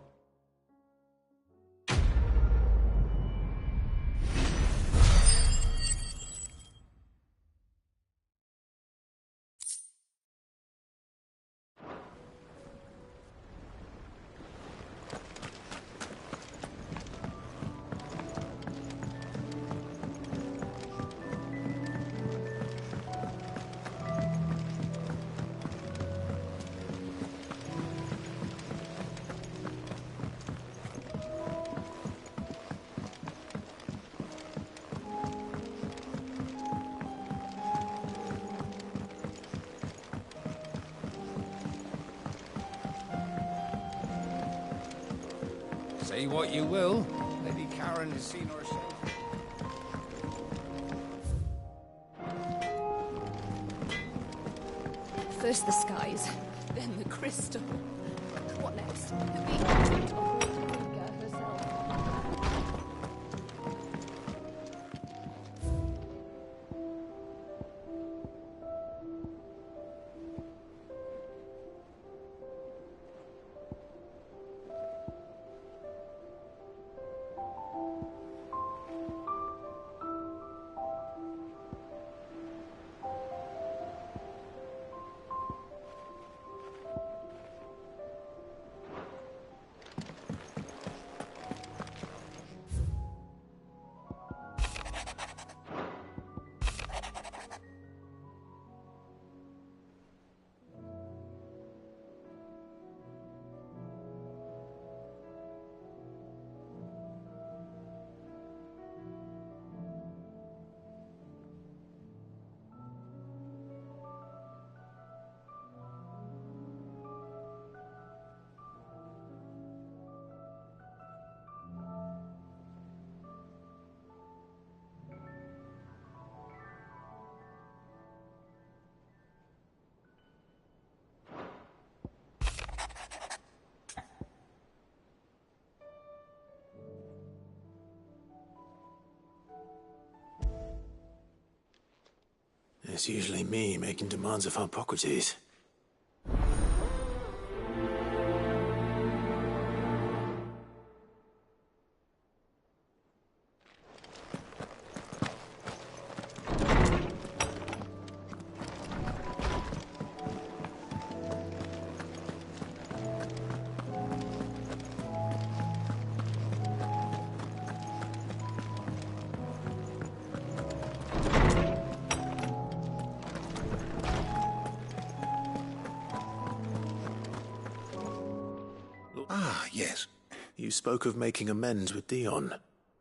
Say what you will, Lady Karen has seen herself. First the skies, then the crystal. What next? The beach of Ultima herself. It's usually me making demands of Hippocrates. Ah, yes. You spoke of making amends with Dion.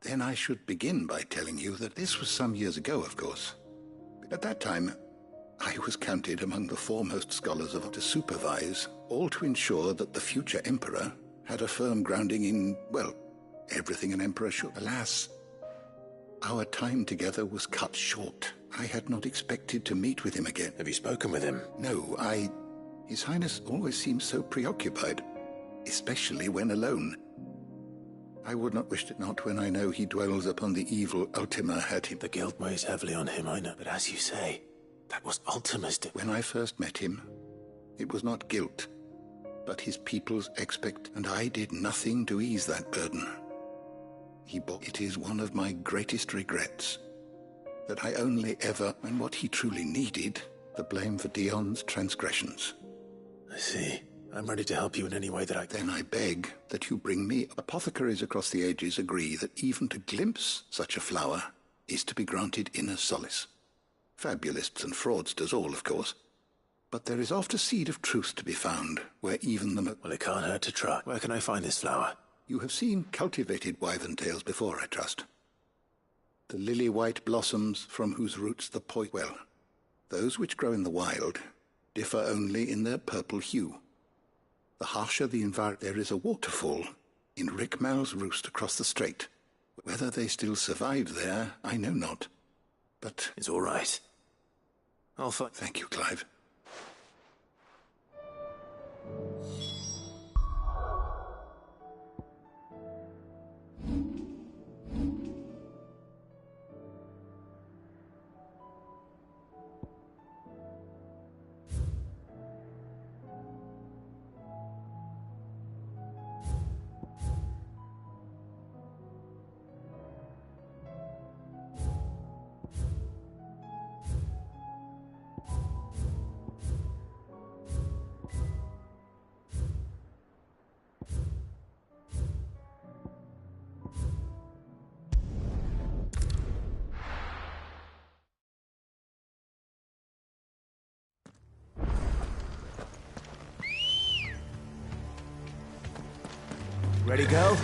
Then I should begin by telling you that this was some years ago, of course. At that time, I was counted among the foremost scholars of to supervise, all to ensure that the future emperor had a firm grounding in, well, everything an emperor should. Alas, our time together was cut short. I had not expected to meet with him again. Have you spoken with him? No, His Highness always seems so preoccupied, especially when alone. I would not wish it not when I know he dwells upon the evil Ultima had him. The guilt weighs heavily on him, I know. But as you say, that was Ultima's When I first met him, it was not guilt, but his people's and I did nothing to ease that burden. It is one of my greatest regrets, that I only ever, and what he truly needed, the blame for Dion's transgressions. I see. I'm ready to help you in any way that I can. Then I beg that you bring me. Apothecaries across the ages agree that even to glimpse such a flower is to be granted inner solace. Fabulists and fraudsters all, of course. But there is oft a seed of truth to be found, where even the... Well, it can't hurt to try. Where can I find this flower? You have seen cultivated wyvern tails before, I trust. The lily-white blossoms from whose roots the well, those which grow in the wild differ only in their purple hue. The harsher the environment, there is a waterfall in Rickmal's roost across the strait. Whether they still survive there, I know not. But... It's all right. I'll find... Thank you, Clive. Ready, girl?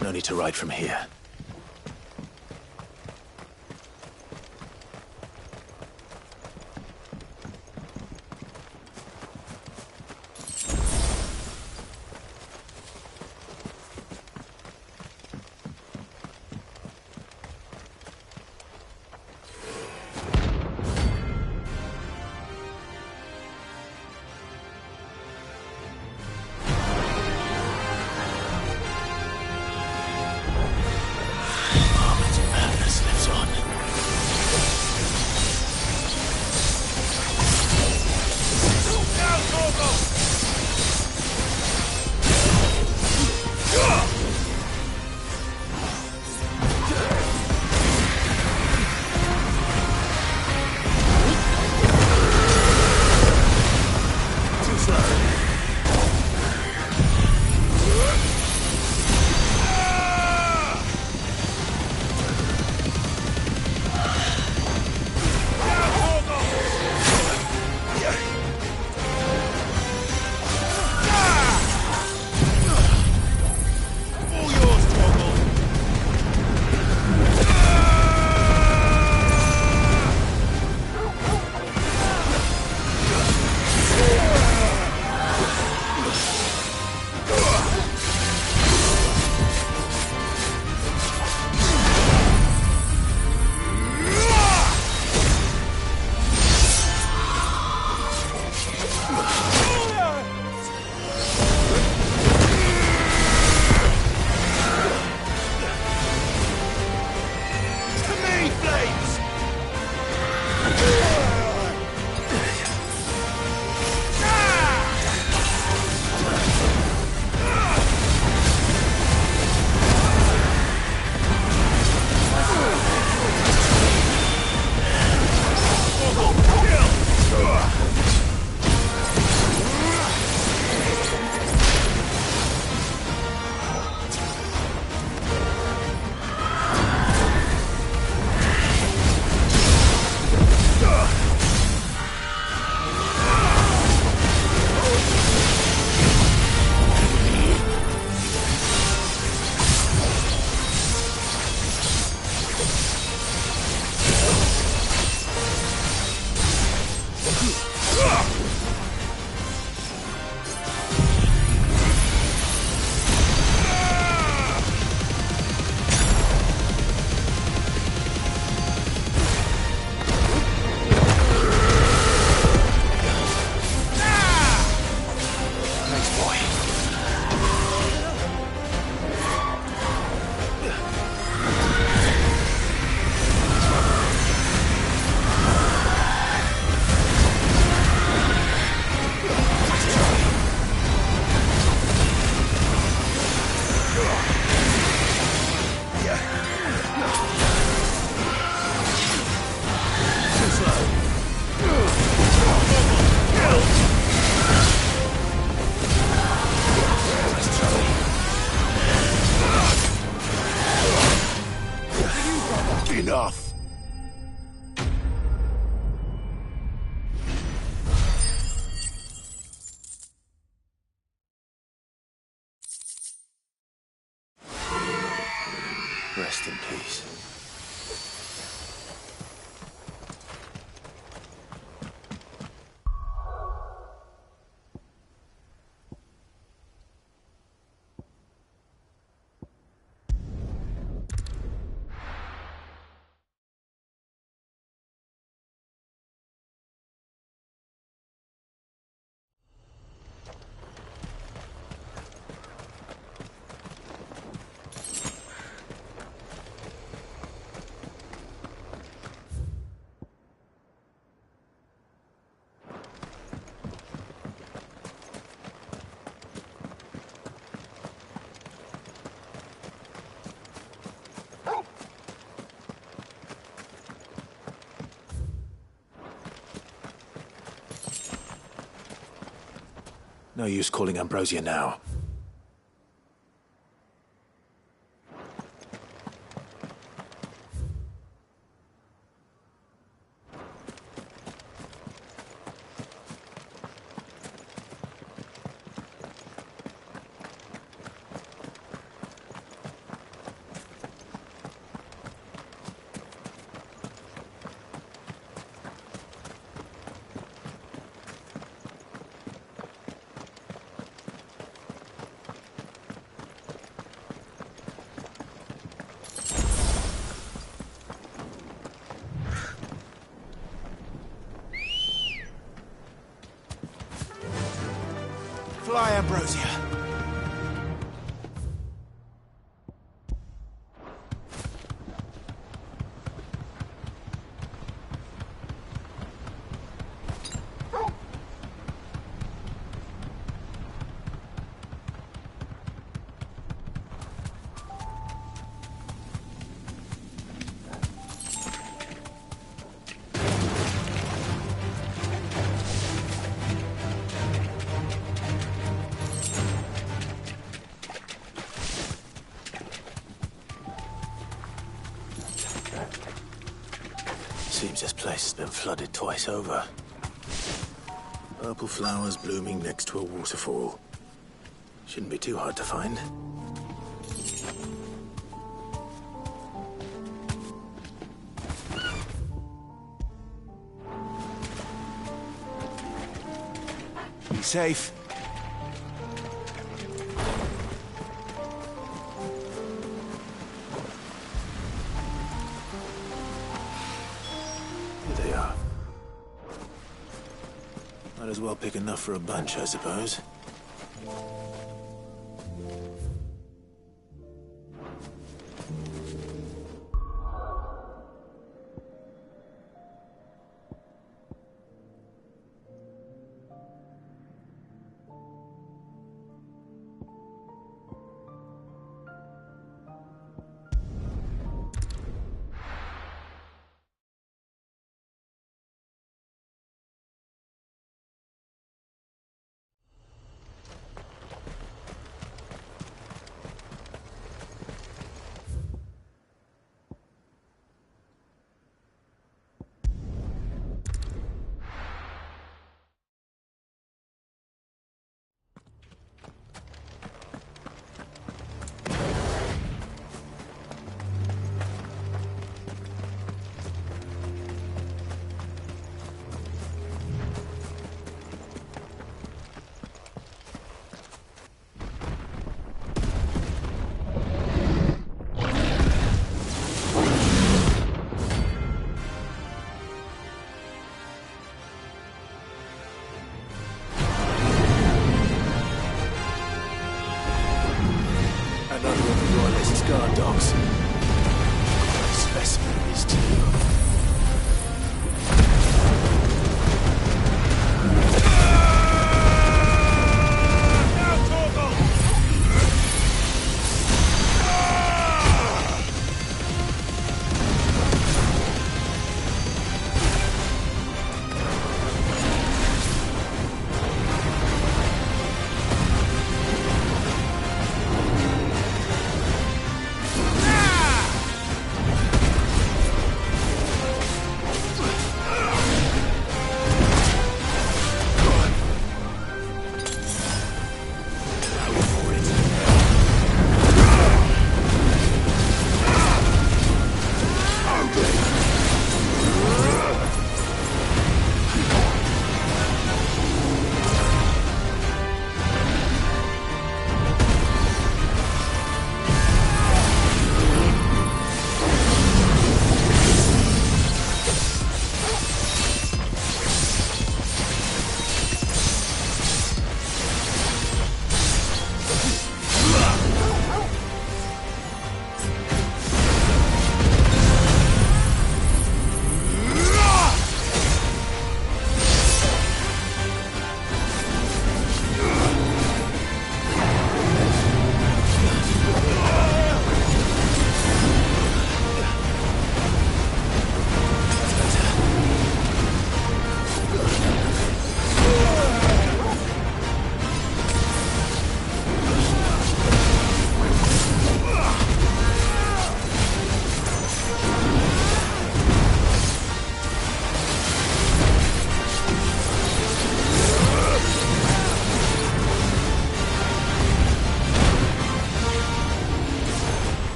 No need to ride from here. No use calling Ambrosia now. Fly, Ambrosia. Seems this place has been flooded twice over. Purple flowers blooming next to a waterfall. Shouldn't be too hard to find. Be safe. Here they are. Might as well pick enough for a bunch, I suppose.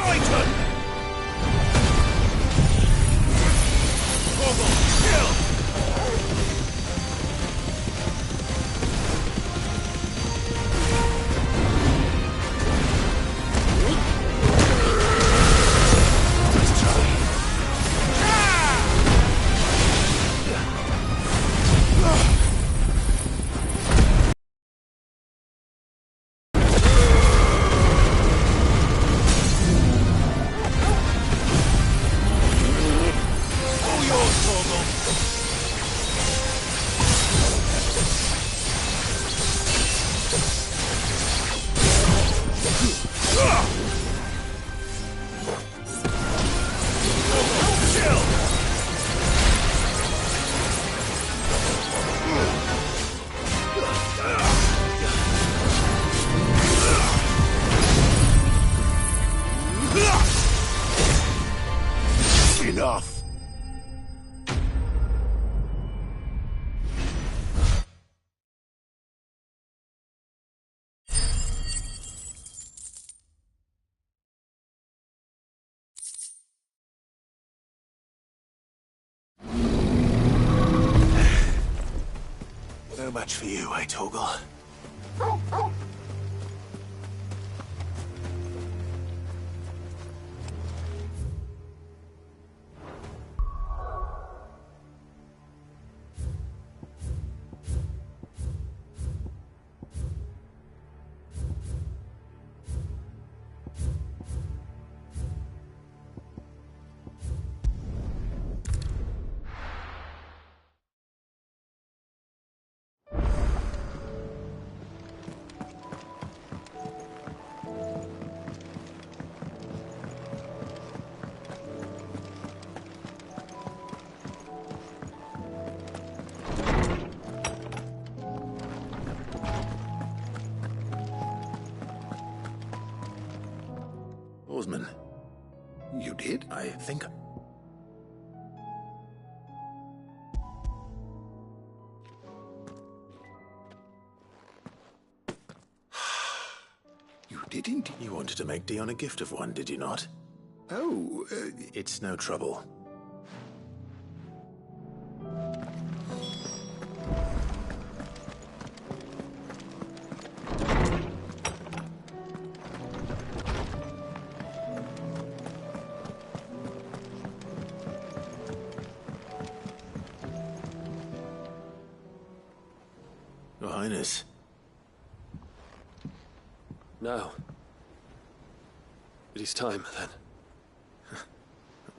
Titan! Torgal, kill! Enough! No match for you, eh, Torgal? Oarsman. You did? I think... You did indeed. You wanted to make Dion a gift of one, did you not? Oh, It's no trouble. Your Highness. Now. It is time, then.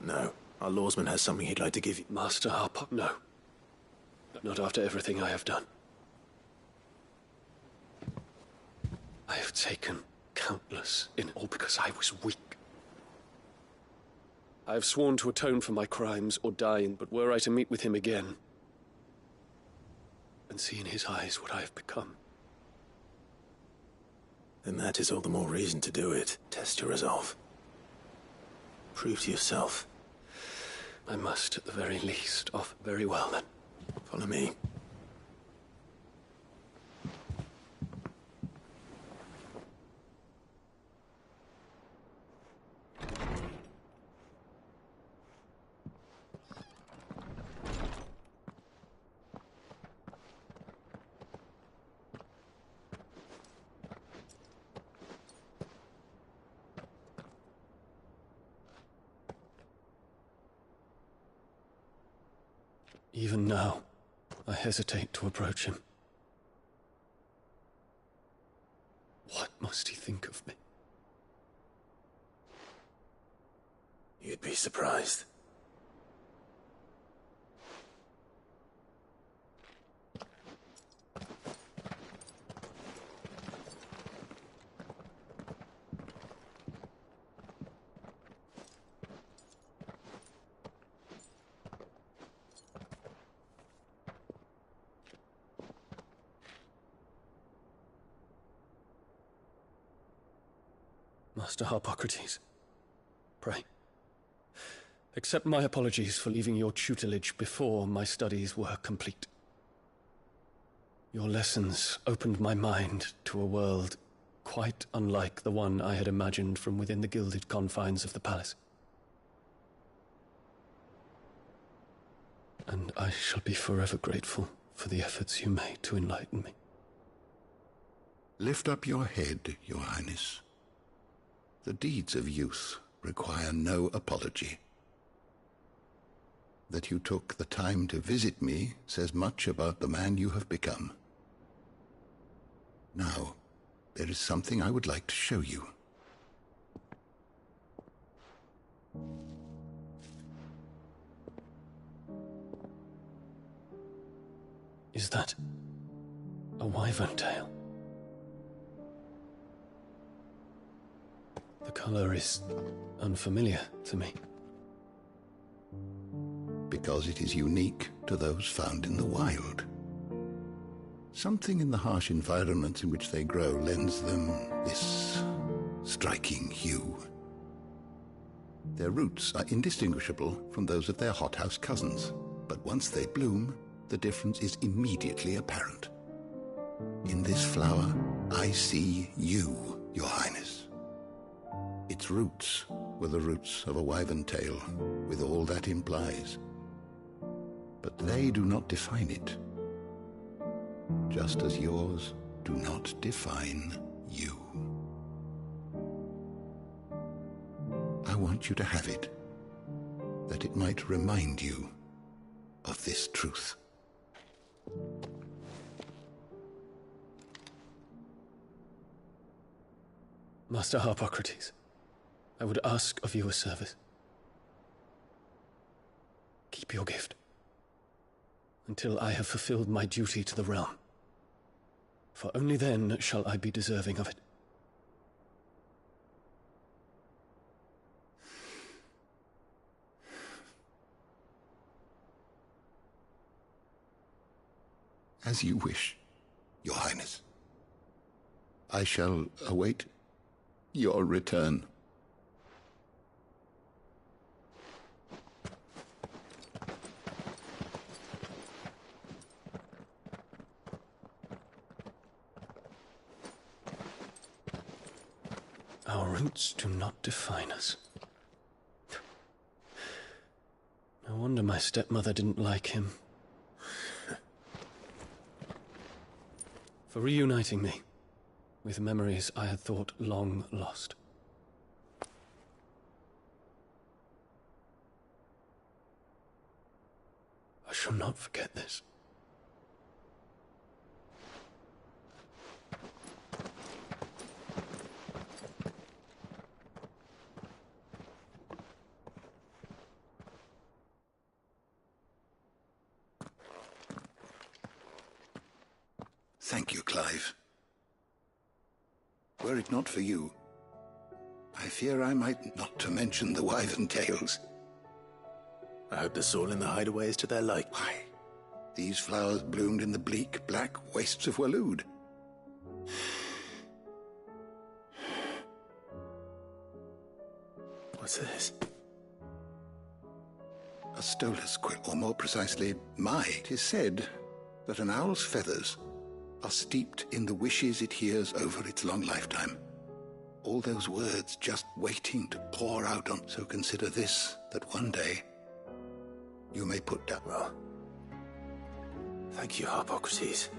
No. Our lawsman has something he'd like to give you. Master Harper? No. Not after everything I have done. I have taken countless in all because I was weak. I have sworn to atone for my crimes or die in, but were I to meet with him again and see in his eyes what I have become, then that is all the more reason to do it. Test your resolve. Prove to yourself. I must, at the very least, offer. Very well, then. Follow me. Even now, I hesitate to approach him. What must he think of me? You'd be surprised. Master Harpocrates, pray. Accept my apologies for leaving your tutelage before my studies were complete. Your lessons opened my mind to a world quite unlike the one I had imagined from within the gilded confines of the palace. And I shall be forever grateful for the efforts you made to enlighten me. Lift up your head, Your Highness. The deeds of youth require no apology. That you took the time to visit me says much about the man you have become. Now, there is something I would like to show you. Is that a wyvern tail? The color is unfamiliar to me. Because it is unique to those found in the wild. Something in the harsh environments in which they grow lends them this striking hue. Their roots are indistinguishable from those of their hothouse cousins, but once they bloom, the difference is immediately apparent. In this flower, I see you, Your Highness. Its roots were the roots of a wyvern tail, with all that implies. But they do not define it, just as yours do not define you. I want you to have it, that it might remind you of this truth. Master Harpocrates, I would ask of you a service. Keep your gift until I have fulfilled my duty to the realm, for only then shall I be deserving of it. As you wish, Your Highness. I shall await your return. Our roots do not define us. No wonder my stepmother didn't like him. For reuniting me with memories I had thought long lost. I shall not forget this. Thank you, Clive. Were it not for you, I fear I might not to mention the wyvern tales. I hope the soul in the hideaway is to their like. Why, these flowers bloomed in the bleak, black wastes of Waloed. What's this? A stolas quill, or more precisely, it is said that an owl's feathers are steeped in the wishes it hears over its long lifetime. All those words just waiting to pour out on. So consider this, that one day you may put down. Well, thank you, Harpocrates.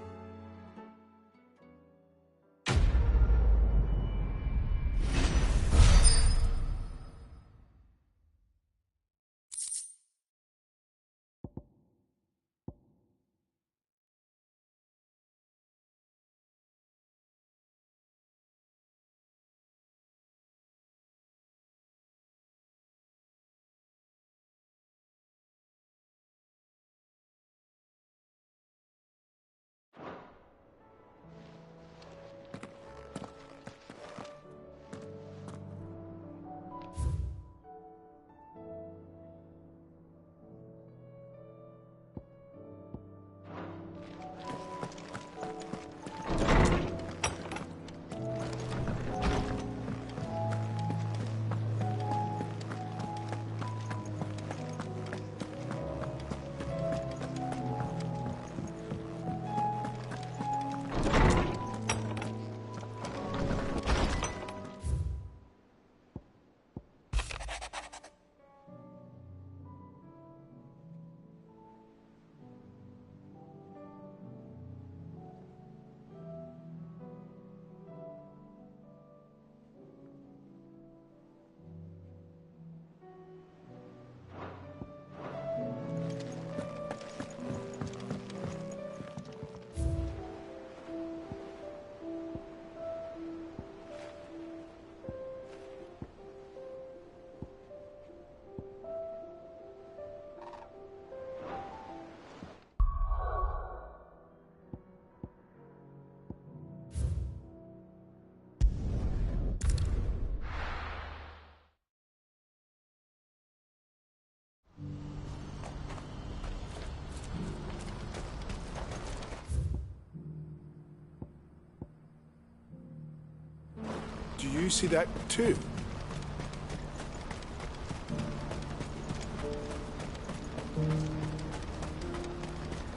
you see that too?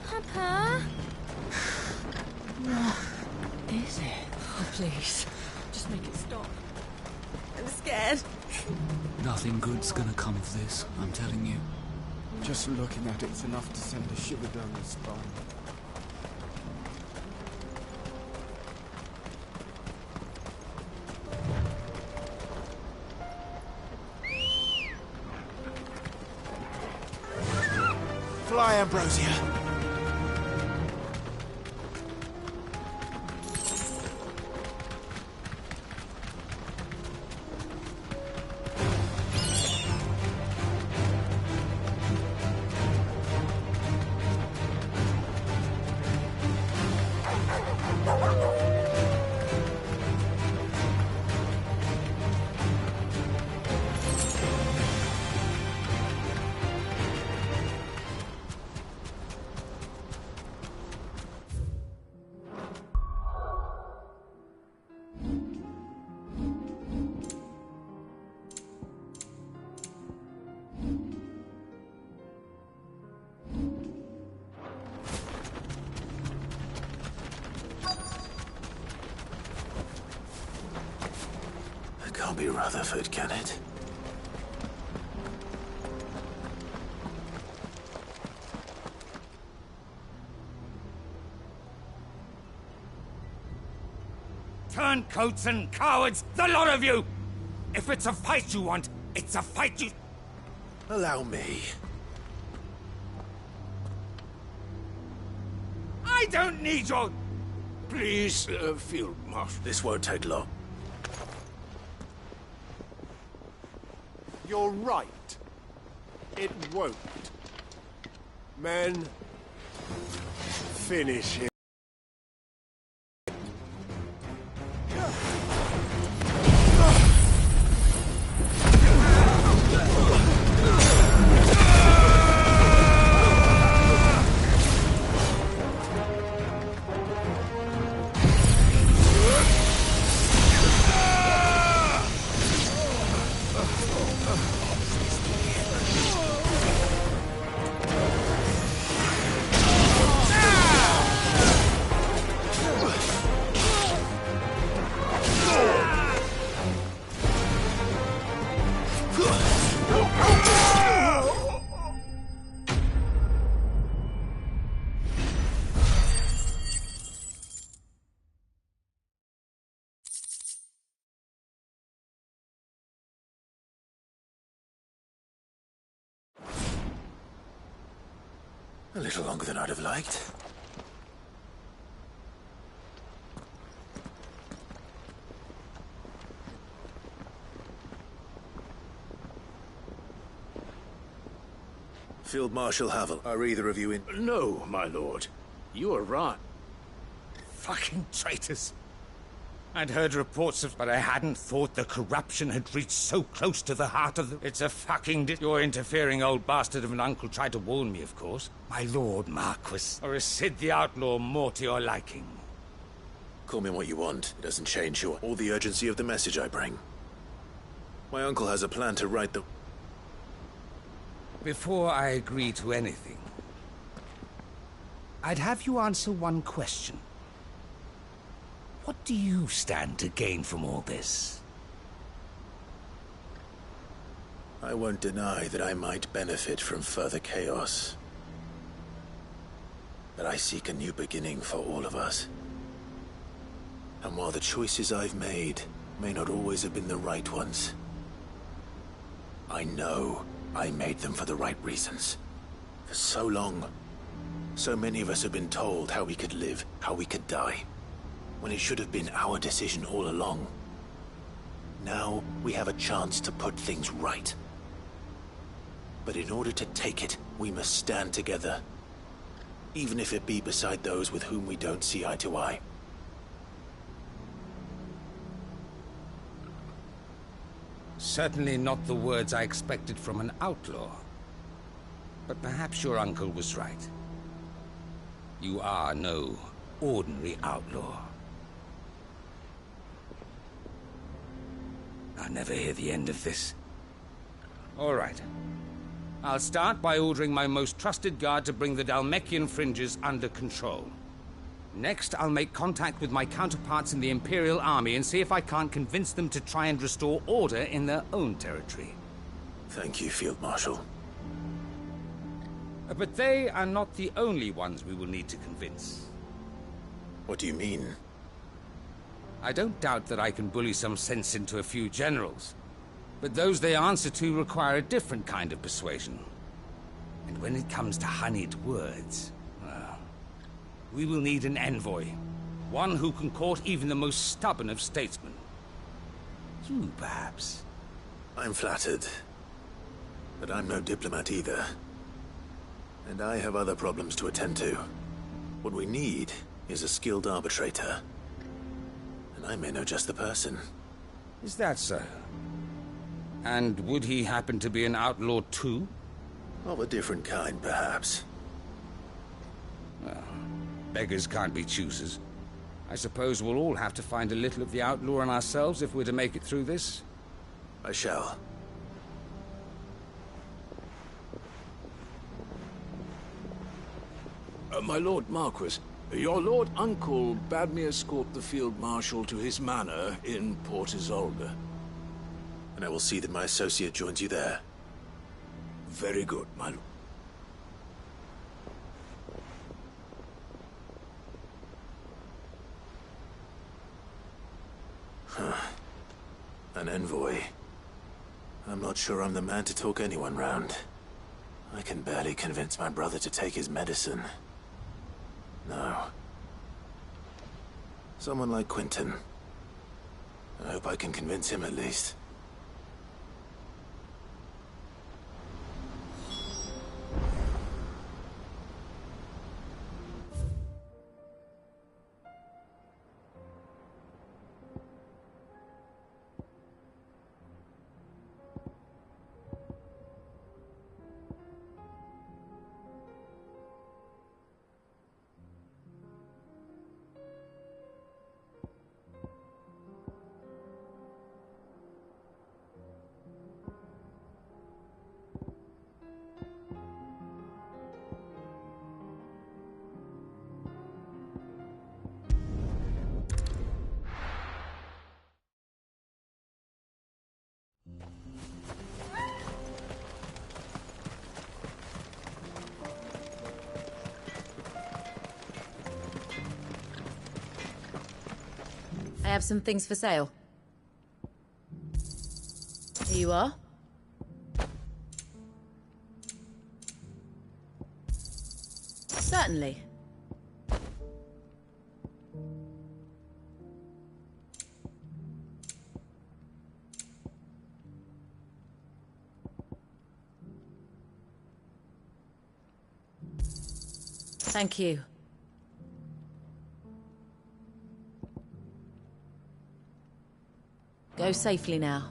Papa? What is it? Oh, please. Just make it stop. I'm scared. Nothing good's gonna come of this, I'm telling you. Just looking at it's enough to send a shiver down the spine. Fly, Ambrosia. Can't be Rutherford, can it? Turncoats and cowards, the lot of you! If it's a fight you want, it's a fight you... Allow me. I don't need your... Please, Field Marshal. This won't take long. You're right. It won't. Men, finish him. A little longer than I'd have liked. Field Marshal Havel, are either of you in? No, my lord. You are right. Fucking traitors. I'd heard reports of, but I hadn't thought the corruption had reached so close to the heart of the... It's a fucking... Your interfering old bastard of an uncle tried to warn me, of course. My lord Marquis, or is Sid the Outlaw more to your liking? Call me what you want. It doesn't change your... or the urgency of the message I bring. My uncle has a plan to right the... Before I agree to anything, I'd have you answer one question. What do you stand to gain from all this? I won't deny that I might benefit from further chaos. But I seek a new beginning for all of us. And while the choices I've made may not always have been the right ones, I know I made them for the right reasons. For so long, so many of us have been told how we could live, how we could die, when it should have been our decision all along. Now, we have a chance to put things right. But in order to take it, we must stand together. Even if it be beside those with whom we don't see eye to eye. Certainly not the words I expected from an outlaw. But perhaps your uncle was right. You are no ordinary outlaw. I never hear the end of this. All right. I'll start by ordering my most trusted guard to bring the Dalmekian fringes under control. Next, I'll make contact with my counterparts in the Imperial Army and see if I can't convince them to try and restore order in their own territory. Thank you, Field Marshal. But they are not the only ones we will need to convince. What do you mean? I don't doubt that I can bully some sense into a few generals. But those they answer to require a different kind of persuasion. And when it comes to honeyed words, well, we will need an envoy. One who can court even the most stubborn of statesmen. You, perhaps. I'm flattered. But I'm no diplomat either. And I have other problems to attend to. What we need is a skilled arbitrator. And I may know just the person. Is that so? And would he happen to be an outlaw too? Of a different kind, perhaps. Well, beggars can't be choosers. I suppose we'll all have to find a little of the outlaw in ourselves if we're to make it through this. I shall. My Lord Marquis, your Lord Uncle bade me escort the Field Marshal to his manor in Port Isolde. And I will see that my associate joins you there. Very good, my lord. An envoy. I'm not sure I'm the man to talk anyone round. I can barely convince my brother to take his medicine. No. Someone like Quentin. I hope I can convince him at least. I have some things for sale. Here you are. Certainly. Thank you. Go safely now.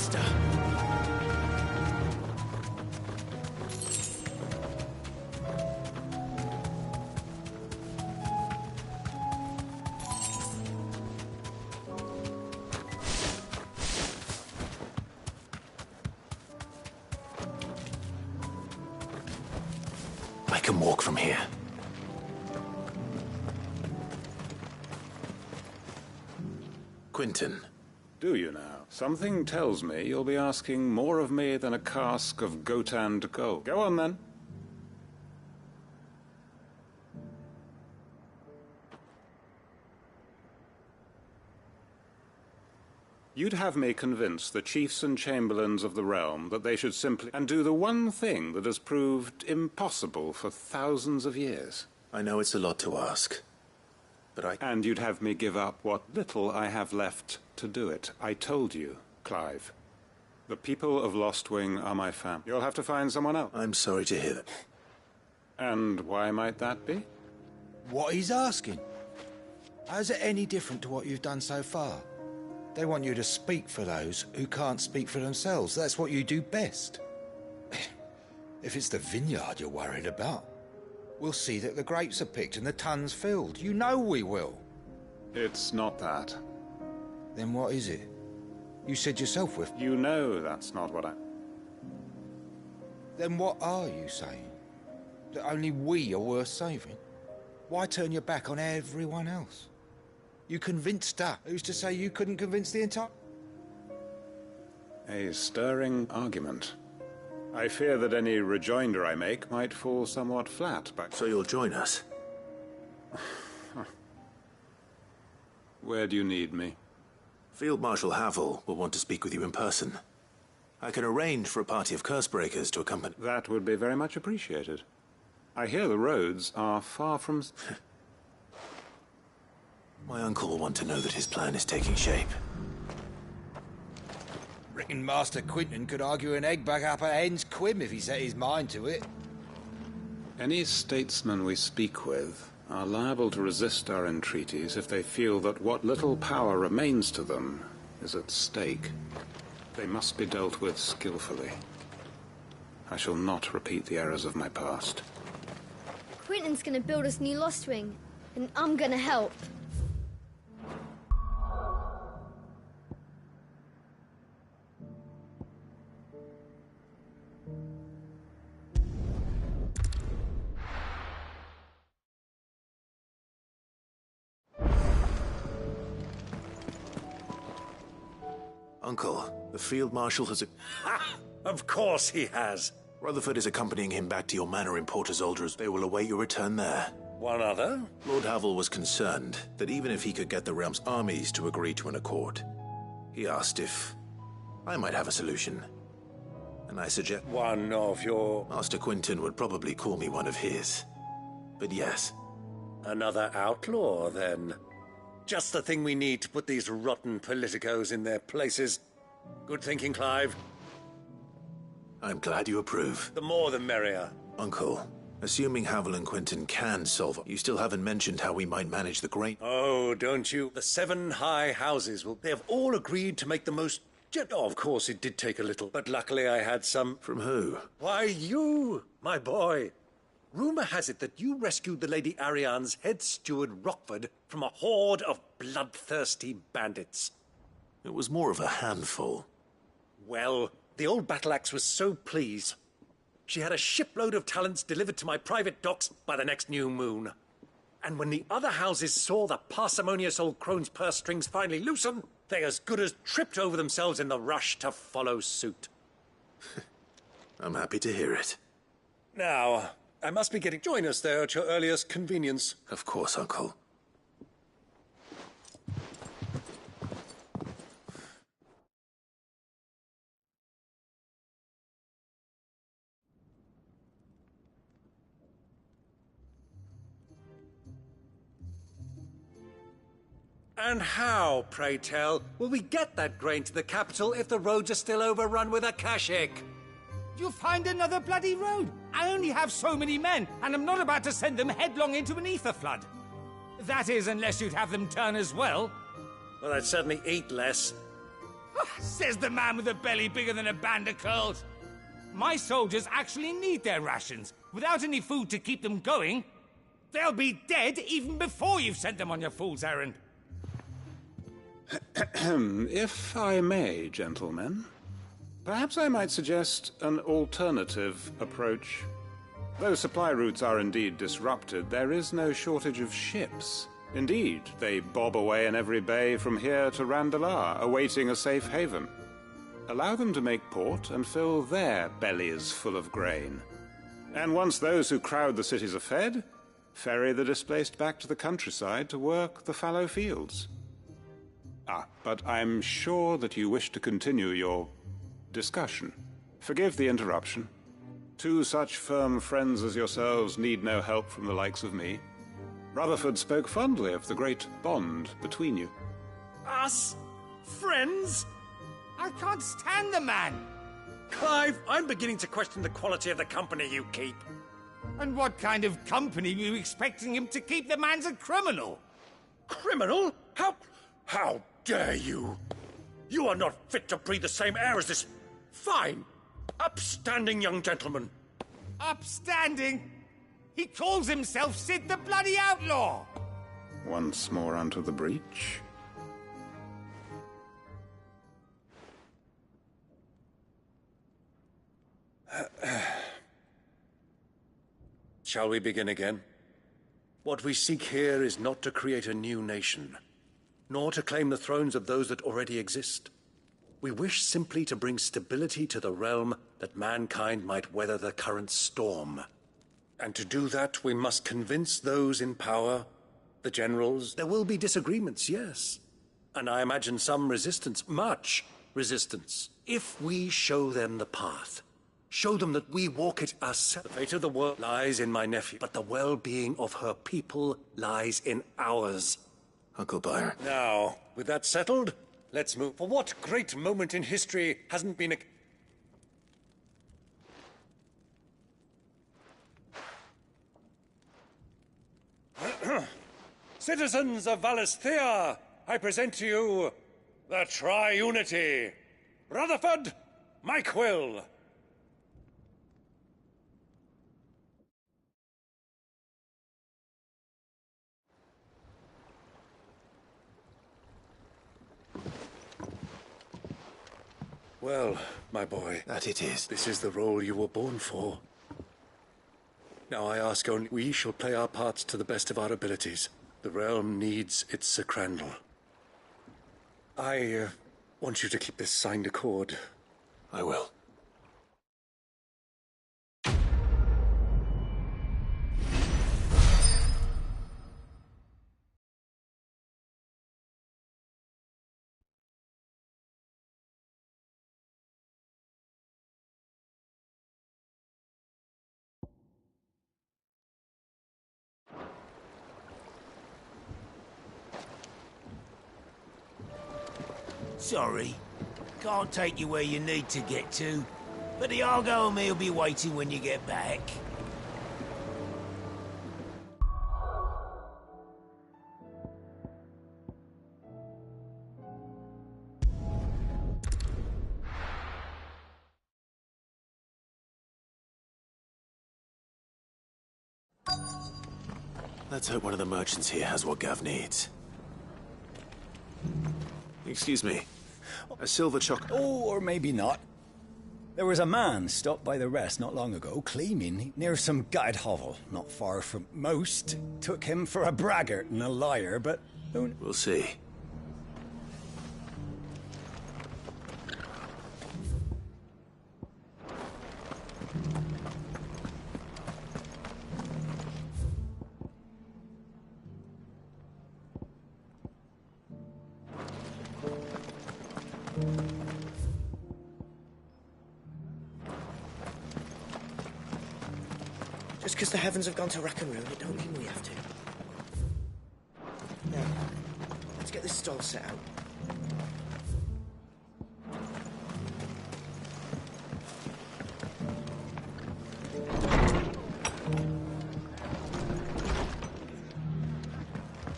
Master! I can walk from here. Quinton. Do you now? Something tells me you'll be asking more of me than a cask of Gotand gold. Go on, then. You'd have me convince the chiefs and chamberlains of the realm that they should simply and do the one thing that has proved impossible for thousands of years. I know it's a lot to ask, but And you'd have me give up what little I have left to do it. I told you, Clive. The people of Lostwing are my family. You'll have to find someone else. I'm sorry to hear that. And why might that be? What he's asking. How's it any different to what you've done so far? They want you to speak for those who can't speak for themselves. That's what you do best. If it's the vineyard you're worried about, we'll see that the grapes are picked and the tons filled. You know we will. It's not that. Then what is it? You said yourself with... You know that's not what I... Then what are you saying? That only we are worth saving? Why turn your back on everyone else? You convinced her. Who's to say you couldn't convince the entire... A stirring argument. I fear that any rejoinder I make might fall somewhat flat, but... So you'll join us? Where do you need me? Field Marshal Havel will want to speak with you in person. I can arrange for a party of Cursebreakers to accompany... That would be very much appreciated. I hear the roads are far from... My uncle will want to know that his plan is taking shape. Reckon Master Quinton could argue an egg back up a hen's quim if he set his mind to it. Any statesmen we speak with are liable to resist our entreaties if they feel that what little power remains to them is at stake. They must be dealt with skillfully. I shall not repeat the errors of my past. Quinton's gonna build us new Lostwing, and I'm gonna help. Uncle, the Field Marshal has... Ha! Of course he has. Rutherford is accompanying him back to your manor in Port Isolde. They will await your return there. One other? Lord Havel was concerned that even if he could get the realm's armies to agree to an accord, he asked if I might have a solution. And I suggest... One of your... Master Quinton would probably call me one of his. But yes. Another outlaw, then. Just the thing we need to put these rotten politicos in their places. Good thinking, Clive. I'm glad you approve. The more the merrier. Uncle, assuming Havel and Quinton can solve it, you still haven't mentioned how we might manage the grain. Oh, don't you? The 7 high houses will... They have all agreed to make the most... Oh, of course, it did take a little, but luckily I had some... From who? Why, you, my boy. Rumour has it that you rescued the Lady Ariane's head steward, Rockford, from a horde of bloodthirsty bandits. It was more of a handful. Well, the old battle-axe was so pleased. She had a shipload of talents delivered to my private docks by the next new moon. And when the other houses saw the parsimonious old crone's purse strings finally loosen, they as good as tripped over themselves in the rush to follow suit. I'm happy to hear it. Now, I must be getting... Join us there at your earliest convenience. Of course, Uncle. And how, pray tell, will we get that grain to the capital if the roads are still overrun with Akashic? You'll find another bloody road. I only have so many men, and I'm not about to send them headlong into an ether flood. That is, unless you'd have them turn as well. Well, I'd certainly eat less. Says the man with a belly bigger than a band of curls. My soldiers actually need their rations. Without any food to keep them going, they'll be dead even before you've sent them on your fool's errand. If I may, gentlemen, perhaps I might suggest an alternative approach. Though supply routes are indeed disrupted, there is no shortage of ships. Indeed, they bob away in every bay from here to Randalar, awaiting a safe haven. Allow them to make port and fill their bellies full of grain. And once those who crowd the cities are fed, ferry the displaced back to the countryside to work the fallow fields. But I'm sure that you wish to continue your discussion. Forgive the interruption. Two such firm friends as yourselves need no help from the likes of me. Rutherford spoke fondly of the great bond between you. Us? Friends? I can't stand the man! Clive, I'm beginning to question the quality of the company you keep. And what kind of company were you expecting him to keep? The man's a criminal! Criminal? How dare you? You are not fit to breathe the same air as this fine, upstanding young gentleman. Upstanding? He calls himself Sid the Bloody Outlaw! Once more onto the breach. Shall we begin again? What we seek here is not to create a new nation, nor to claim the thrones of those that already exist. We wish simply to bring stability to the realm that mankind might weather the current storm. And to do that, we must convince those in power, the generals. There will be disagreements, yes. And I imagine some resistance, much resistance. If we show them the path, show them that we walk it ourselves. The fate of the world lies in my nephew, but the well-being of her people lies in ours. Uncle Byron. Now, with that settled, let's move. For what great moment in history hasn't been a... Citizens of Valisthea, I present to you the Tri-Unity. Rutherford, Mike Will. Well, my boy. That it is. This is the role you were born for. Now I ask only, we shall play our parts to the best of our abilities. The realm needs its Sir Crandall. I want you to keep this signed accord. I will. Sorry. Can't take you where you need to get to. But the Argo and me will be waiting when you get back. Let's hope one of the merchants here has what Gav needs. Excuse me. A silver chocolate. Oh, or maybe not. There was a man stopped by the rest not long ago, claiming near some gutted hovel, not far from most. Took him for a braggart and a liar, but... We'll see. Just because the heavens have gone to rack and ruin, it don't mean we have to. Now, let's get this stall set out.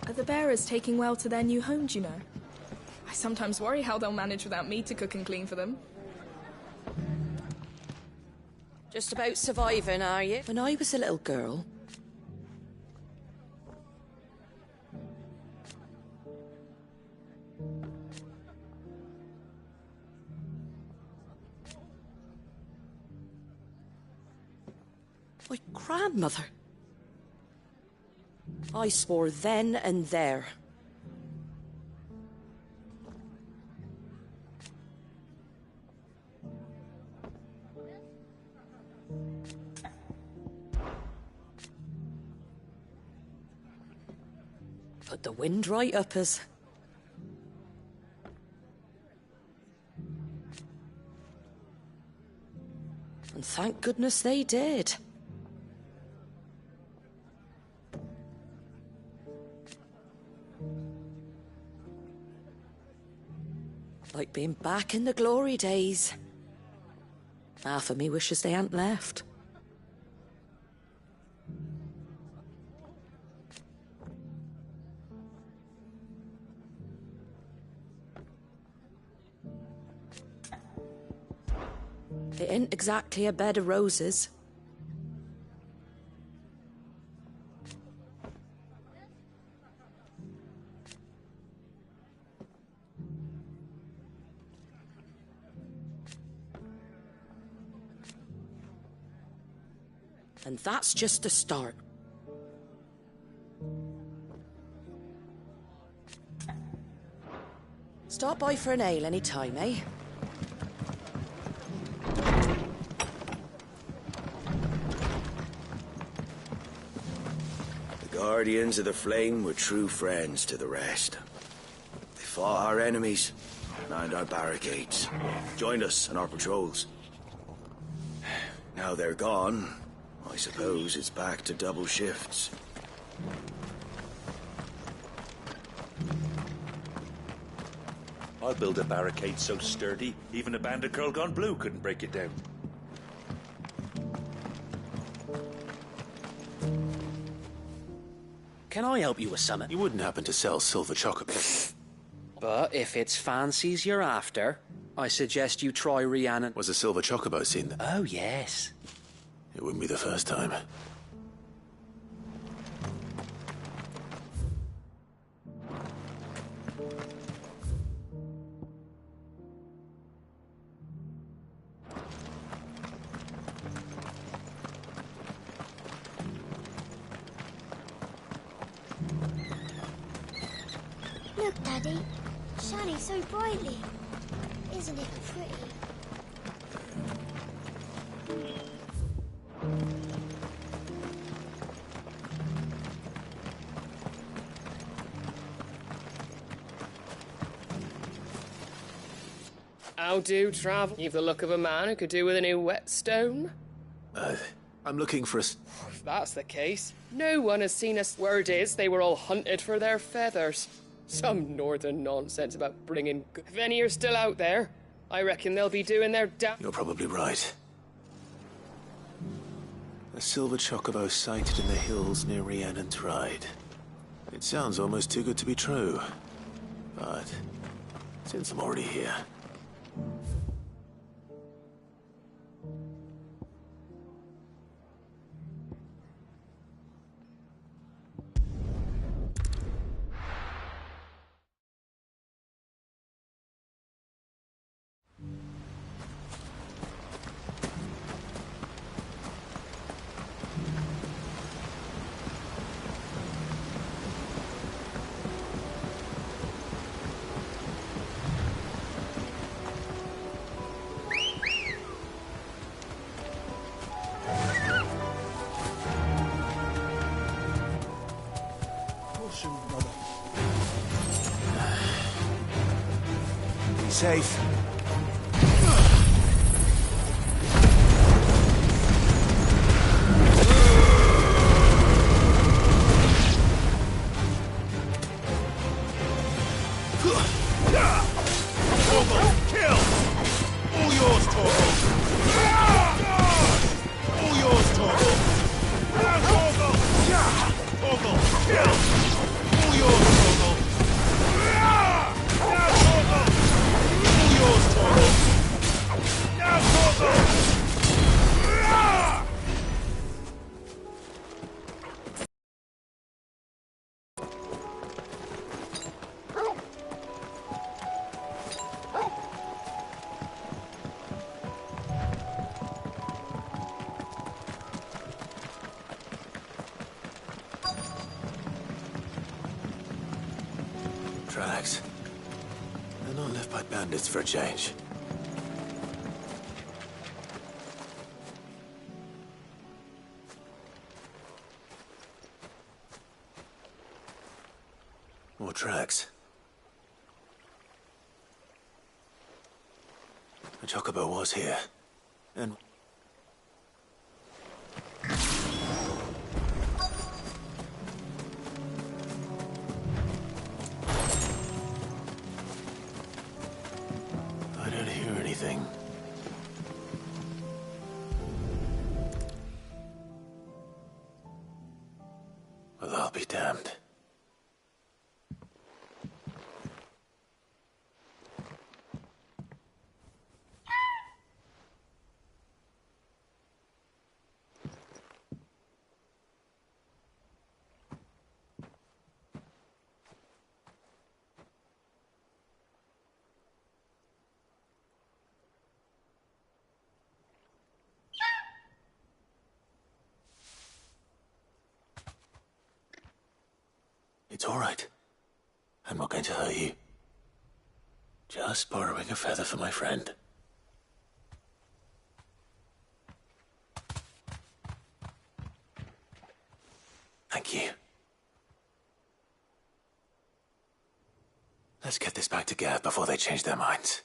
Are the bearers taking well to their new homes, you know? I sometimes worry how they'll manage without me to cook and clean for them. Just about surviving, are you? When I was a little girl... My grandmother. I swore then and there. Put the wind right up us. And thank goodness they did. Like being back in the glory days. Half of me wishes they hadn't left. It ain't exactly a bed of roses. And that's just the start. Stop by for an ale any time, eh? The Guardians of the Flame were true friends to the rest. They fought our enemies, manned our barricades, joined us on our patrols. Now they're gone. I suppose it's back to double shifts. I'll build a barricade so sturdy, even a bandit girl gone blue couldn't break it down. Can I help you with something? You wouldn't happen to sell silver chocobos. But if it's fancies you're after, I suggest you try Rhiannon. Was a silver chocobo seen there? Oh, yes. It wouldn't be the first time. Look, Daddy. Shining so brightly. Isn't it pretty? How do travel? You've the look of a man who could do with a new whetstone. I'm looking for a... If that's the case, no one has seen us. Word is they were all hunted for their feathers. Some northern nonsense about bringing... If any are still out there, I reckon they'll be doing their You're probably right. A silver chocobo sighted in the hills near Rhiannon Ride. It sounds almost too good to be true. But since I'm already here... Safe. Kill! All yours, Torgal! Now, Torgal! tracks. They're not left by bandits for a change. More tracks. The chocobo was here. And... I don't hear anything. Well, I'll be damned. It's all right. I'm not going to hurt you. Just borrowing a feather for my friend. Thank you. Let's get this back to Gav before they change their minds.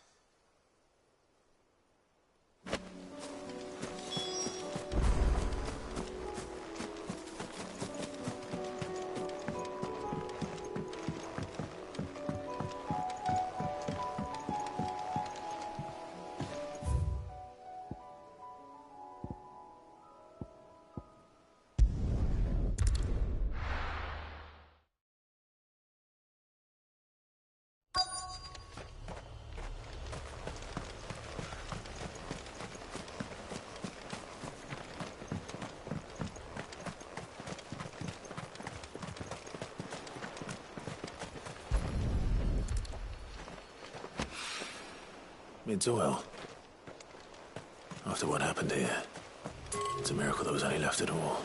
It's oil. After what happened here, it's a miracle there was any left at all.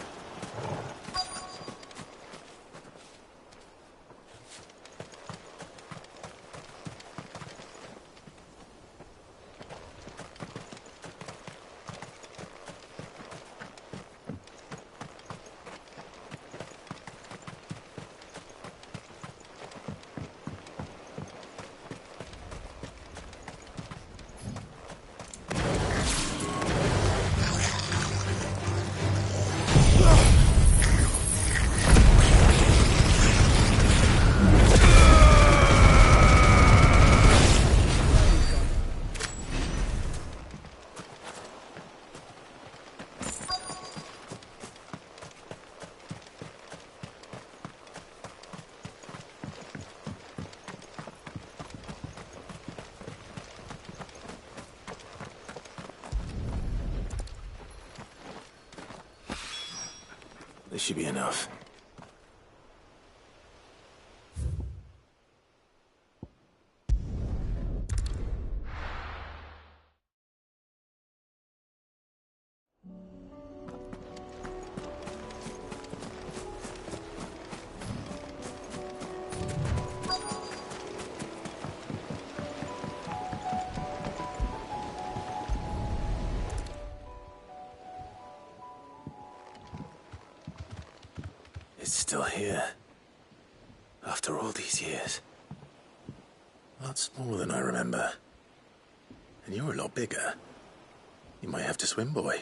This should be enough. It's still here. After all these years. A lot smaller than I remember. And you're a lot bigger. You might have to swim, boy.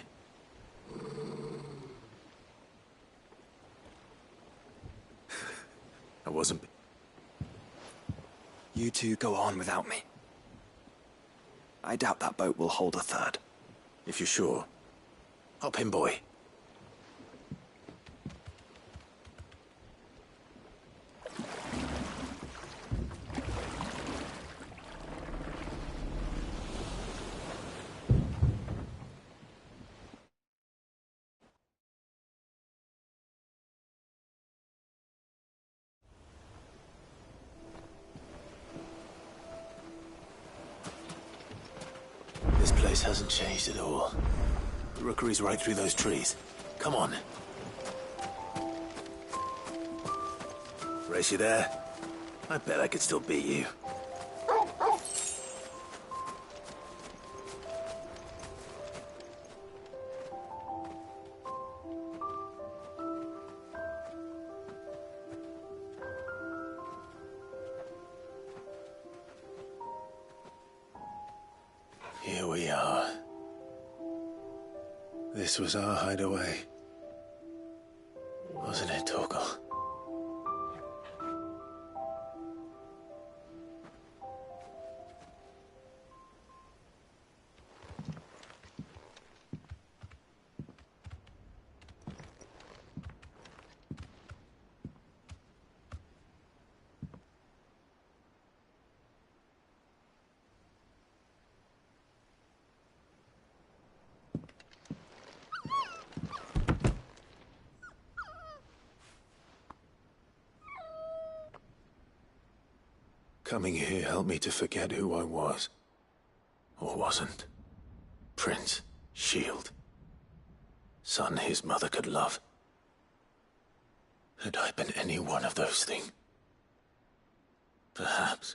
I wasn't... You two go on without me. I doubt that boat will hold a third. If you're sure. Hop in, boy. This place hasn't changed at all. The rookery's right through those trees. Come on. Race, you there? I bet I could still beat you. Here we are. This was our hideaway. Wasn't it, Torgal? Coming here helped me to forget who I was. Or wasn't. Prince, shield. Son his mother could love. Had I been any one of those things? Perhaps.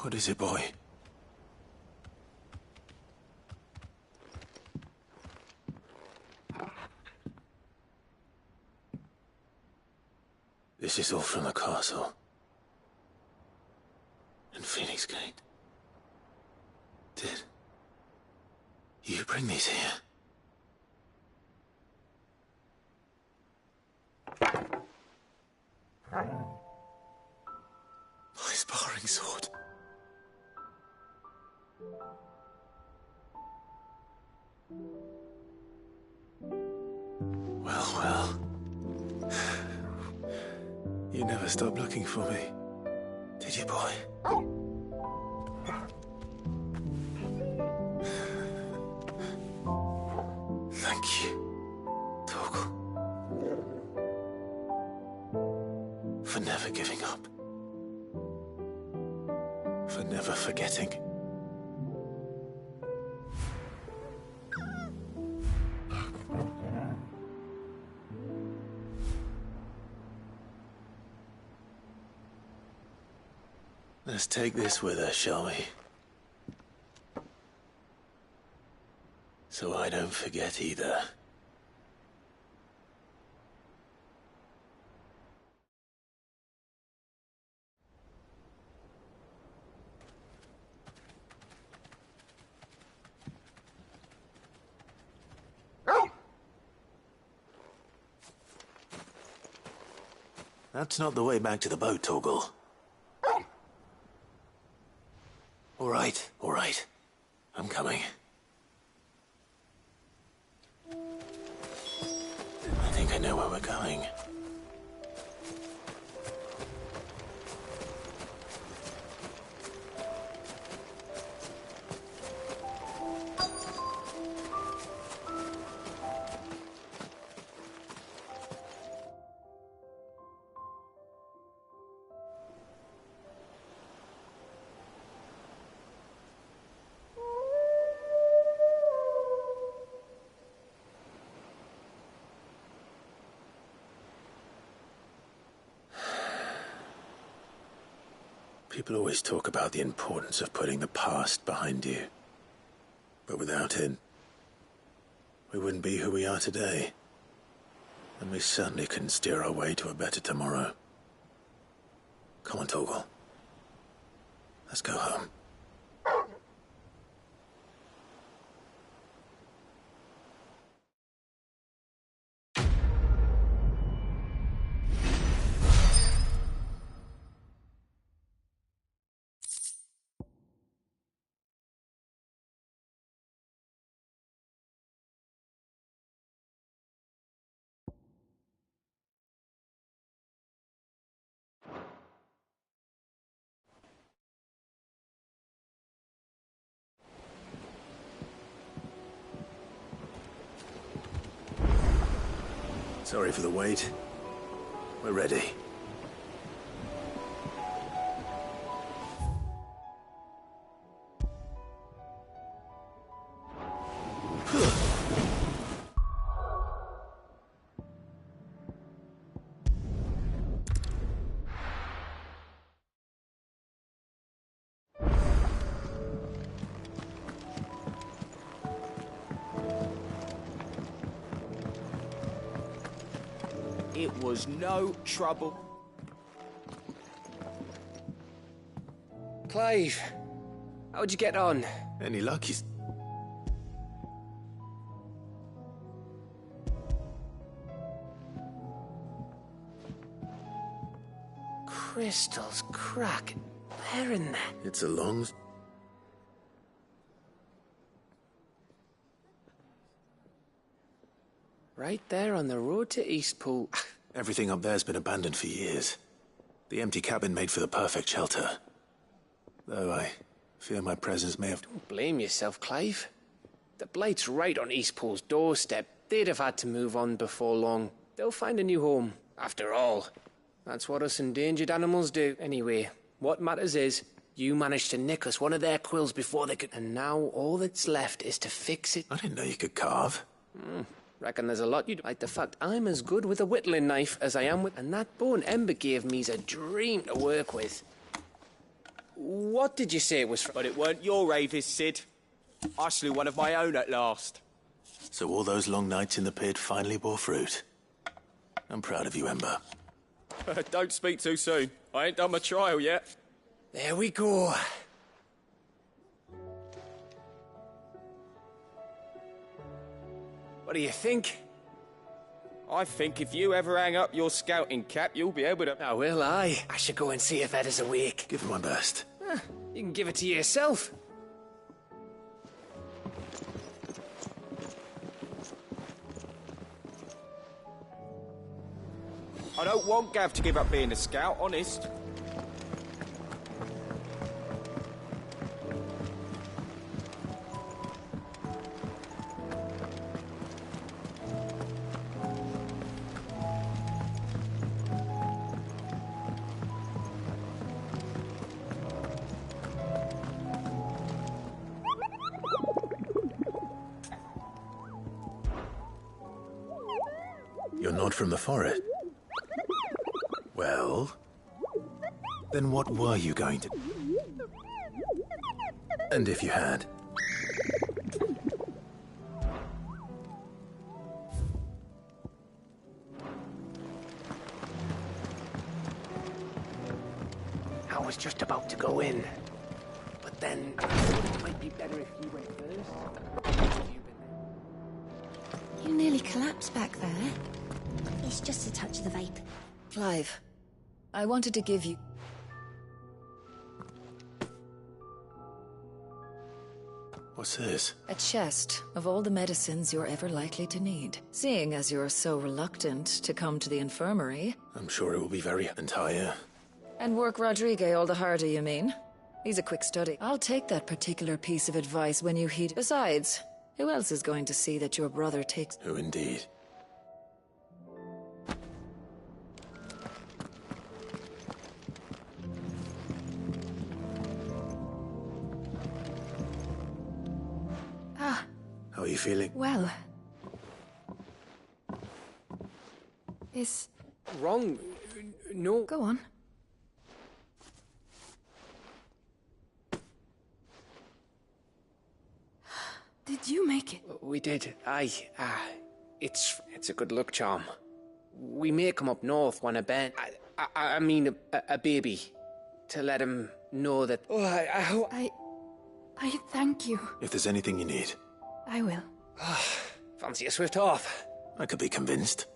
What is it, boy? This is all from the castle. And Phoenix Gate. Did you bring these here? My sparring sword. Well, well. You never stopped looking for me, did you, boy? Thank you, Torgal. For never giving up. For never forgetting. Let's take this with us, shall we? So I don't forget either. That's not the way back to the boat, Torgal. All right. I'm coming. I think I know where we're going. People always talk about the importance of putting the past behind you. But without it, we wouldn't be who we are today. And we certainly couldn't steer our way to a better tomorrow. Come on, Torgal. Let's go home. Sorry for the wait. We're ready. It was no trouble. Clive, how'd you get on? Any luck? He's... Crystals cracking. Where in there? It's a long... Right there on the road to Eastpool. Everything up there's been abandoned for years. The empty cabin made for the perfect shelter. Though I fear my presence may have... Don't blame yourself, Clive. The Blight's right on Eastpool's doorstep. They'd have had to move on before long. They'll find a new home. After all, that's what us endangered animals do. Anyway, what matters is, you managed to nick us one of their quills before they could... And now all that's left is to fix it. I didn't know you could carve. Reckon there's a lot you'd like. The fact I'm as good with a whittling knife as I am with... And that bone Ember gave me's a dream to work with. What did you say it was from? But it weren't your ravis, Sid. I slew one of my own at last. So all those long nights in the pit finally bore fruit. I'm proud of you, Ember. Don't speak too soon. I ain't done my trial yet. There we go. What do you think? I think if you ever hang up your scouting cap, you'll be able to... Oh, will I? I should go and see if Ed is awake. Give it my best. You can give it to yourself. I don't want Gav to give up being a scout, honest. You're not from the forest. Well, then what were you going to... And if you had? I was just about to go in, but then it might be better if you went first. You nearly collapsed back there. It's just a touch of the vape. Clive, I wanted to give you... What's this? a chest of all the medicines you're ever likely to need. Seeing as you're so reluctant to come to the infirmary... I'm sure it will be very entire. And work Rodrigue all the harder, you mean? He's a quick study. I'll take that particular piece of advice when you heed... Besides, who else is going to see that your brother takes... Who indeed? How are you feeling? Well... Is... Wrong? No. Go on. Did you make it? We did. Aye. It's a good luck charm. We may come up north when a band... I mean a baby. To let him know that... Oh, I hope... I thank you. If there's anything you need. I will. Fancy a swift off. I could be convinced.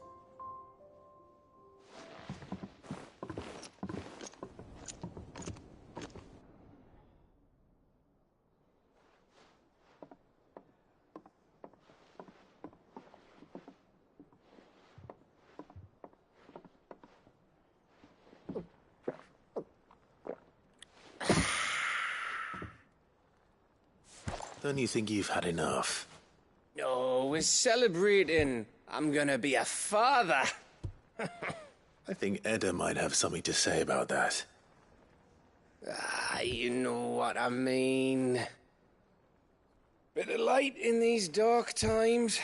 Don't you think you've had enough? No, we're celebrating. I'm gonna be a father. I think Edda might have something to say about that. You know what I mean. Bit of light in these dark times.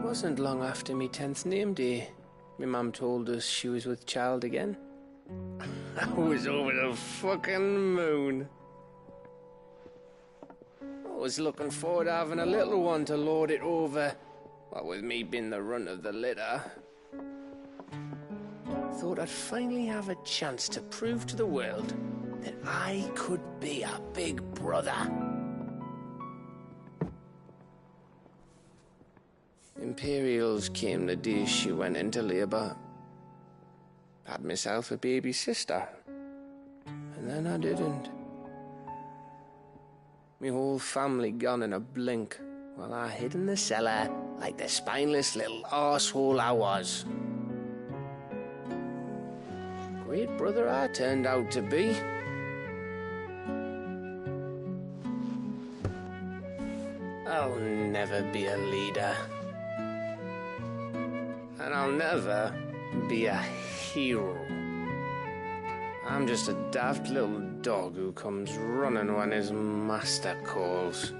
Wasn't long after me 10th name day. My mum told us she was with child again. I was over the fucking moon. was looking forward to having a little one to lord it over. What with me being the runt of the litter. Thought I'd finally have a chance to prove to the world that I could be a big brother. Imperials came the day she went into labour. Had myself a baby sister. And then I didn't. Me whole family gone in a blink, while I hid in the cellar like the spineless little arsehole I was. Great brother I turned out to be. I'll never be a leader. And I'll never be a hero. I'm just a daft little dog who comes running when his master calls.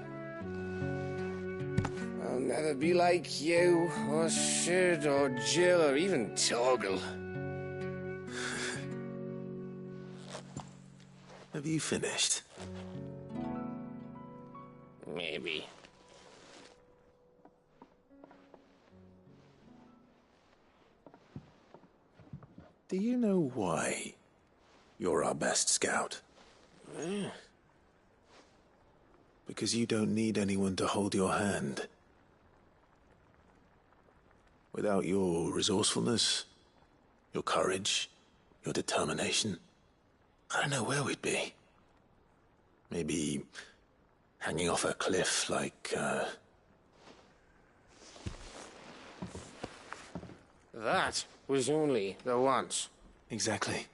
I'll never be like you, or Sid, or Jill, or even Torgal. Have you finished? Maybe. Do you know why you're our best scout? Because you don't need anyone to hold your hand. Without your resourcefulness, your courage, your determination, I don't know where we'd be. Maybe hanging off a cliff like, That was only the once. Exactly.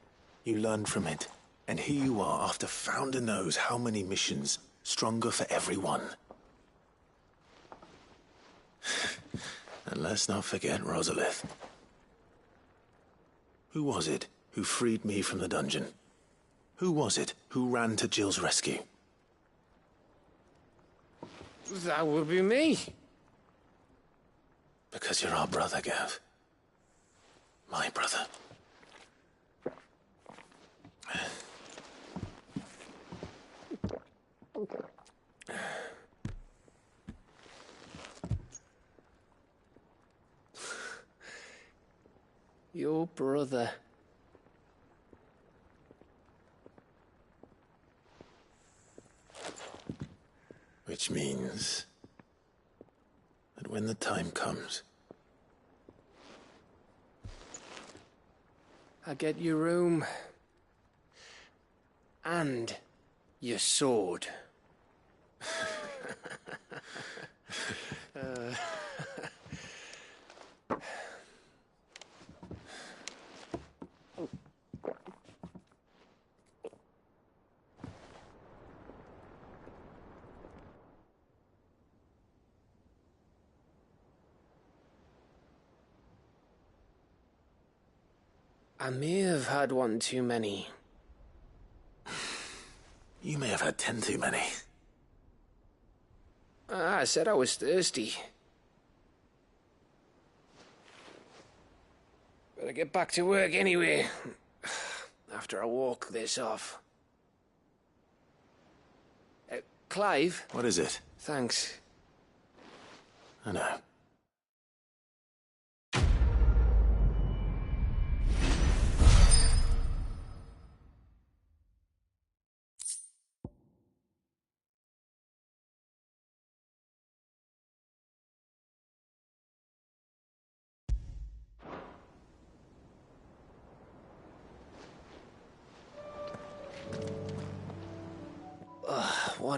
You learned from it. And here you are, after Founder knows how many missions, stronger for everyone. And let's not forget Rosalith. Who was it who freed me from the dungeon? Who was it who ran to Jill's rescue? That would be me. Because you're our brother, Gav. My brother. Your brother. Which means that when the time comes, I get your room. And your sword. I may have had one too many. You may have had 10 too many. I said I was thirsty. Better get back to work anyway. After I walk this off. Clive? What is it? Thanks. I know.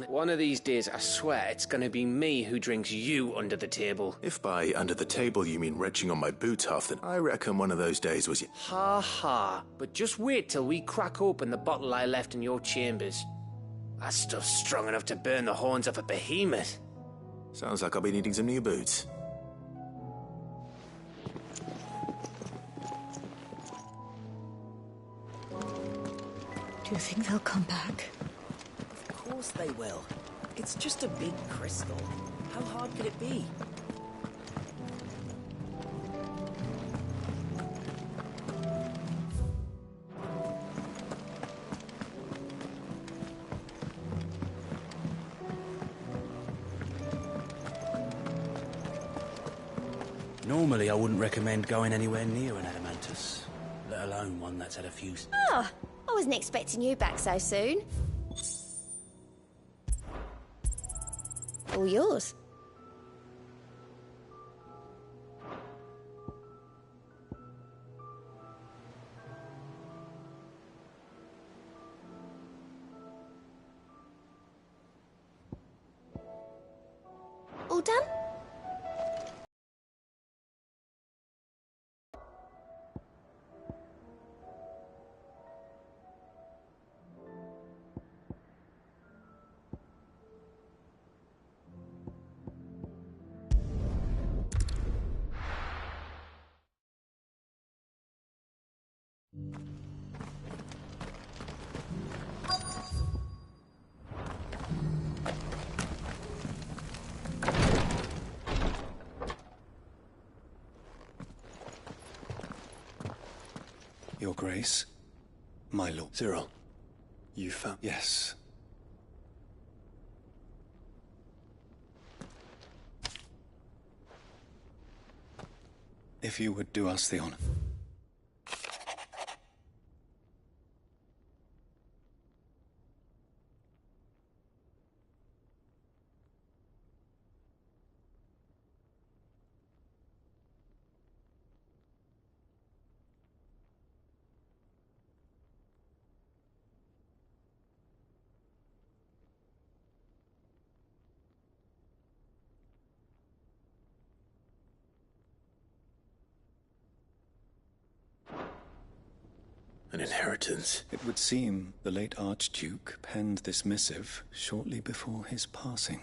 One of these days, I swear, it's gonna be me who drinks you under the table. If by under the table you mean retching on my boots half, then I reckon one of those days was... Ha ha. But just wait till we crack open the bottle I left in your chambers. That stuff's strong enough to burn the horns off a behemoth. Sounds like I'll be needing some new boots. Do you think they'll come back? Of course they will. It's just a big crystal. How hard could it be? Normally, I wouldn't recommend going anywhere near an adamantus, let alone one that's had a few... Oh, I wasn't expecting you back so soon. All yours. All done? Your Grace, my lord. Cyril, you found... Yes. If you would do us the honor. An inheritance. It would seem the late Archduke penned this missive shortly before his passing.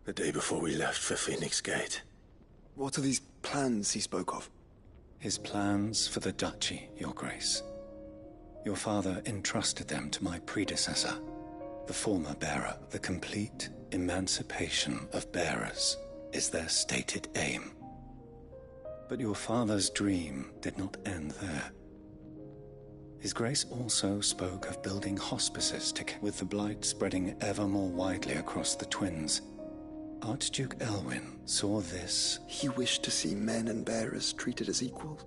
The day before we left for Phoenix Gate. What are these plans he spoke of? His plans for the duchy, Your Grace. Your father entrusted them to my predecessor, the former bearer. The complete emancipation of bearers is their stated aim. But your father's dream did not end there. His Grace also spoke of building hospices with the blight spreading ever more widely across the twins. Archduke Elwyn saw this. He wished to see men and bearers treated as equals.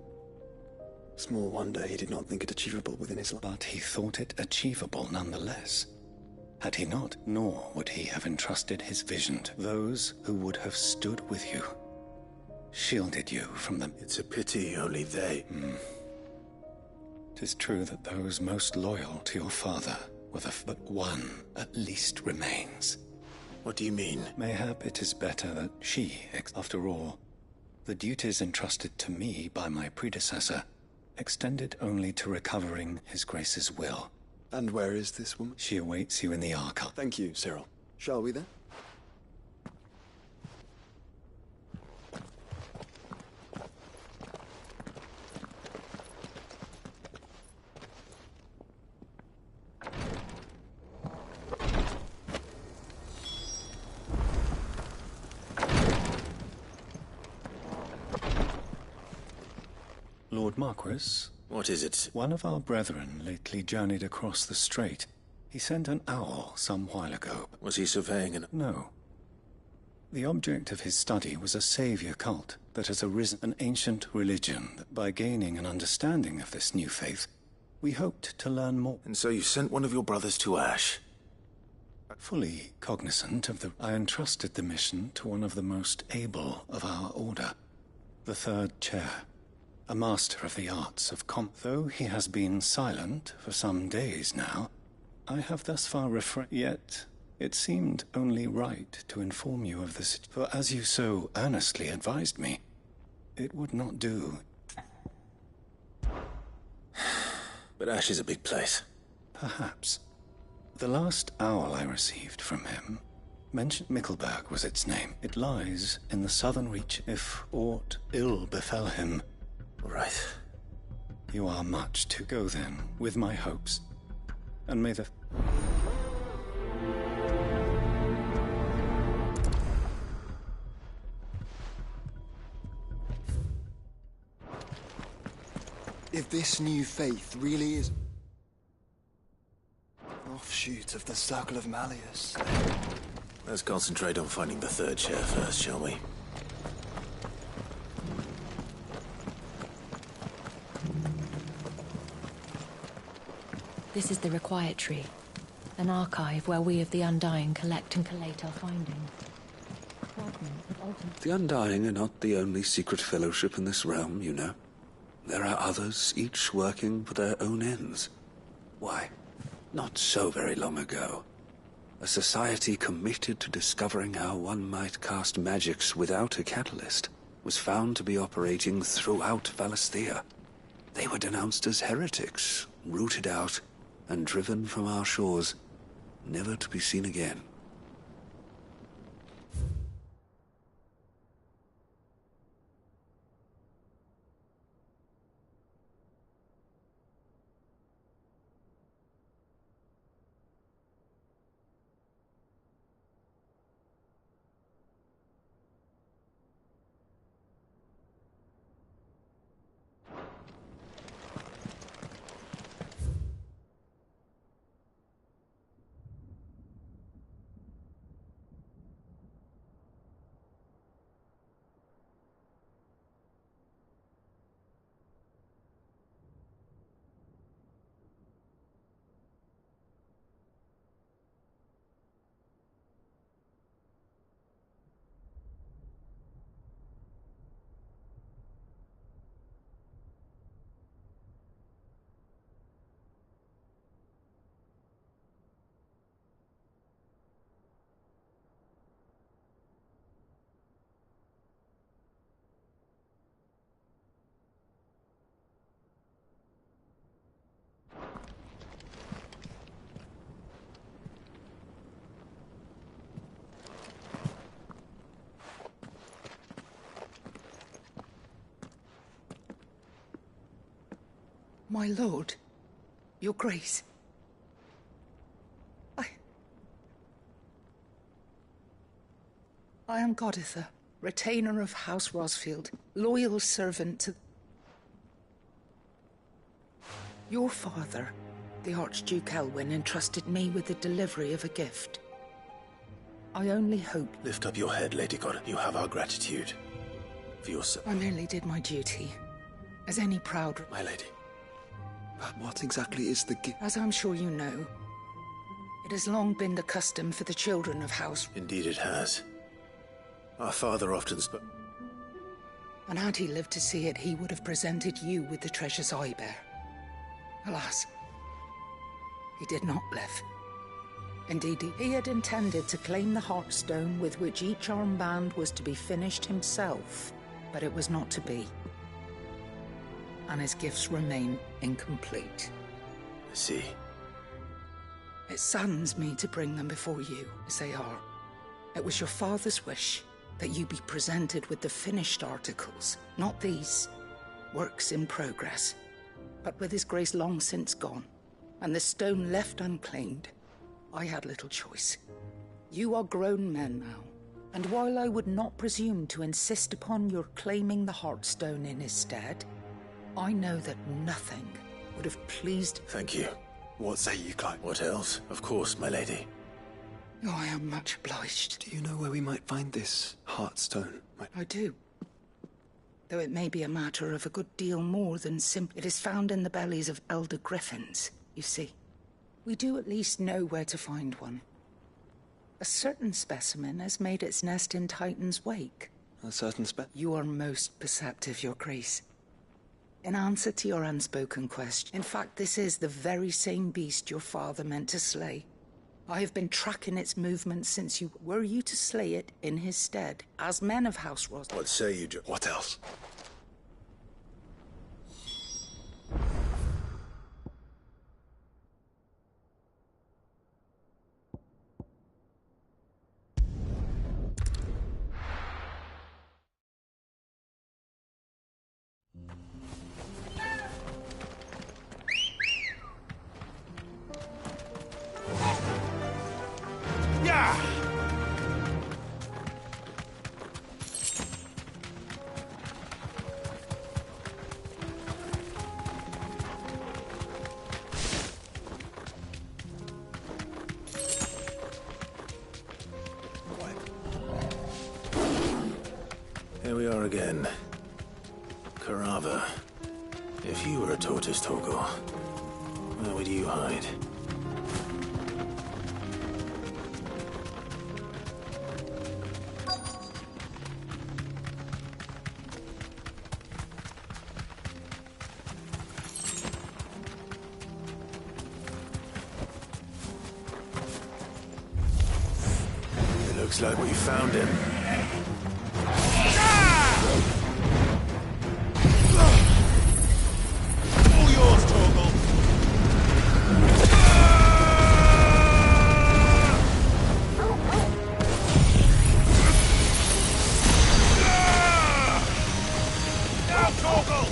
Small wonder he did not think it achievable within his life. But he thought it achievable nonetheless. Had he not, nor would he have entrusted his vision to those who would have stood with you, shielded you from them. It's a pity only they... 'Tis true that those most loyal to your father were but one at least remains. What do you mean? Mayhap it is better that she, after all, the duties entrusted to me by my predecessor, extended only to recovering his Grace's will. And where is this woman? She awaits you in the archive. Thank you, Cyril. Shall we then? Lord Marquis? What is it? One of our brethren lately journeyed across the strait. He sent an owl some while ago. Was he surveying an... No. The object of his study was a savior cult that has arisen, an ancient religion that by gaining an understanding of this new faith, we hoped to learn more. And so you sent one of your brothers to Ash? Fully cognizant of I entrusted the mission to one of the most able of our order, the third chair. A master of the arts of Though he has been silent for some days now, I have thus far yet it seemed only right to inform you of this, for as you so earnestly advised me, it would not do. But Ash is a big place. Perhaps. The last owl I received from him mentioned Mickleburg was its name. It lies in the southern reach if aught ill befell him. Right. You are much to go then, with my hopes. And may the... If this new faith really is... an offshoot of the Circle of Malleus... Let's concentrate on finding the third chair first, shall we? This is the Required Tree, an archive where we of the Undying collect and collate our findings. The Undying are not the only secret fellowship in this realm, you know. There are others, each working for their own ends. Why, not so very long ago, a society committed to discovering how one might cast magics without a catalyst was found to be operating throughout Valisthea. They were denounced as heretics, rooted out, and driven from our shores, never to be seen again. My lord, your grace. I am Goditha, retainer of House Rosfield, loyal servant to... Your father, the Archduke Elwyn, entrusted me with the delivery of a gift. I only hope... Lift up your head, Lady God. You have our gratitude. For your... I merely did my duty, as any proud... My lady. But what exactly is the gift? As I'm sure you know, it has long been the custom for the children of House... Indeed it has. Our father often spoke... And had he lived to see it, he would have presented you with the treasures I bear. Alas, he did not live. Indeed, he had intended to claim the Heartstone with which each armband was to be finished himself, but it was not to be. And his gifts remain incomplete. I see. It saddens me to bring them before you, as they are. It was your father's wish that you be presented with the finished articles, not these, works in progress. But with his grace long since gone, and the stone left unclaimed, I had little choice. You are grown men now, and while I would not presume to insist upon your claiming the Heartstone in his stead, I know that nothing would have pleased... Thank you. What say you, Clive? What else? Of course, my lady. Oh, I am much obliged. Do you know where we might find this Heartstone? I do. Though it may be a matter of a good deal more than simply... It is found in the bellies of elder griffins, you see. We do at least know where to find one. A certain specimen has made its nest in Titan's wake. A certain You are most perceptive, your grace. In answer to your unspoken question, in fact, this is the very same beast your father meant to slay. I have been tracking its movements since you... Were you to slay it in his stead, as men of House Ros... What say you, What else? Here we are again. Carava. If you were a tortoise, Torgor, Where would you hide? It looks like we found him. All yours, Torgal. Now, Torgal!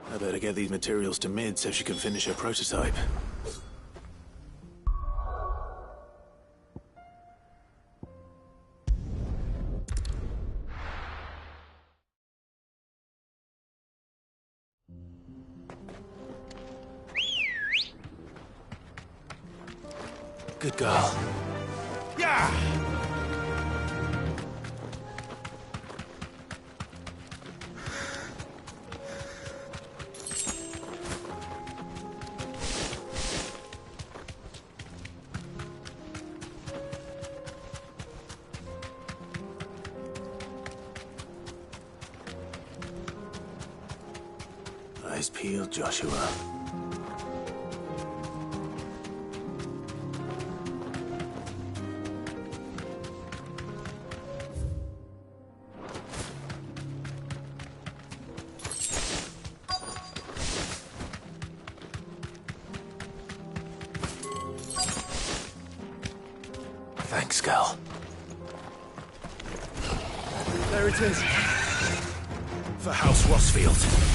I better get these materials to Mid so she can finish her prototype. Good girl. Yeah! Eyes peeled, Joshua. Thanks, Gal. There it is. For House Rossfield.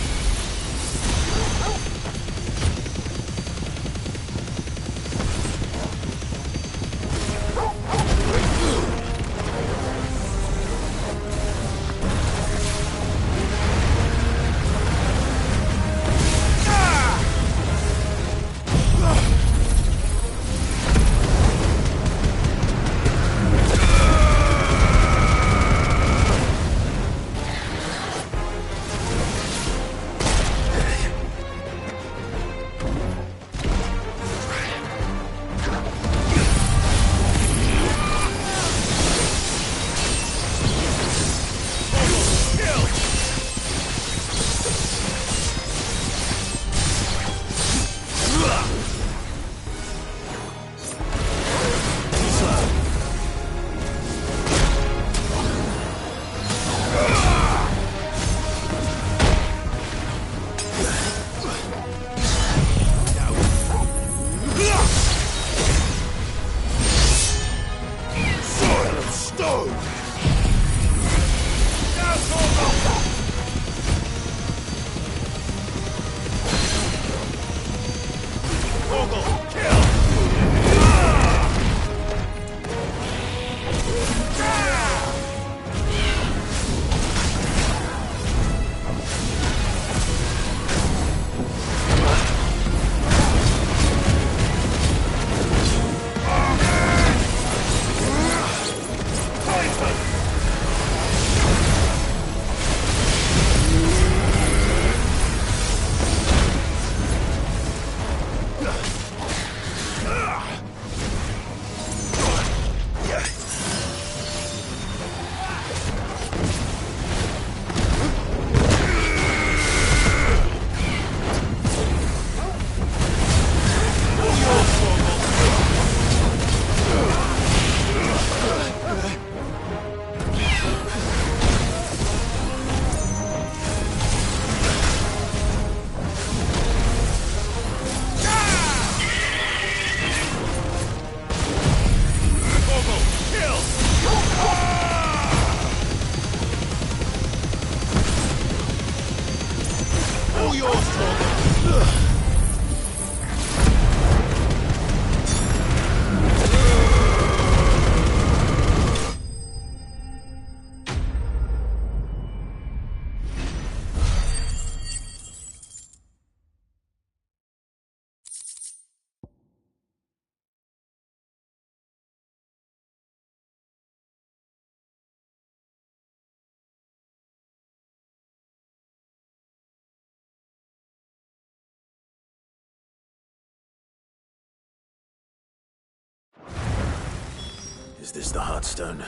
Is this the Heartstone?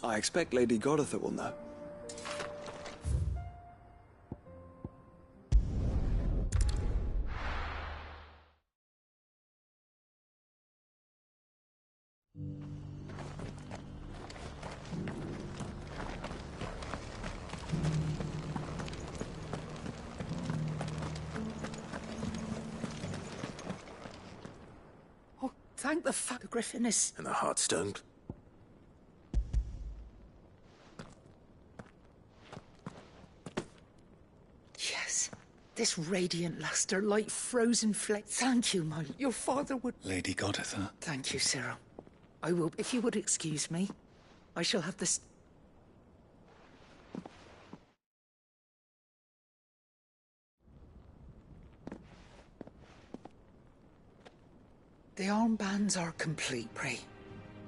I expect Lady Goditha will know. Thank the Griffin is... And the Heartstone? Yes. This radiant luster, like frozen flake. Thank you, my... Your father would... Lady Goditha. Thank you, Cyril. I will... If you would excuse me, I shall have this... The armbands are complete, pray.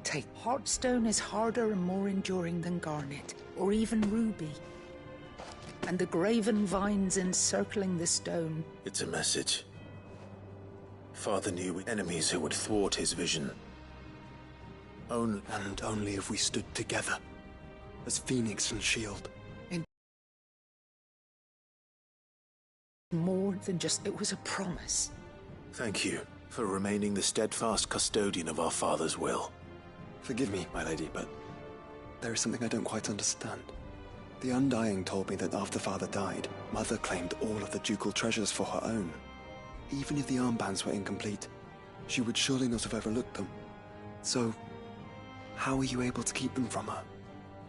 Take. Heartstone is harder and more enduring than garnet, or even ruby. And the graven vines encircling the stone. It's a message. Father knew enemies who would thwart his vision. Only if we stood together, as Phoenix and Shield. More than just... It was a promise. Thank you for remaining the steadfast custodian of our father's will. Forgive me, my lady, but there is something I don't quite understand. The Undying told me that after Father died, Mother claimed all of the ducal treasures for her own. Even if the armbands were incomplete, she would surely not have overlooked them. So, how were you able to keep them from her?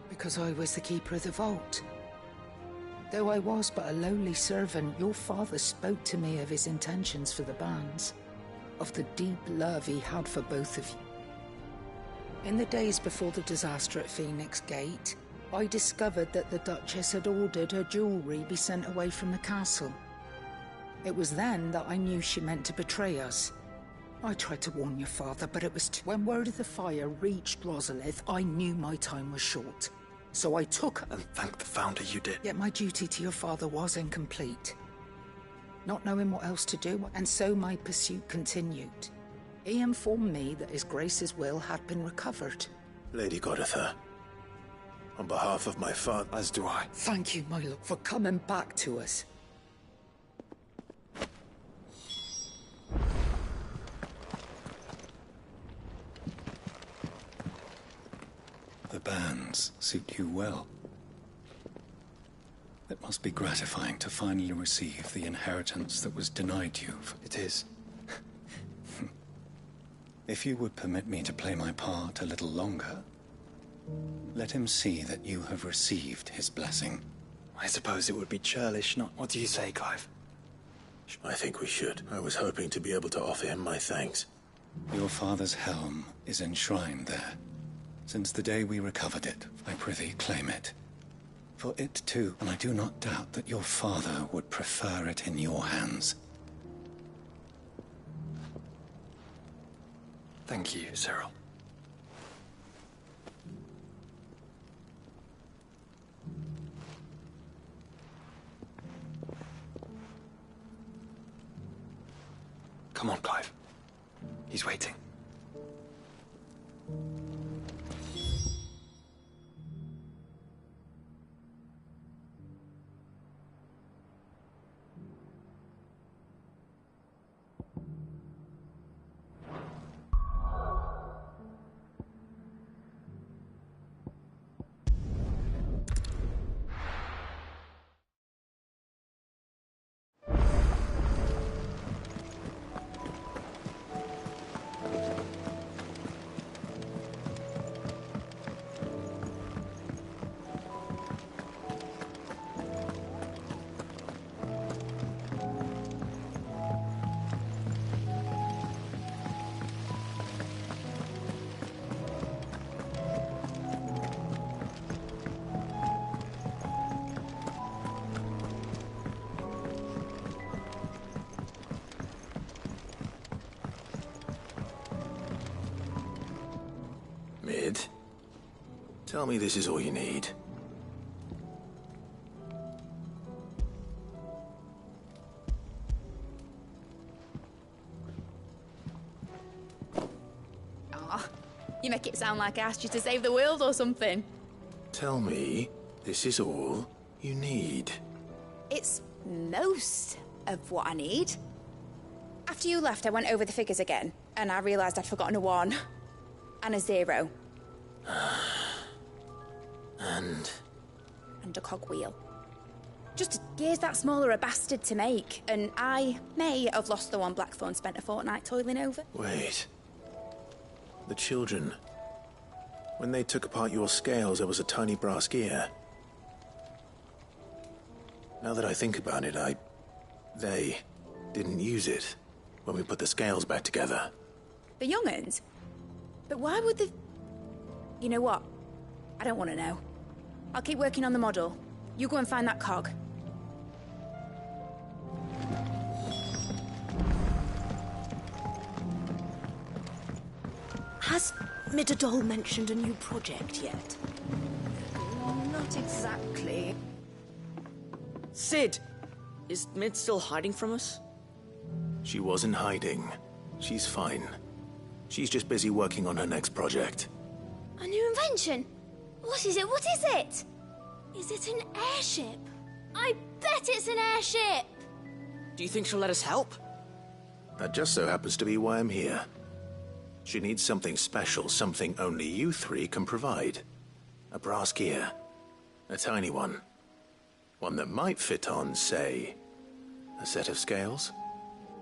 Because I was the keeper of the vault. Though I was but a lowly servant, your father spoke to me of his intentions for the bands, of the deep love he had for both of you. In the days before the disaster at Phoenix Gate, I discovered that the Duchess had ordered her jewelry be sent away from the castle. It was then that I knew she meant to betray us. I tried to warn your father, but it was when word of the fire reached Rosalith, I knew my time was short. So I took her. And thank the Founder you did. Yet my duty to your father was incomplete. Not knowing what else to do, and so my pursuit continued. He informed me that His Grace's will had been recovered. Lady Goditha, on behalf of my father... As do I. Thank you, my lord, for coming back to us. The bands suit you well. It must be gratifying to finally receive the inheritance that was denied you. It is. If you would permit me to play my part a little longer, Let him see that you have received his blessing. I suppose it would be churlish, not... What do you say, Clive? I think we should. I was hoping to be able to offer him my thanks. Your father's helm is enshrined there. Since the day we recovered it, I prithee claim it. For it too, and I do not doubt that your father would prefer it in your hands. Thank you, Cyril. Come on, Clive. He's waiting. Mid, tell me this is all you need. Aw, you make it sound like I asked you to save the world or something. Tell me this is all you need. It's most of what I need. After you left, I went over the figures again, and I realised I'd forgotten a 1 and a 0. And a cogwheel. Just gears that small are a bastard to make, and I may have lost the one Blackthorn spent a fortnight toiling over. wait. The children. When they took apart your scales, there was a tiny brass gear. Now that I think about it, they didn't use it when we put the scales back together. The young'uns? But why would the... You know what? I don't want to know. I'll keep working on the model. You go and find that cog. Has Midadol mentioned a new project yet? Not exactly. Sid! Is Mid still hiding from us? She wasn't hiding. She's fine. She's just busy working on her next project. A new invention? What is it? What is it? Is it an airship? I bet it's an airship! Do you think she'll let us help? That just so happens to be why I'm here. She needs something special, something only you three can provide. A brass gear. A tiny one. One that might fit on, say, a set of scales?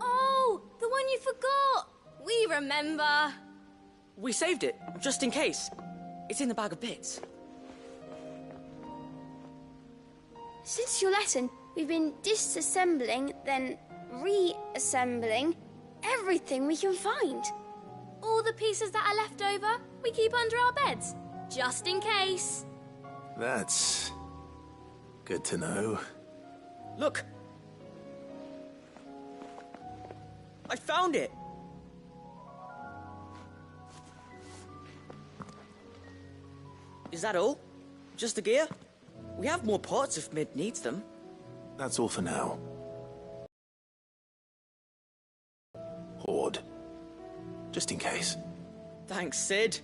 Oh, the one you forgot! We remember. We saved it, just in case. It's in the bag of bits. Since your lesson, we've been disassembling, then reassembling everything we can find. All the pieces that are left over, we keep under our beds, just in case. That's good to know. Look! I found it! Is that all? Just the gear? We have more parts if Mid needs them. That's all for now. Hoard. Just in case. Thanks, Sid.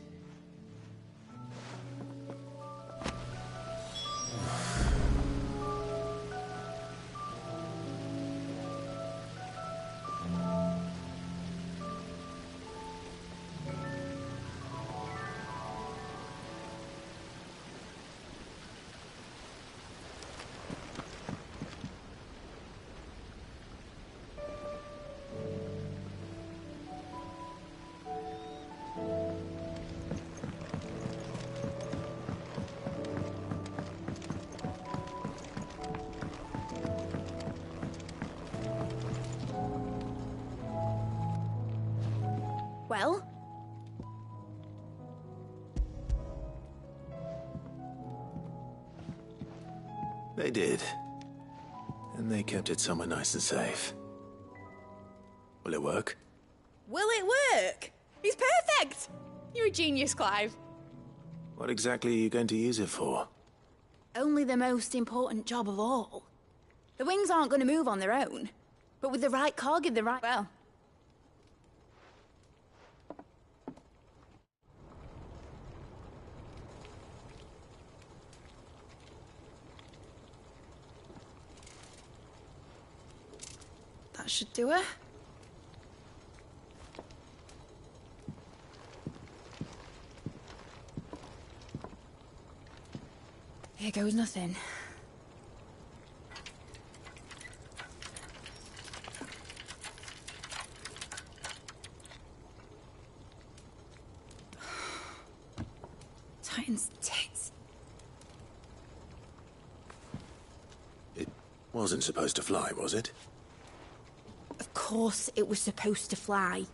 Well? They did. And they kept it somewhere nice and safe. Will it work? Will it work? He's perfect! You're a genius, Clive. What exactly are you going to use it for? Only the most important job of all. The wings aren't going to move on their own. But with the right cog in the right... well... that should do it. Here goes nothing. Titan's tits. It wasn't supposed to fly, was it? Of course it was supposed to fly.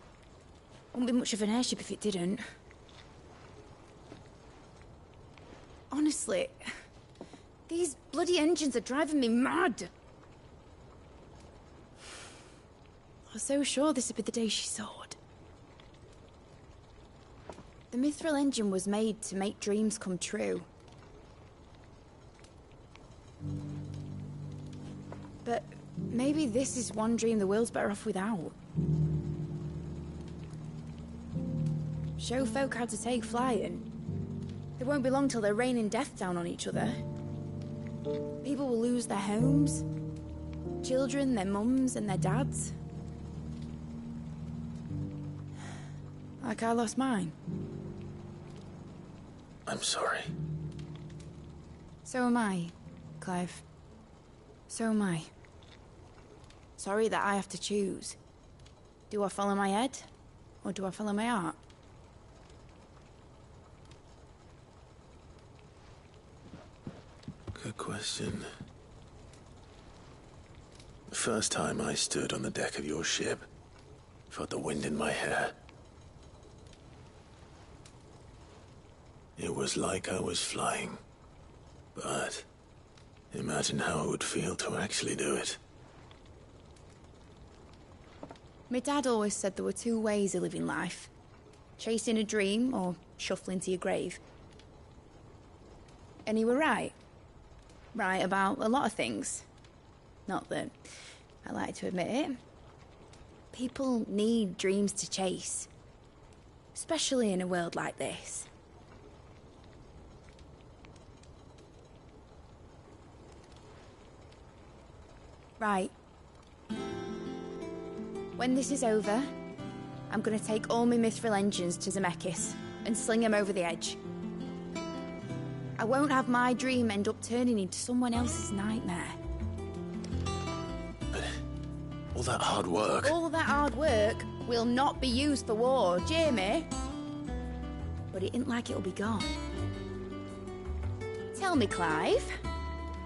Wouldn't be much of an airship if it didn't. Honestly, these bloody engines are driving me mad. I was so sure this would be the day she soared. The mithril engine was made to make dreams come true. But maybe this is one dream the world's better off without. Show folk how to take flying. It won't be long till they're raining death down on each other. People will lose their homes. Children, their mums and their dads. Like I lost mine. I'm sorry. So am I, Clive. So am I. Sorry that I have to choose. Do I follow my head, or do I follow my heart? Good question. The first time I stood on the deck of your ship, felt the wind in my hair. It was like I was flying. But imagine how it would feel to actually do it. My dad always said there were two ways of living life. Chasing a dream or shuffling to your grave. And he were right. Right about a lot of things. Not that I like to admit it. People need dreams to chase. Especially in a world like this. Right. When this is over, I'm gonna take all my mithril engines to Zemeckis and sling them over the edge. I won't have my dream end up turning into someone else's nightmare. But all that hard work... All that hard work will not be used for war, Jamie. But it ain't like it'll be gone. Tell me, Clive,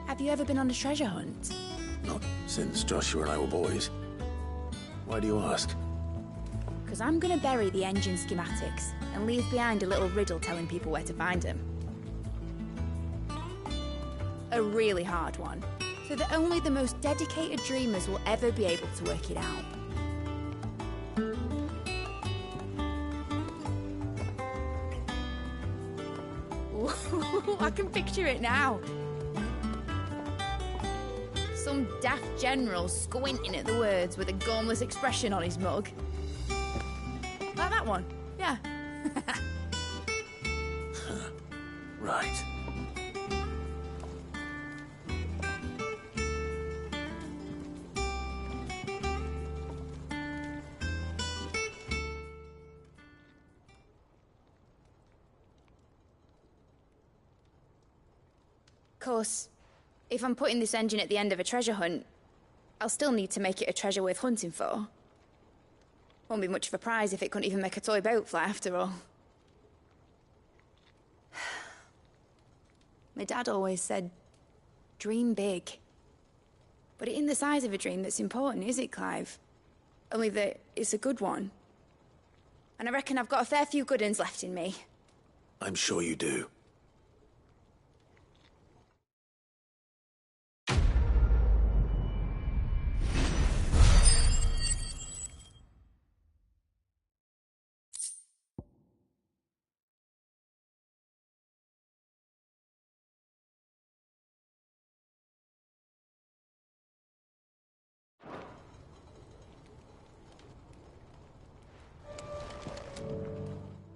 have you ever been on a treasure hunt? Not since Joshua and I were boys. Why do you ask? Because I'm gonna bury the engine schematics and leave behind a little riddle telling people where to find them. A really hard one, so that only the most dedicated dreamers will ever be able to work it out. Ooh, I can picture it now. Some daft general squinting at the words with a gormless expression on his mug. Like that one, yeah. Right. Of course, if I'm putting this engine at the end of a treasure hunt, I'll still need to make it a treasure worth hunting for. Won't be much of a prize if it couldn't even make a toy boat fly after all. My dad always said, dream big. But it ain't the size of a dream that's important, is it, Clive? Only that it's a good one. and I reckon I've got a fair few good uns left in me. I'm sure you do.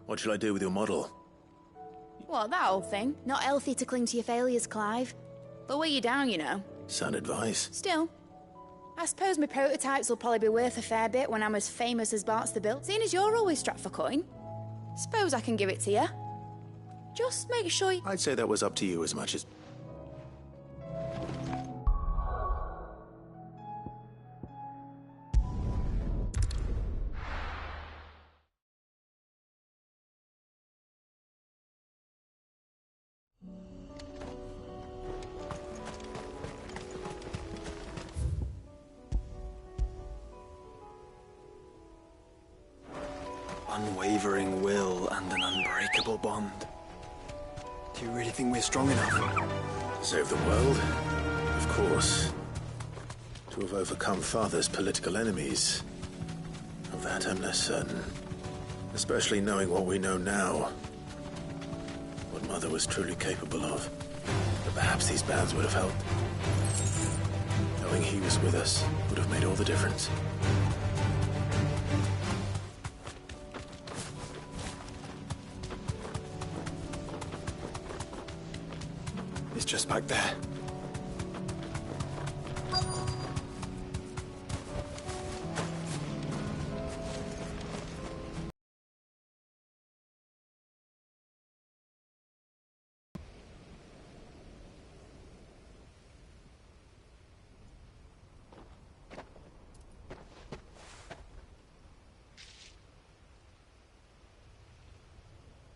What shall I do with your model? What, that old thing? Not healthy to cling to your failures, Clive. They'll weigh you down, you know. Sound advice. Still, I suppose my prototypes will probably be worth a fair bit when I'm as famous as Bart's the Built. Seeing as you're always strapped for coin, suppose I can give it to you. Just make sure you... I'd say that was up to you as much as... Unwavering will and an unbreakable bond. Do you really think we're strong enough? To save the world? Of course. To have overcome Father's political enemies. Of that I'm less certain. Especially knowing what we know now. What Mother was truly capable of. But perhaps these bands would have helped. Knowing he was with us would have made all the difference. It's just back there.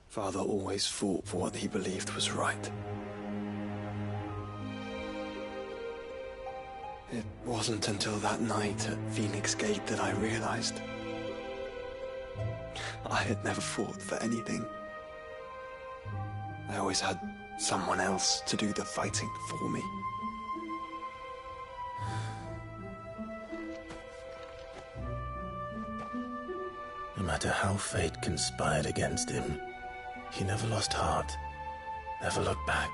Father always fought for what he believed was right. It wasn't until that night at Phoenix Gate that I realized I had never fought for anything. I always had someone else to do the fighting for me. No matter how fate conspired against him, he never lost heart, never looked back,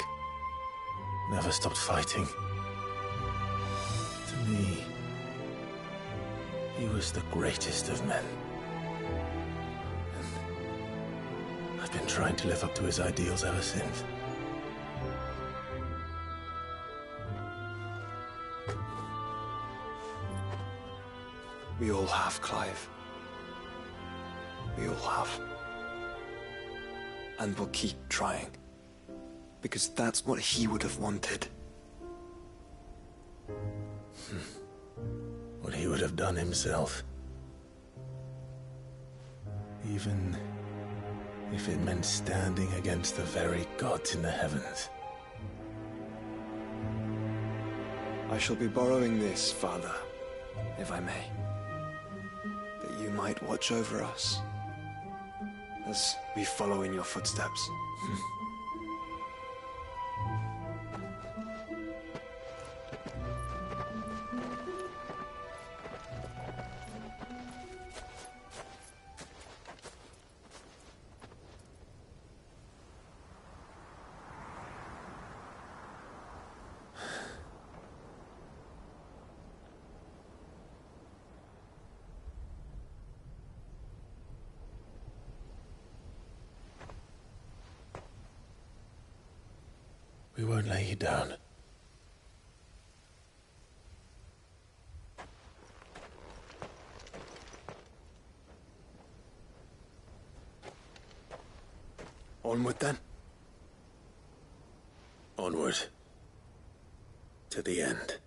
never stopped fighting. To me, he was the greatest of men. And I've been trying to live up to his ideals ever since. We all have, Clive. We all have. And we'll keep trying. Because that's what he would have wanted. What he would have done himself. Even if it meant standing against the very gods in the heavens. I shall be borrowing this, Father, if I may. That you might watch over us as we follow in your footsteps. We won't lay you down. Onward then. Onward. To the end.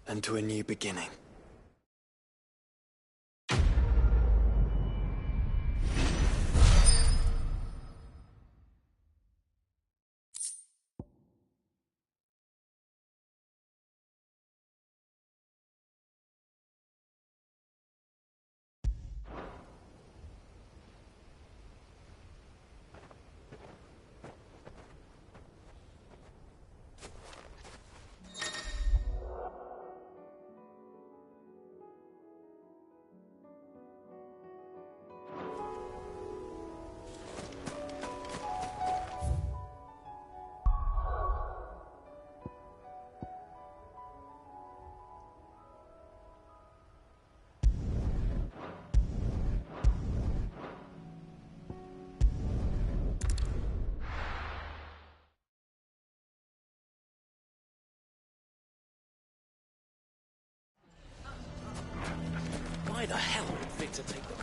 And to a new beginning. to take the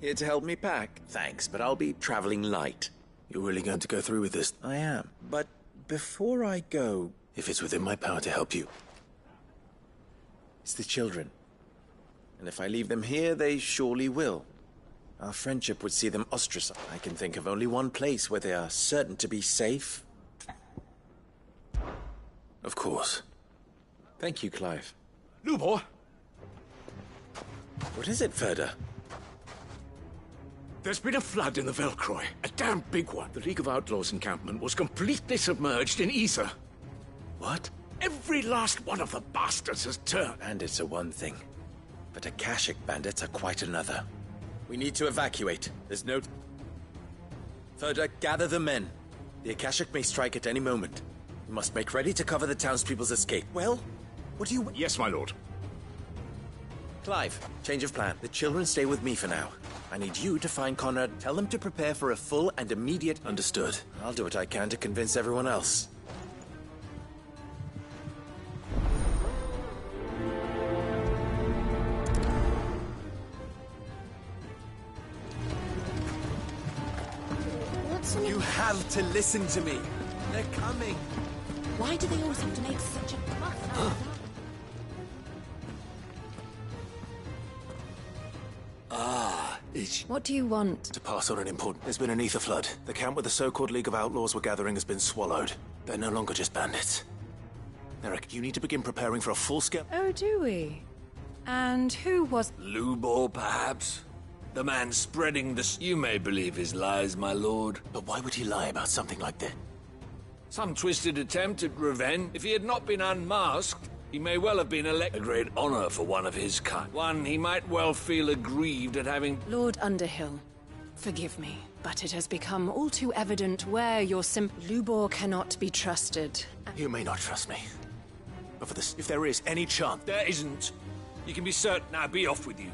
Here to help me pack? Thanks, but I'll be traveling light. You're really going to go through with this? I am. But before I go... If it's within my power to help you. It's the children. And if I leave them here, they surely will. Our friendship would see them ostracized. I can think of only one place where they are certain to be safe. Of course. Thank you, Clive. Lubor! What is it, Ferda? There's been a flood in the Velcroy. A damn big one. The League of Outlaws encampment was completely submerged in ether. What? Every last one of the bastards has turned. Bandits are one thing, but Akashic bandits are quite another. We need to evacuate. There's no... Ferda, gather the men. The Akashic may strike at any moment. We must make ready to cover the townspeople's escape. Well, what do you... Yes, my lord. Clive, change of plan. The children stay with me for now. I need you to find Conrad. Tell them to prepare for a full and immediate... Understood. I'll do what I can to convince everyone else. You have to listen to me. They're coming. Why do they always have to make such a fuss? What do you want? To pass on an important... There's been an ether flood. The camp where the so-called League of Outlaws were gathering has been swallowed. They're no longer just bandits. Eric, you need to begin preparing for a full-scale... Oh, do we? And who was... Lubor, perhaps? The man spreading the... You may believe his lies, my lord. But why would he lie about something like this? Some twisted attempt at revenge. If he had not been unmasked, he may well have been elected a great honor for one of his kind. One he might well feel aggrieved at having... Lord Underhill, forgive me, but it has become all too evident where your Lubor cannot be trusted. You may not trust me. But for this, if there is any chance... There isn't. You can be certain. Now be off with you.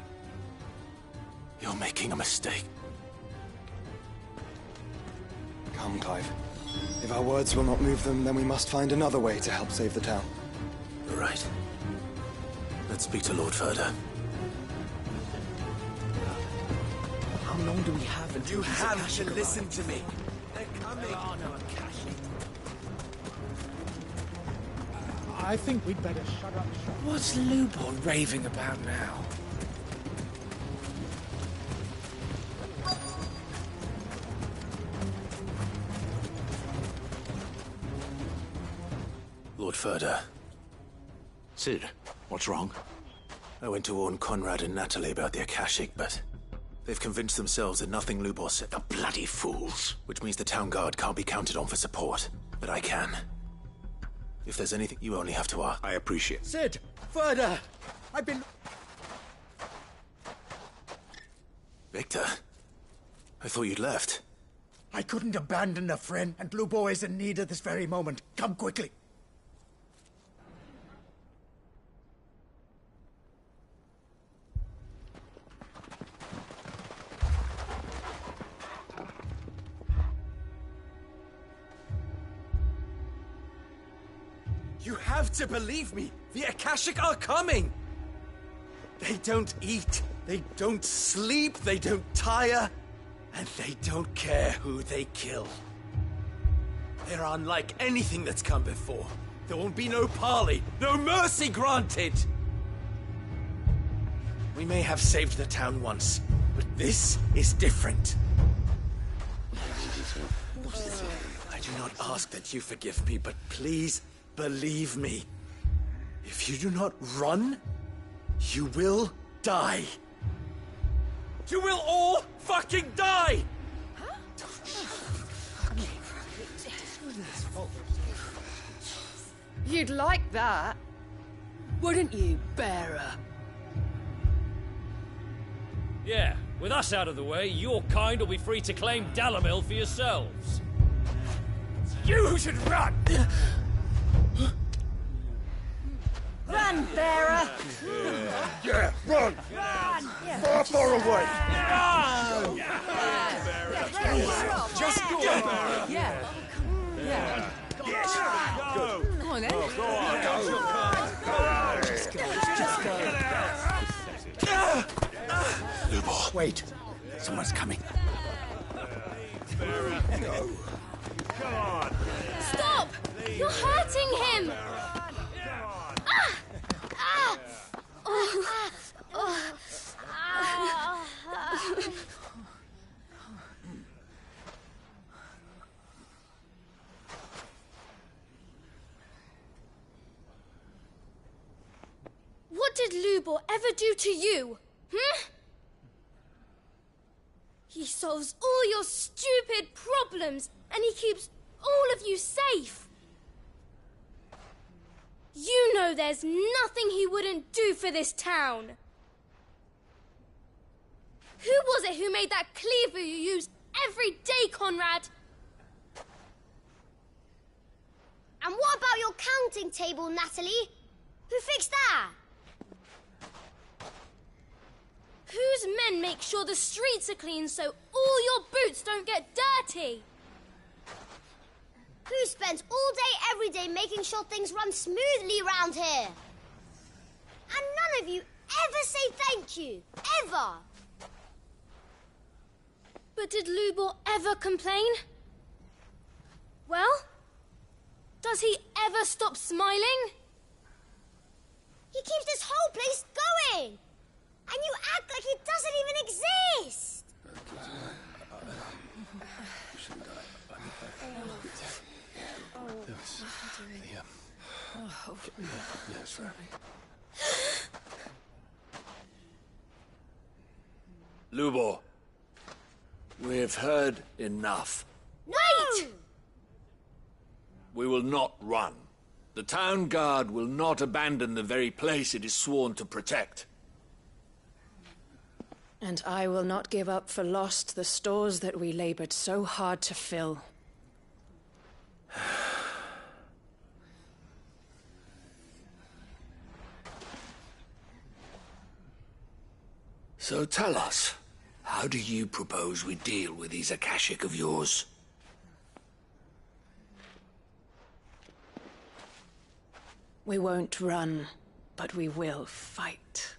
You're making a mistake. Come, Clive. If our words will not move them, then we must find another way to help save the town. You're right. Let's speak to Lord Ferda. How long do we have until... You have to listen to me. They're coming. I think we'd better shut up shop. What's Lubor raving about now? Lord Ferda. Sid, what's wrong? I went to warn Conrad and Natalie about the Akashic, but they've convinced themselves that nothing Lubor said. The bloody fools. Which means the town guard can't be counted on for support. But I can. If there's anything, you only have to ask. I appreciate it. Sid! Ferda! I've been... Victor? I thought you'd left. I couldn't abandon a friend, and Lubor is in need at this very moment. Come quickly. You have to believe me! The Akashic are coming! They don't eat, they don't sleep, they don't tire, and they don't care who they kill. They're unlike anything that's come before. There won't be no parley, no mercy granted! We may have saved the town once, but this is different. I do not ask that you forgive me, but please, believe me, if you do not run, you will die. You will all fucking die! You'd like that, wouldn't you, bearer? Yeah, with us out of the way, your kind will be free to claim Dalamil for yourselves. You should run! Run, bearer! Yeah, run! Run! Far, far away! Run! Just go! Yeah. Yeah. Yes! Go! Go on, then. Go on! Go! Wait. Someone's coming. No. Come on. Stop! You're hurting him! Ah! Ah! Oh. Oh. Ah. What did Lubor ever do to you? He solves all your stupid problems, and he keeps all of you safe. You know there's nothing he wouldn't do for this town. Who was it who made that cleaver you use every day, Conrad? And what about your counting table, Natalie? Who fixed that? Whose men make sure the streets are clean so all your boots don't get dirty? Who spends all day, every day making sure things run smoothly round here? And none of you ever say thank you. Ever. But did Lubor ever complain? Well, does he ever stop smiling? He keeps this whole place going. And you act like it doesn't even exist! Lubor, we've heard enough. Wait! We will not run. The town guard will not abandon the very place it is sworn to protect. And I will not give up for lost the stores that we labored so hard to fill. So tell us, how do you propose we deal with these Akashic of yours? We won't run, but we will fight.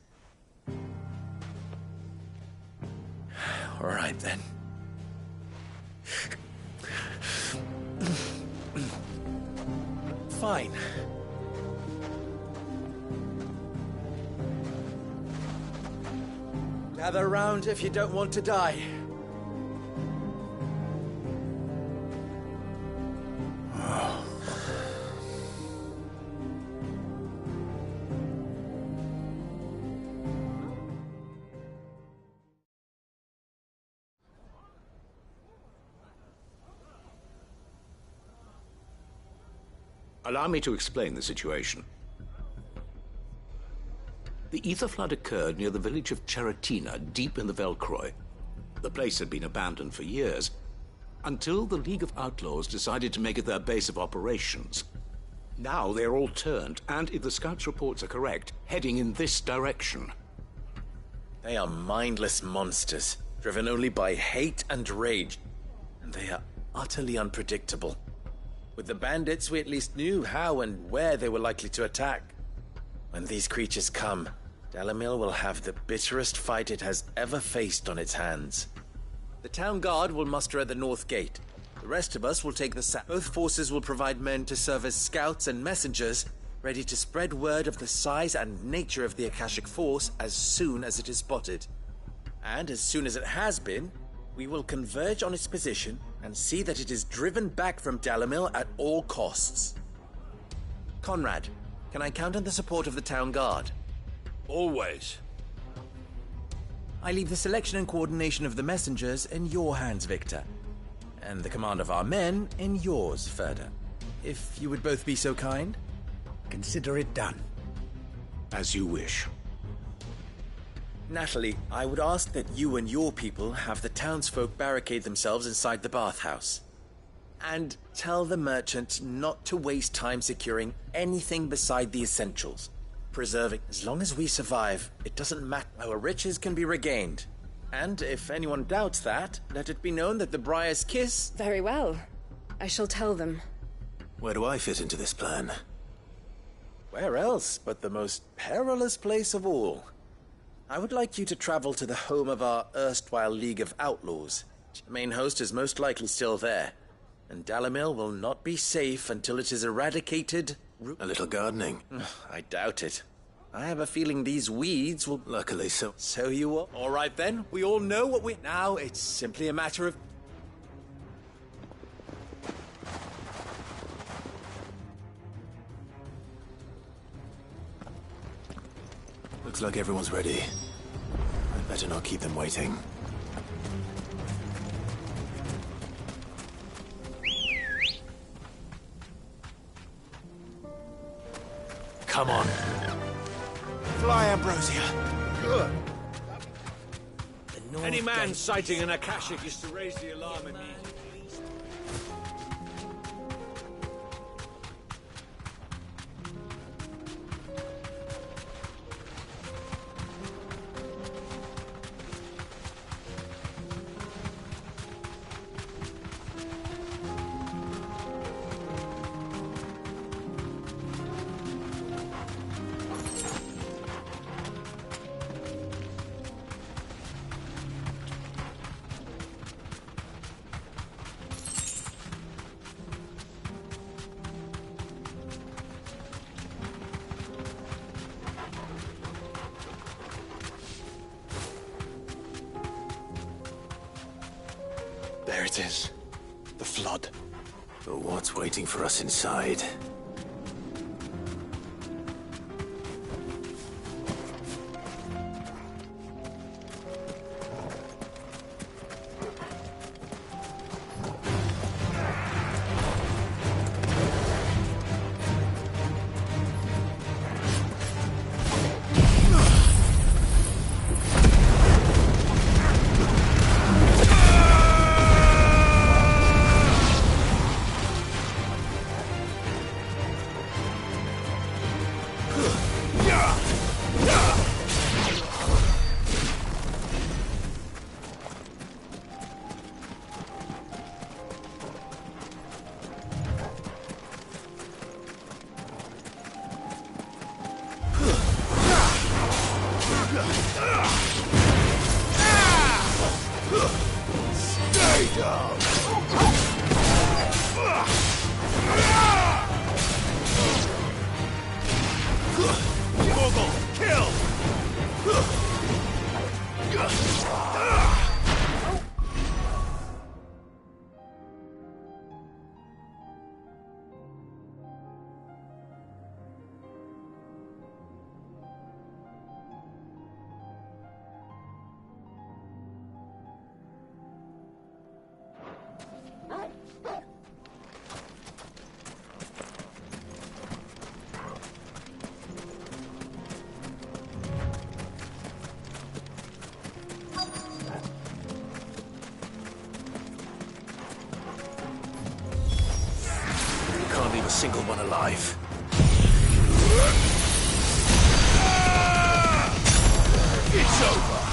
All right, then. Fine. Gather round if you don't want to die. Allow me to explain the situation. The ether flood occurred near the village of Cheratina, deep in the Velcroy. The place had been abandoned for years, until the League of Outlaws decided to make it their base of operations. Now they're all turned, and if the scouts' reports are correct, heading in this direction. They are mindless monsters, driven only by hate and rage. And they are utterly unpredictable. With the bandits, we at least knew how and where they were likely to attack. When these creatures come, Dalamil will have the bitterest fight it has ever faced on its hands. The town guard will muster at the north gate. The rest of us will take the south. Both forces will provide men to serve as scouts and messengers, ready to spread word of the size and nature of the Akashic force as soon as it is spotted. And as soon as it has been, we will converge on its position and see that it is driven back from Dalamil at all costs. Conrad, can I count on the support of the town guard? Always. I leave the selection and coordination of the messengers in your hands, Victor. And the command of our men in yours, Ferda. If you would both be so kind. Consider it done. As you wish. Natalie, I would ask that you and your people have the townsfolk barricade themselves inside the bathhouse. And tell the merchant not to waste time securing anything beside the essentials. Preserving, as long as we survive, it doesn't matter. Our riches can be regained. And if anyone doubts that, let it be known that the Briar's Kiss... Very well. I shall tell them. Where do I fit into this plan? Where else but the most perilous place of all? I would like you to travel to the home of our erstwhile League of Outlaws. The main host is most likely still there, and Dalamil will not be safe until it is eradicated. A little gardening? I doubt it. I have a feeling these weeds will... Luckily so. So you will? All right then, we all know what we... Now it's simply a matter of... Looks like everyone's ready. I'd better not keep them waiting. Come on. Fly, Ambrosia. Any man sighting an Akashic is to raise the alarm immediately. There it is. The flood. But what's waiting for us inside? Stay down! Mogul, kill! Can't leave a single one alive. It's over!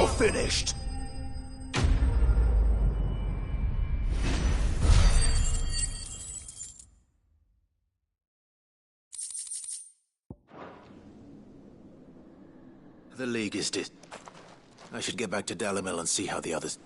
You're finished! The League is I should get back to Dalamil and see how the others...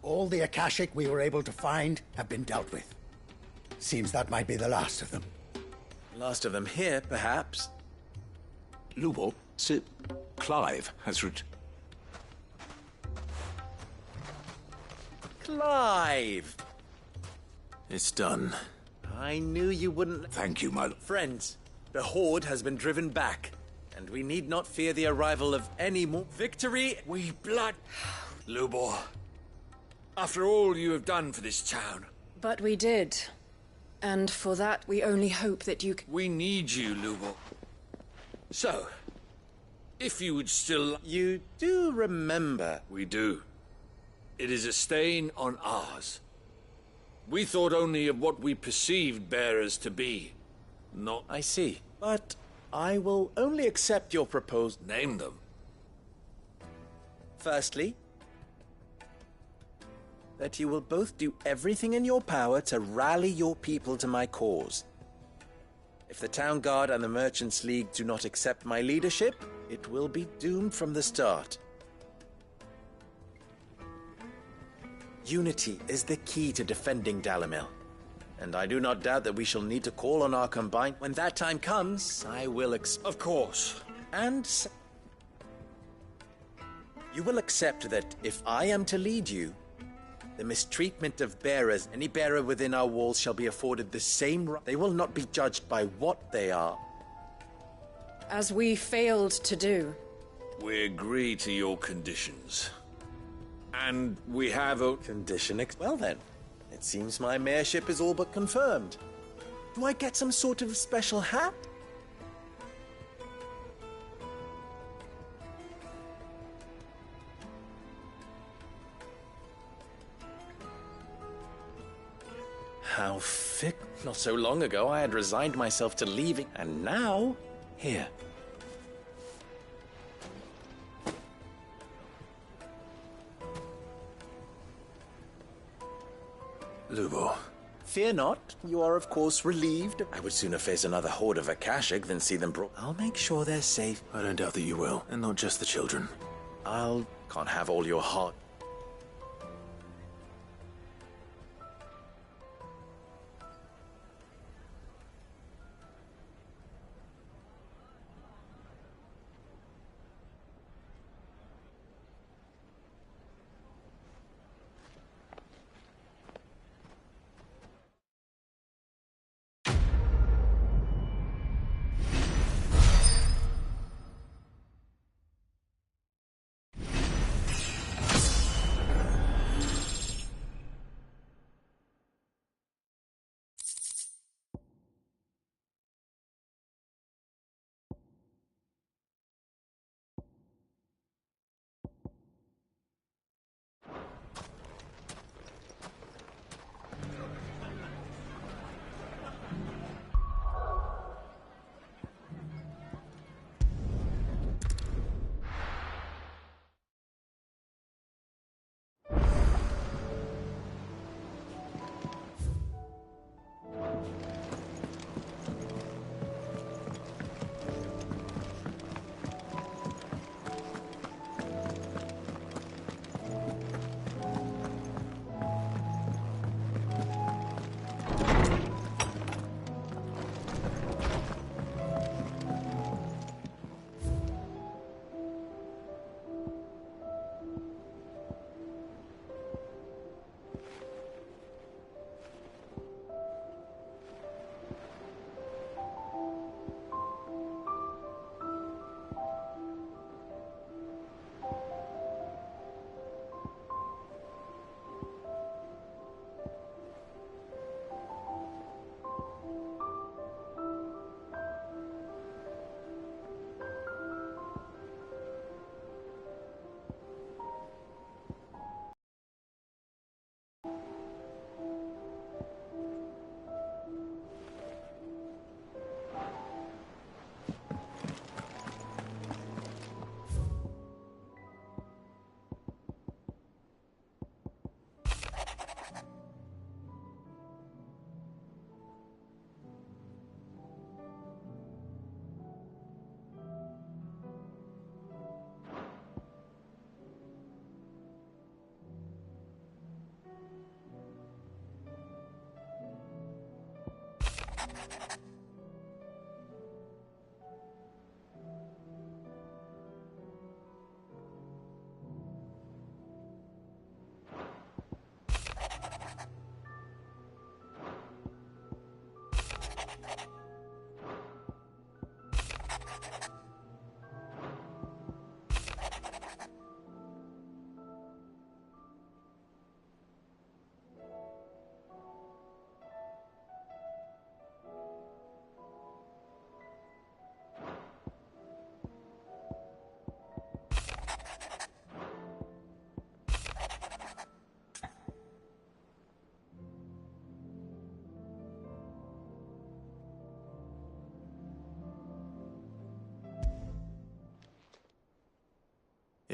All the Akashic we were able to find have been dealt with. Seems that might be the last of them. Last of them here, perhaps. Lubo, Sir Clive has Clive! It's done. I knew you wouldn't... Thank you, my... Friends, the Horde has been driven back, and we need not fear the arrival of any more... Victory... We blood... Lubo. After all you have done for this town. But we did. And for that, we only hope that you can... We need you, Lubo. So, if you would still... You do remember... We do. It is a stain on ours. We thought only of what we perceived bearers to be, not... I see. But I will only accept your proposal. Name them. Firstly, that you will both do everything in your power to rally your people to my cause. If the Town Guard and the Merchants League do not accept my leadership, it will be doomed from the start. Unity is the key to defending Dalamil, and I do not doubt that we shall need to call on our combined... When that time comes, I will Of course. And you will accept that if I am to lead you, the mistreatment of bearers, any bearer within our walls shall be afforded the same right. They will not be judged by what they are. As we failed to do. We agree to your conditions. And we have a... Well then, it seems my mayorship is all but confirmed. Do I get some sort of special hat? How thick. Not so long ago, I had resigned myself to leaving, and now, here. Lubo. Fear not, you are of course relieved. I would sooner face another horde of Akashic than see them brought. I'll make sure they're safe. I don't doubt that you will, and not just the children. Can't have all your heart.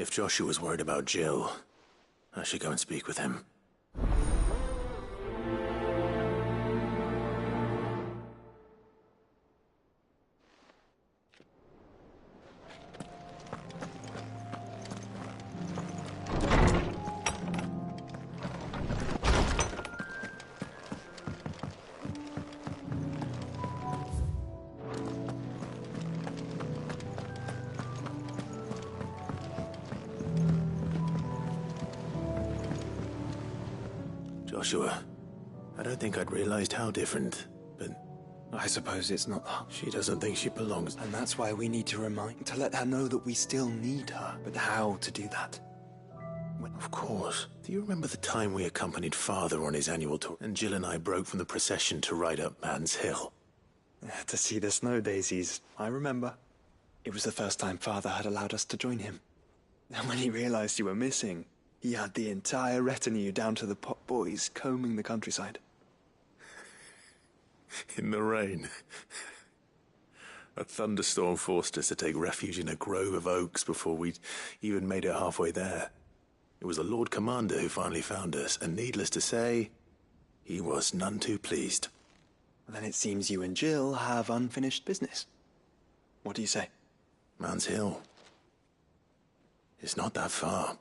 If Joshua's worried about Jill, I should go and speak with him. Joshua, I don't think I'd realized how different, but... I suppose it's not that. She doesn't think she belongs. And that's why we need to let her know that we still need her. But how to do that? Of course. Do you remember the time we accompanied Father on his annual tour, and Jill and I broke from the procession to ride up Man's Hill? To see the snow daisies, I remember. It was the first time Father had allowed us to join him. And when he realized you were missing, he had the entire retinue down to the pot boys combing the countryside. In the rain. A thunderstorm forced us to take refuge in a grove of oaks before we'd even made it halfway there. It was the Lord Commander who finally found us, and needless to say, he was none too pleased. Then it seems you and Jill have unfinished business. What do you say? Man's Hill. It's not that far.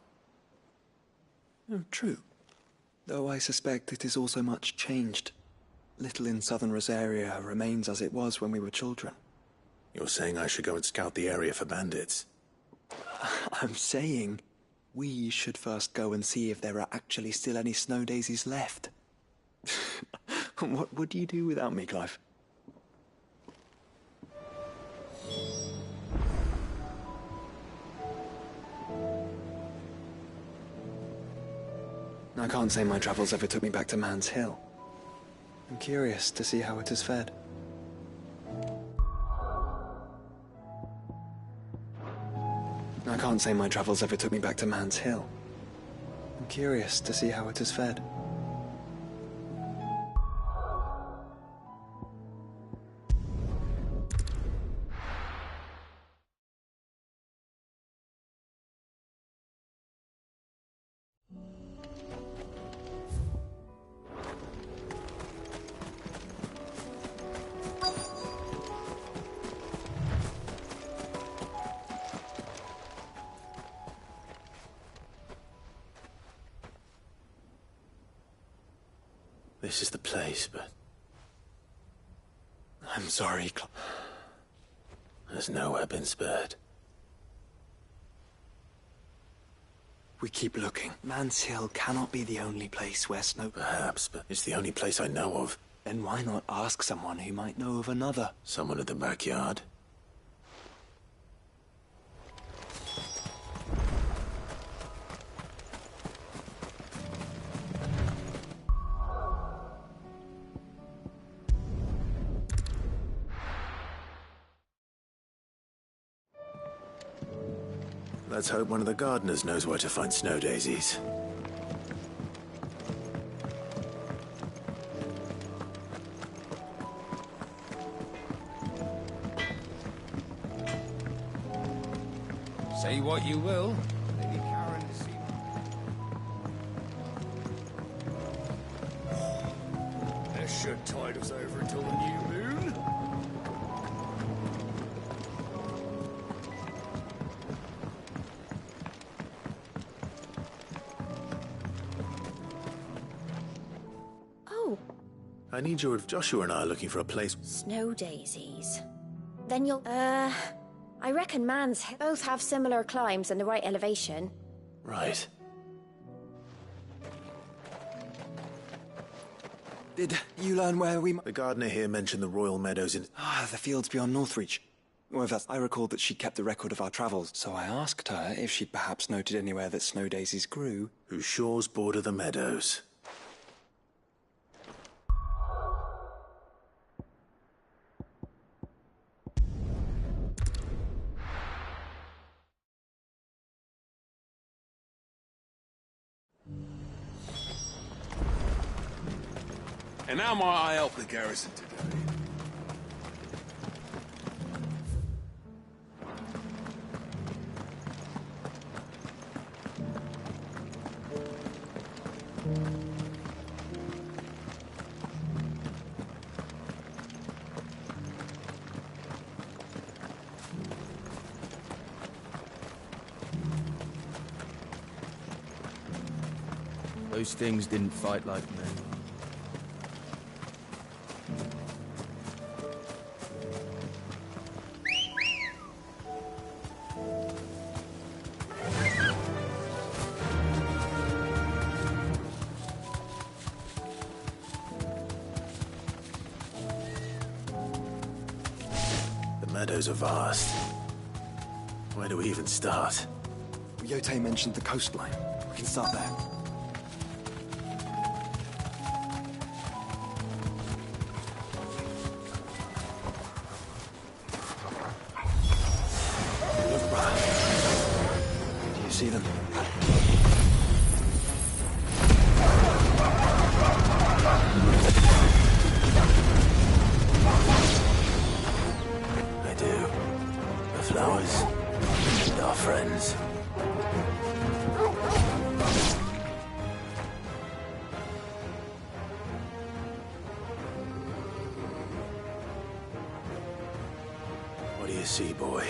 Oh, true. Though I suspect it is also much changed. Little in southern Rosaria remains as it was when we were children. You're saying I should go and scout the area for bandits? I'm saying we should first go and see if there are actually still any snow daisies left. What would you do without me, Clive? I can't say my travels ever took me back to Man's Hill. I'm curious to see how it has fared. I can't say my travels ever took me back to Man's Hill. I'm curious to see how it has fared. This is the place, but... I'm sorry, There's nowhere been spared. We keep looking. Man's Hill cannot be the only place where snow... Perhaps, but it's the only place I know of. Then why not ask someone who might know of another? Someone at the backyard? Let's hope one of the gardeners knows where to find snow daisies. Say what you will. Lady Karen is... This should tide us over until the new moon. I need your... Joshua and I are looking for a place... Snow daisies. Then you'll... I reckon Man's both have similar climbs and the right elevation. Right. Did you learn where we... The gardener here mentioned the Royal Meadows in... the fields beyond Northreach. However, I recalled that she kept a record of our travels, so I asked her if she'd perhaps noted anywhere that snow daisies grew. Whose shores border the meadows. And how might I help the garrison today? Those things didn't fight like men. The meadows are vast. Where do we even start? Yote mentioned the coastline. We can start there. Look, brother. Do you see them? I do. The flowers. And our friends. What do you see, boy?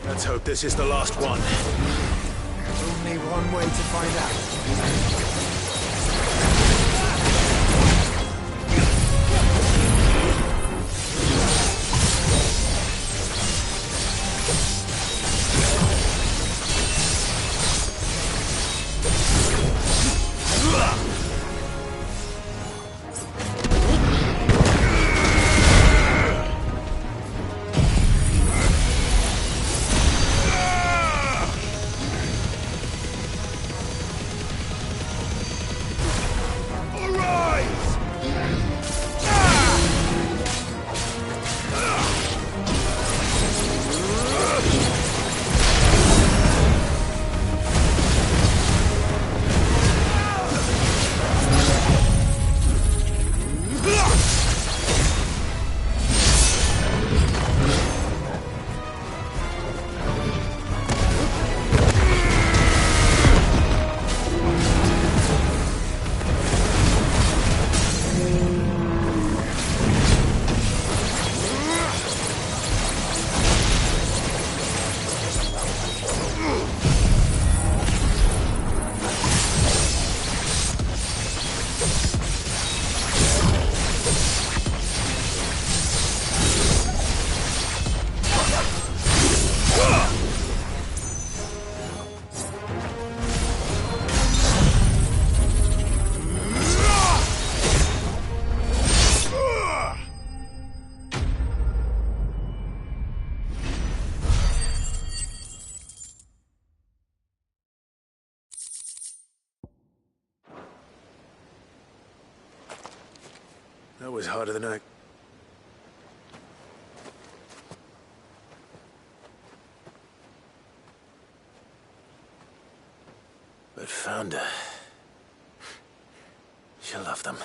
Let's hope this is the last one. Only one way to find out. That was harder than I... But found her. She'll love them.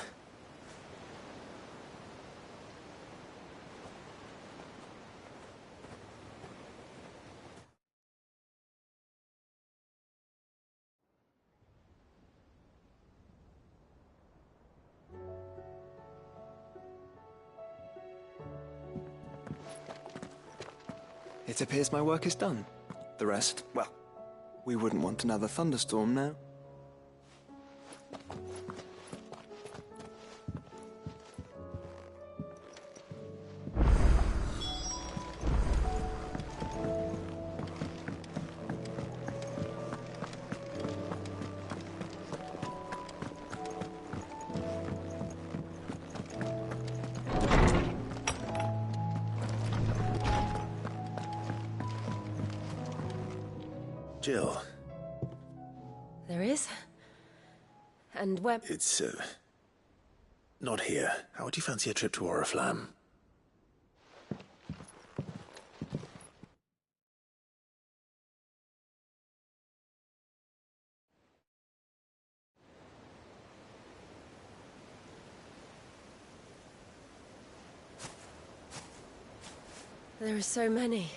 It appears my work is done. The rest, well, we wouldn't want another thunderstorm now. Jill. There is? And where... It's, not here. How would you fancy a trip to Oriflamme? There are so many.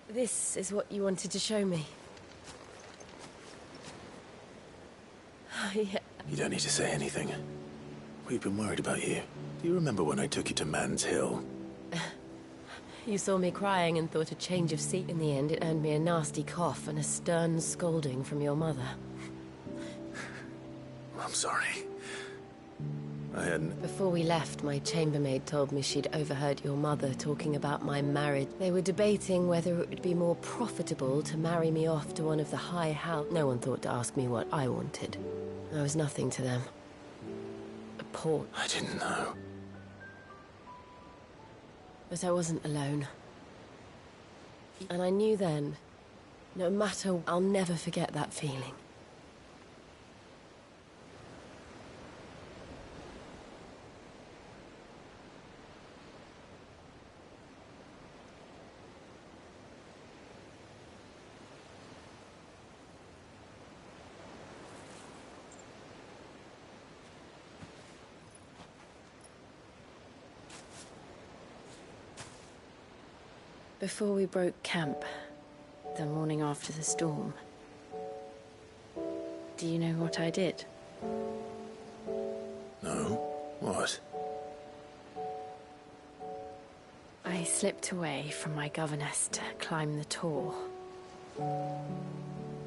This is what you wanted to show me. Oh, yeah. You don't need to say anything. We've been worried about you. Do you remember when I took you to Man's Hill? You saw me crying and thought a change of scene. In the end, it earned me a nasty cough and a stern scolding from your mother. I'm sorry. I hadn't... Before we left, my chambermaid told me she'd overheard your mother talking about my marriage. They were debating whether it would be more profitable to marry me off to one of the high house. No one thought to ask me what I wanted. I was nothing to them. A pawn. I didn't know. But I wasn't alone. And I knew then, no matter, I'll never forget that feeling. Before we broke camp, the morning after the storm, do you know what I did? No? What? I slipped away from my governess to climb the tor.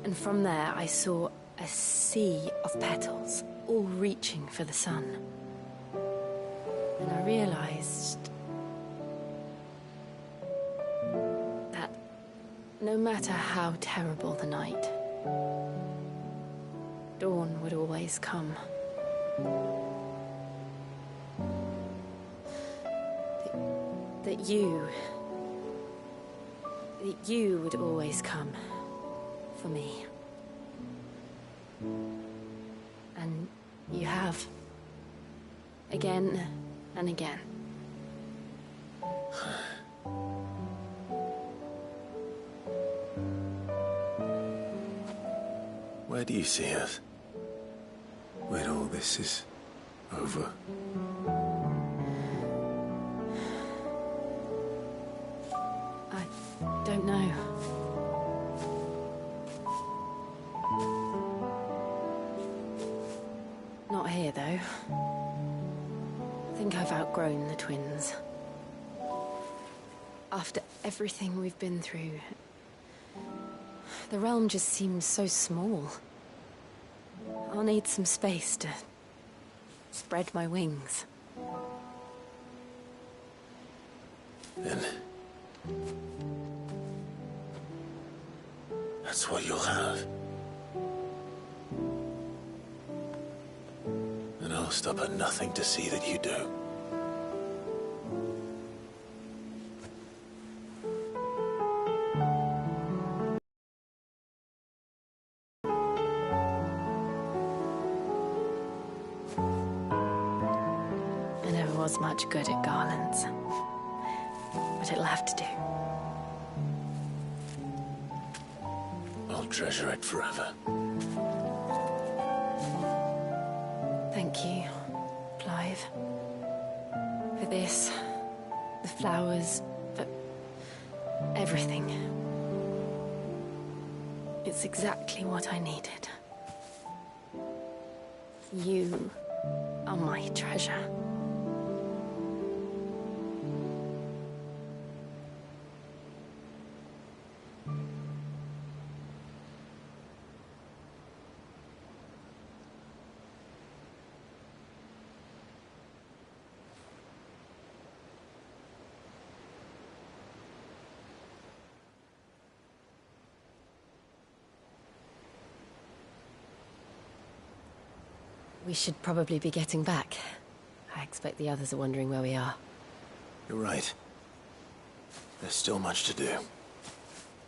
And from there I saw a sea of petals, all reaching for the sun. And I realized that no matter how terrible the night, dawn would always come. That you would always come for me. And you have. Again and again. Where do you see us? When all this is over? I don't know. Not here, though. I think I've outgrown the twins. After everything we've been through, the realm just seems so small. I'll need some space to spread my wings. Then... that's what you'll have. And I'll stop at nothing to see that you do. I never was much good at garlands, but it'll have to do. I'll treasure it forever. Thank you, Clive. For this, the flowers, for everything. It's exactly what I needed. You are my treasure. We should probably be getting back. I expect the others are wondering where we are. You're right. There's still much to do.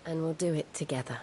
And we'll do it together.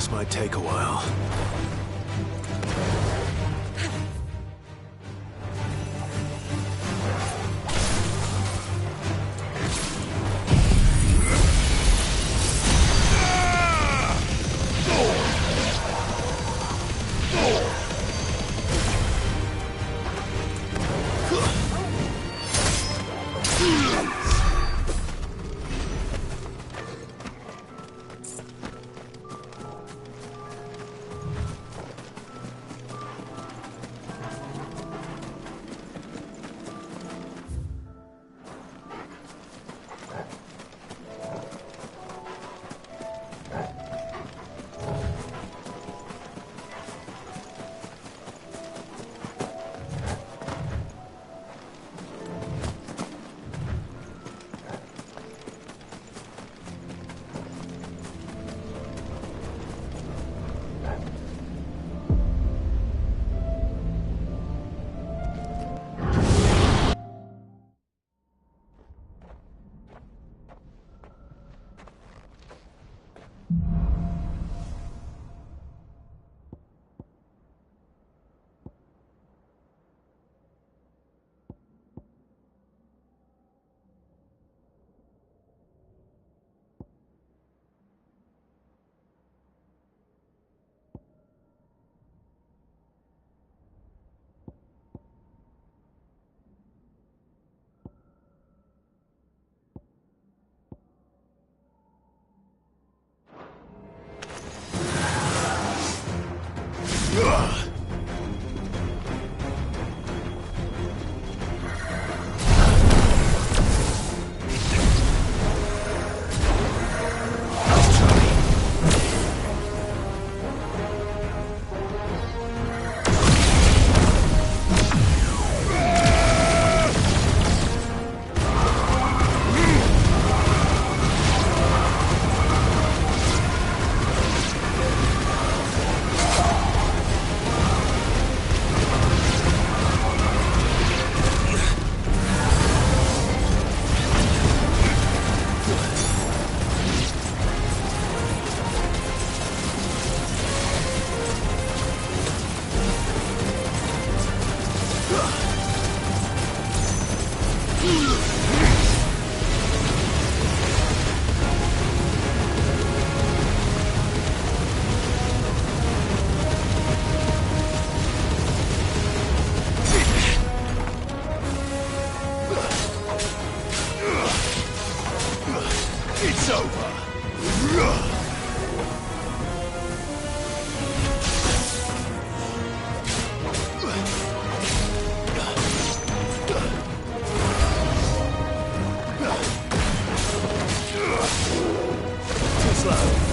This might take a while. It's over. Too slow.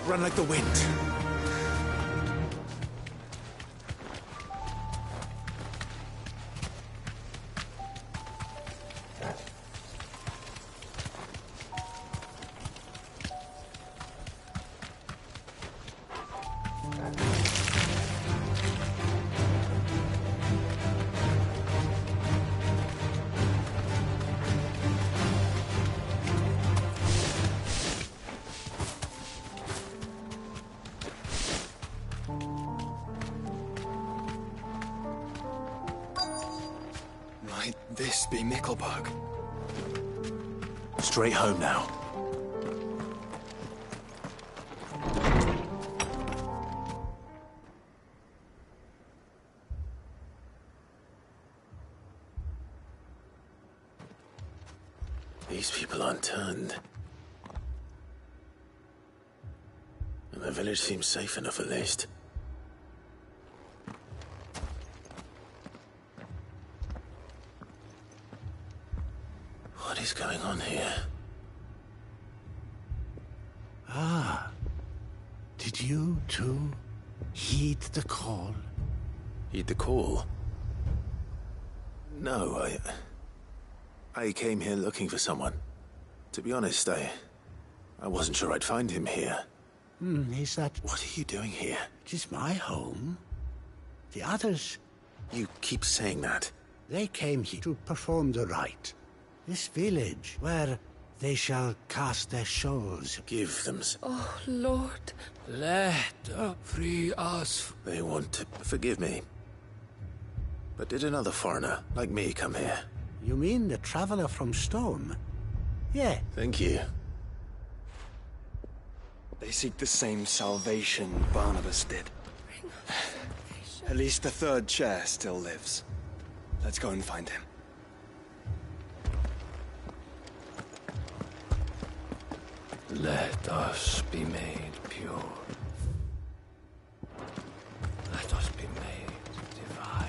Run like the wind. Might this be Mickelberg? Straight home now. These people aren't turned. And the village seems safe enough at least. What is going on here? you, too, heed the call? Heed the call? No, I came here looking for someone. To be honest, I wasn't sure I'd find him here. Is that... What are you doing here? It is my home. The others... You keep saying that. They came here to perform the rite. This village, where they shall cast their souls. Give them... Oh, Lord, let free us. They want to... Forgive me. But did another foreigner, like me, come here? You mean the traveler from Stone? Yeah. Thank you. They seek the same salvation Barnabas did. At least the third chair still lives. Let's go and find him. Let us be made pure. Let us be made divine.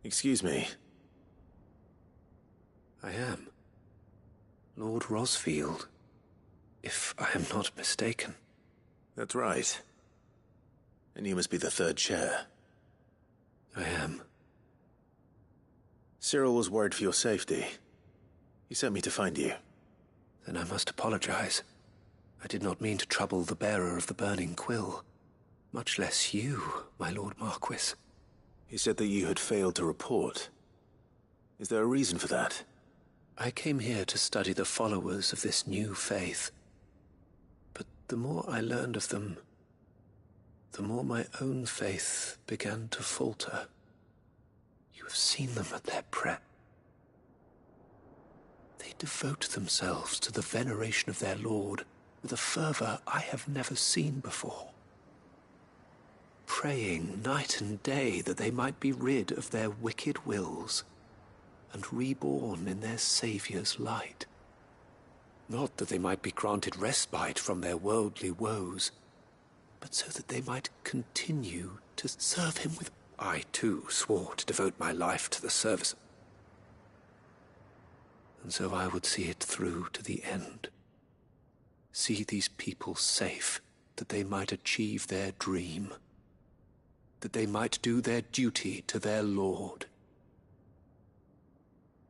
Excuse me. I am. Lord Rosfield, if I am not mistaken. That's right. And you must be the third chair. I am. Cyril was worried for your safety. He sent me to find you. Then I must apologize. I did not mean to trouble the bearer of the burning quill. Much less you, my Lord Marquis. He said that you had failed to report. Is there a reason for that? I came here to study the followers of this new faith. But the more I learned of them, the more my own faith began to falter. You have seen them at their prayer. They devote themselves to the veneration of their Lord with a fervor I have never seen before. Praying night and day that they might be rid of their wicked wills and reborn in their Saviour's light. Not that they might be granted respite from their worldly woes, but so that they might continue to serve him with... I, too, swore to devote my life to the service. And so I would see it through to the end. See these people safe, that they might achieve their dream. That they might do their duty to their Lord.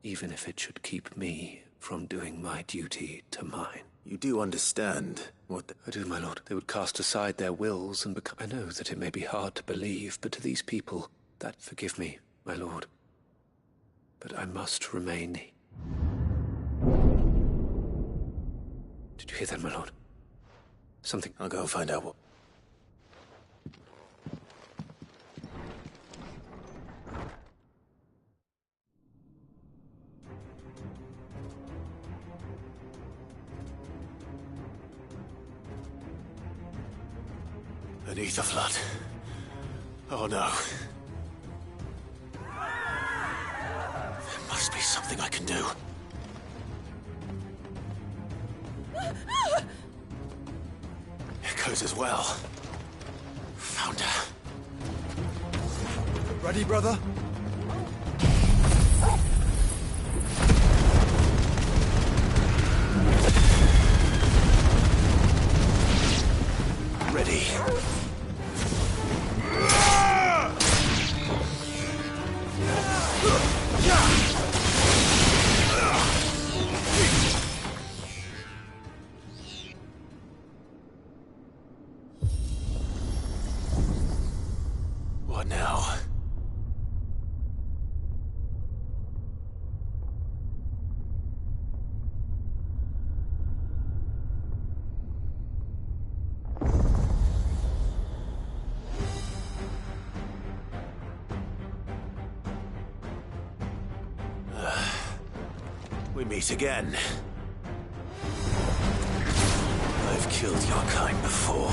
Even if it should keep me from doing my duty to mine. You do understand what... I do, my lord. They would cast aside their wills and become... I know that it may be hard to believe, but to these people, that... Forgive me, my lord. But I must remain... Did you hear that, my lord? Something... I'll go and find out what... Beneath the flood. Oh no. There must be something I can do. Echoes as well. Found her. Ready, brother? Ready. What now? We meet again. I've killed your kind before.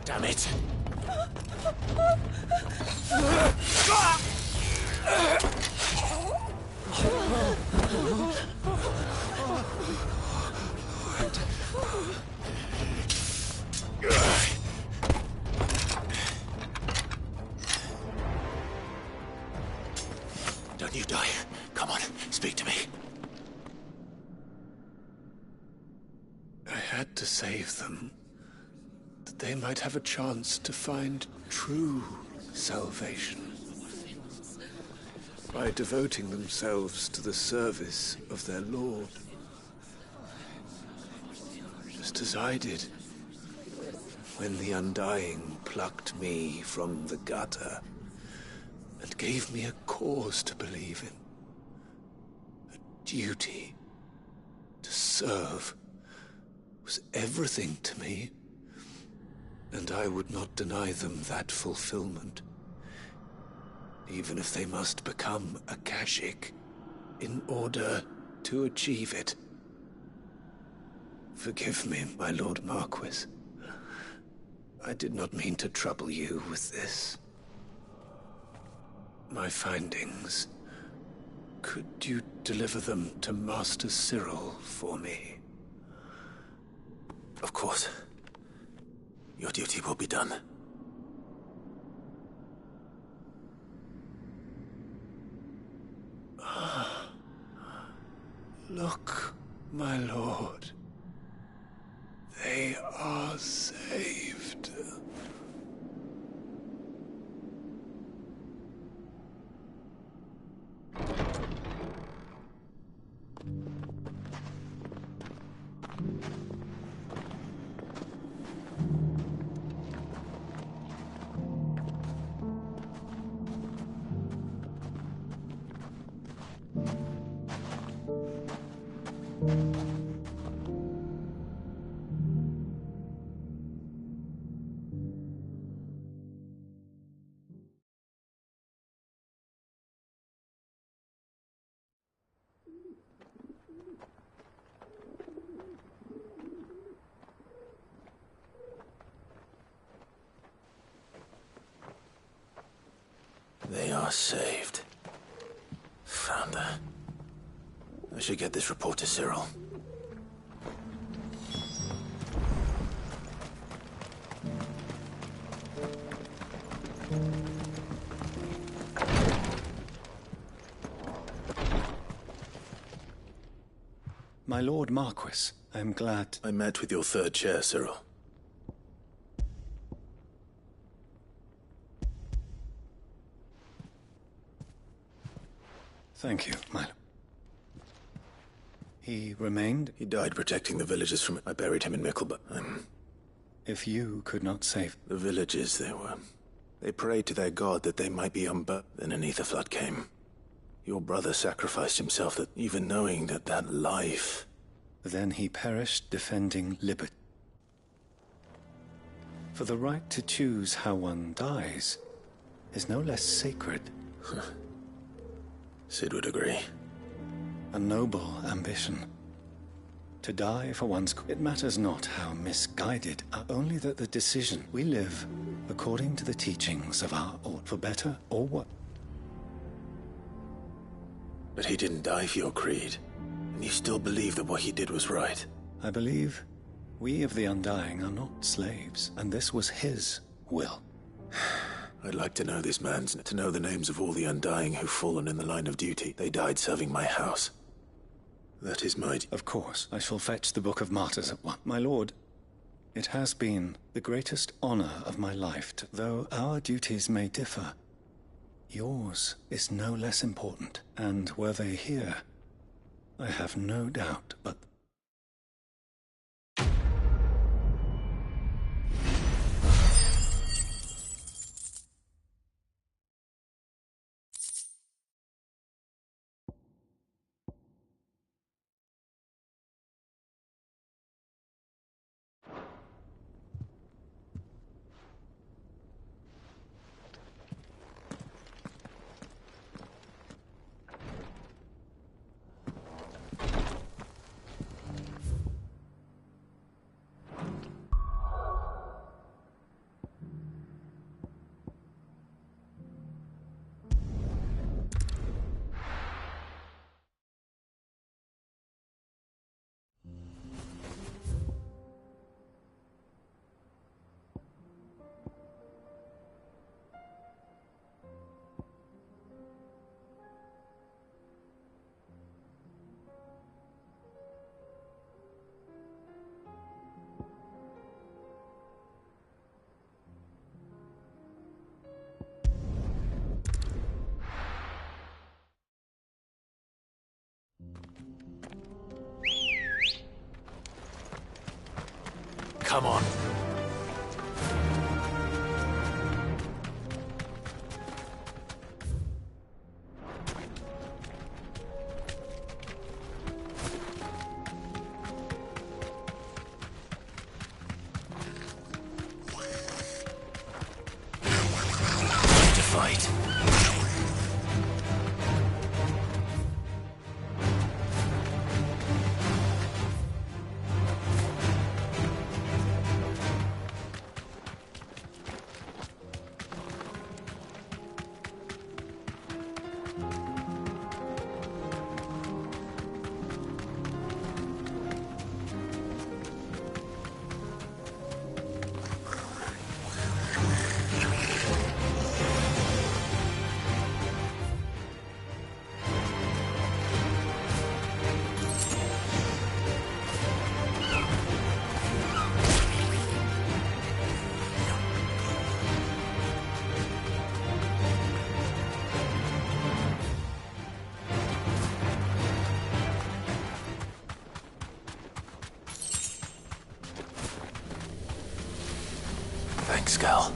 Damn it! Don't you die. Come on, speak to me. I had to save them, that they might have a chance to find true salvation. By devoting themselves to the service of their Lord. Just as I did, when the Undying plucked me from the gutter and gave me a cause to believe in. A duty to serve was everything to me, and I would not deny them that fulfillment, even if they must become Akashic in order to achieve it. Forgive me, my Lord Marquis. I did not mean to trouble you with this. My findings. Could you deliver them to Master Cyril for me? Of course. Your duty will be done. Look, my lord. They are saved. They are saved. Found her. I should get this report to Cyril. My Lord Marquis, I am glad... I met with your third chair, Cyril. Thank you, my lord. He remained? He died protecting the villagers from it. I buried him in Mickelburn. If you could not save... The villagers, they prayed to their god that they might be unburnt. Then an ether flood came. Your brother sacrificed himself, that even knowing that life... Then he perished defending liberty. For the right to choose how one dies is no less sacred. Sid would agree. A noble ambition. To die for one's... It matters not how misguided, only that the decision... We live according to the teachings of our Lord, for better or worse. But he didn't die for your creed, and you still believe that what he did was right. I believe we of the Undying are not slaves, and this was his will. I'd like to know this man's... to know the names of all the Undying who've fallen in the line of duty. They died serving my house. That is my... Of course, I shall fetch the Book of Martyrs at once. My lord, it has been the greatest honor of my life to... Though our duties may differ, yours is no less important. And were they here, I have no doubt, but... Come on. To fight. Thanks, Cal.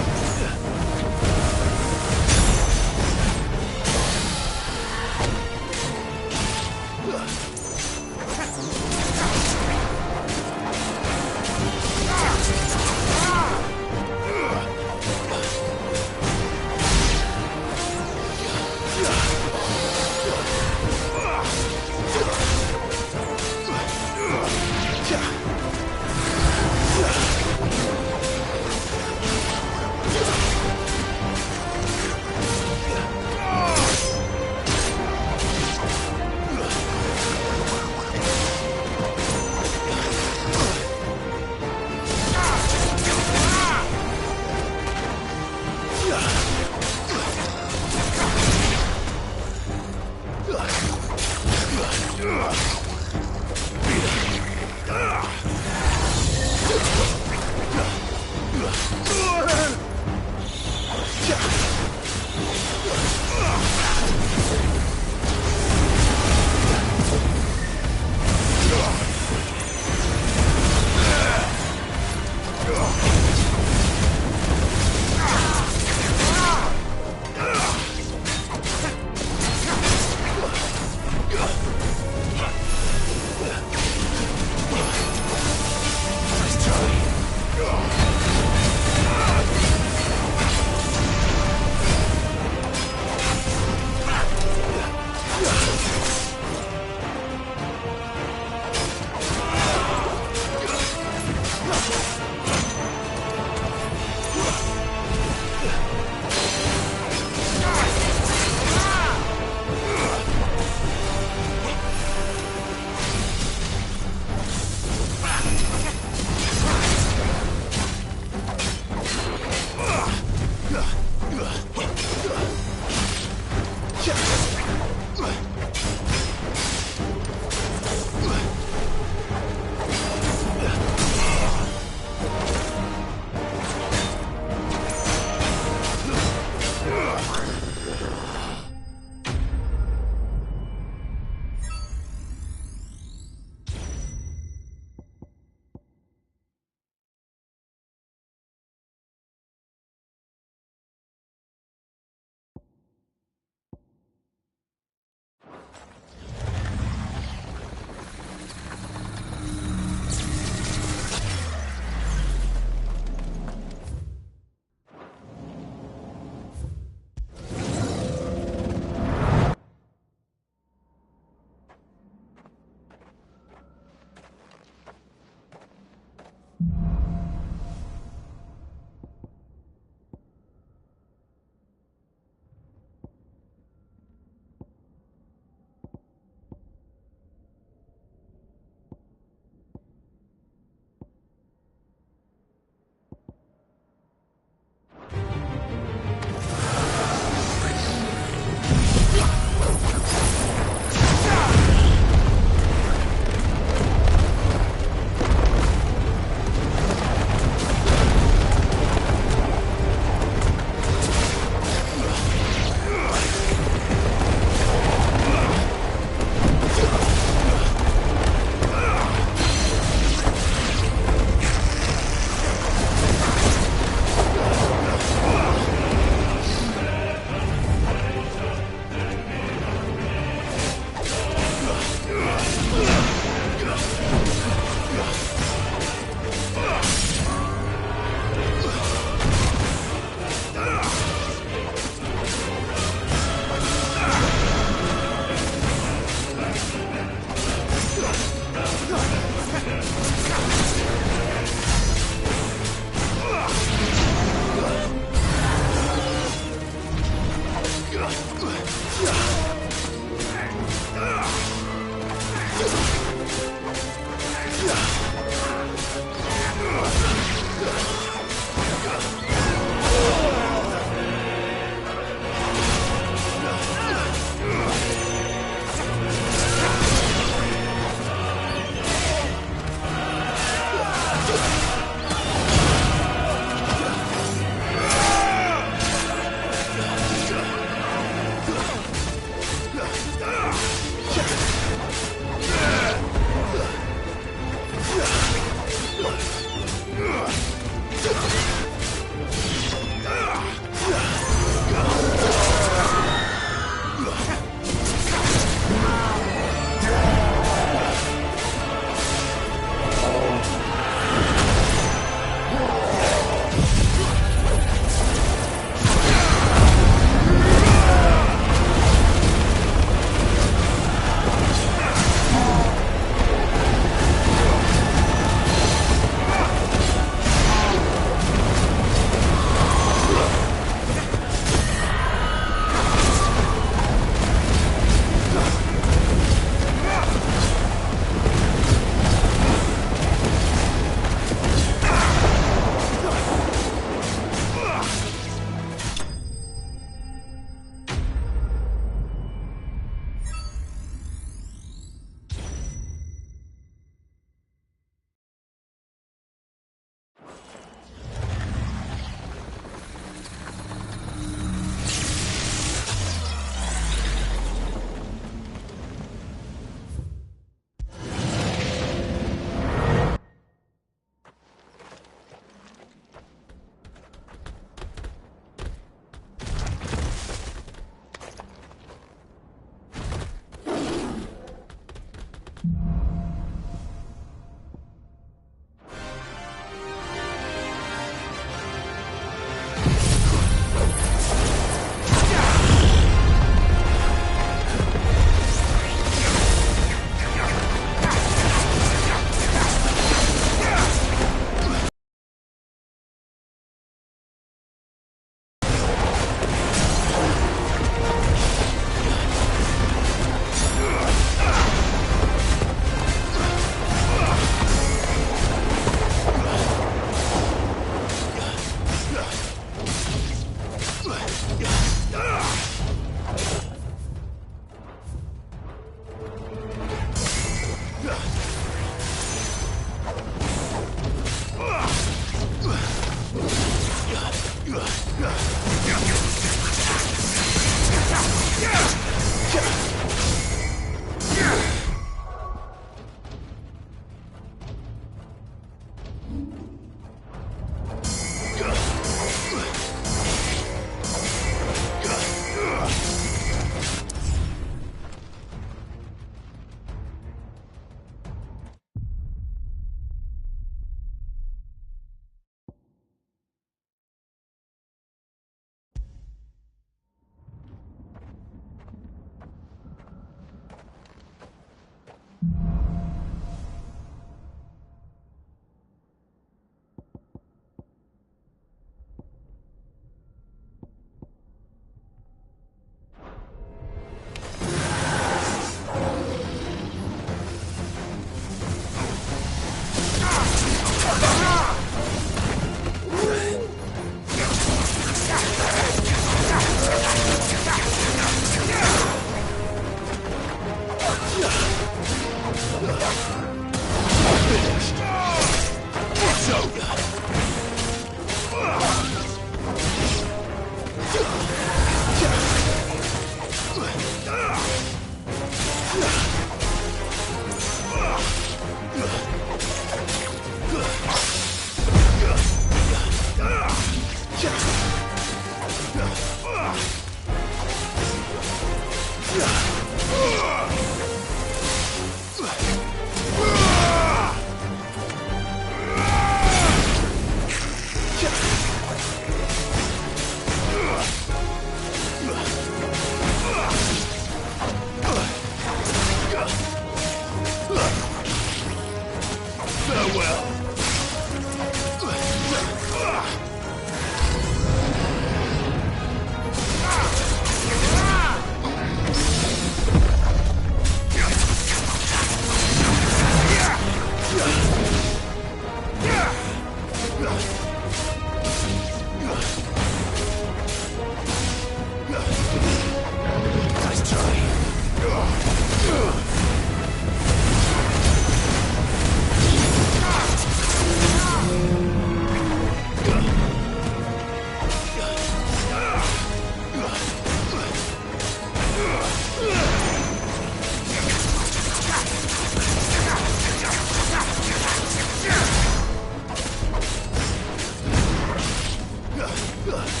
you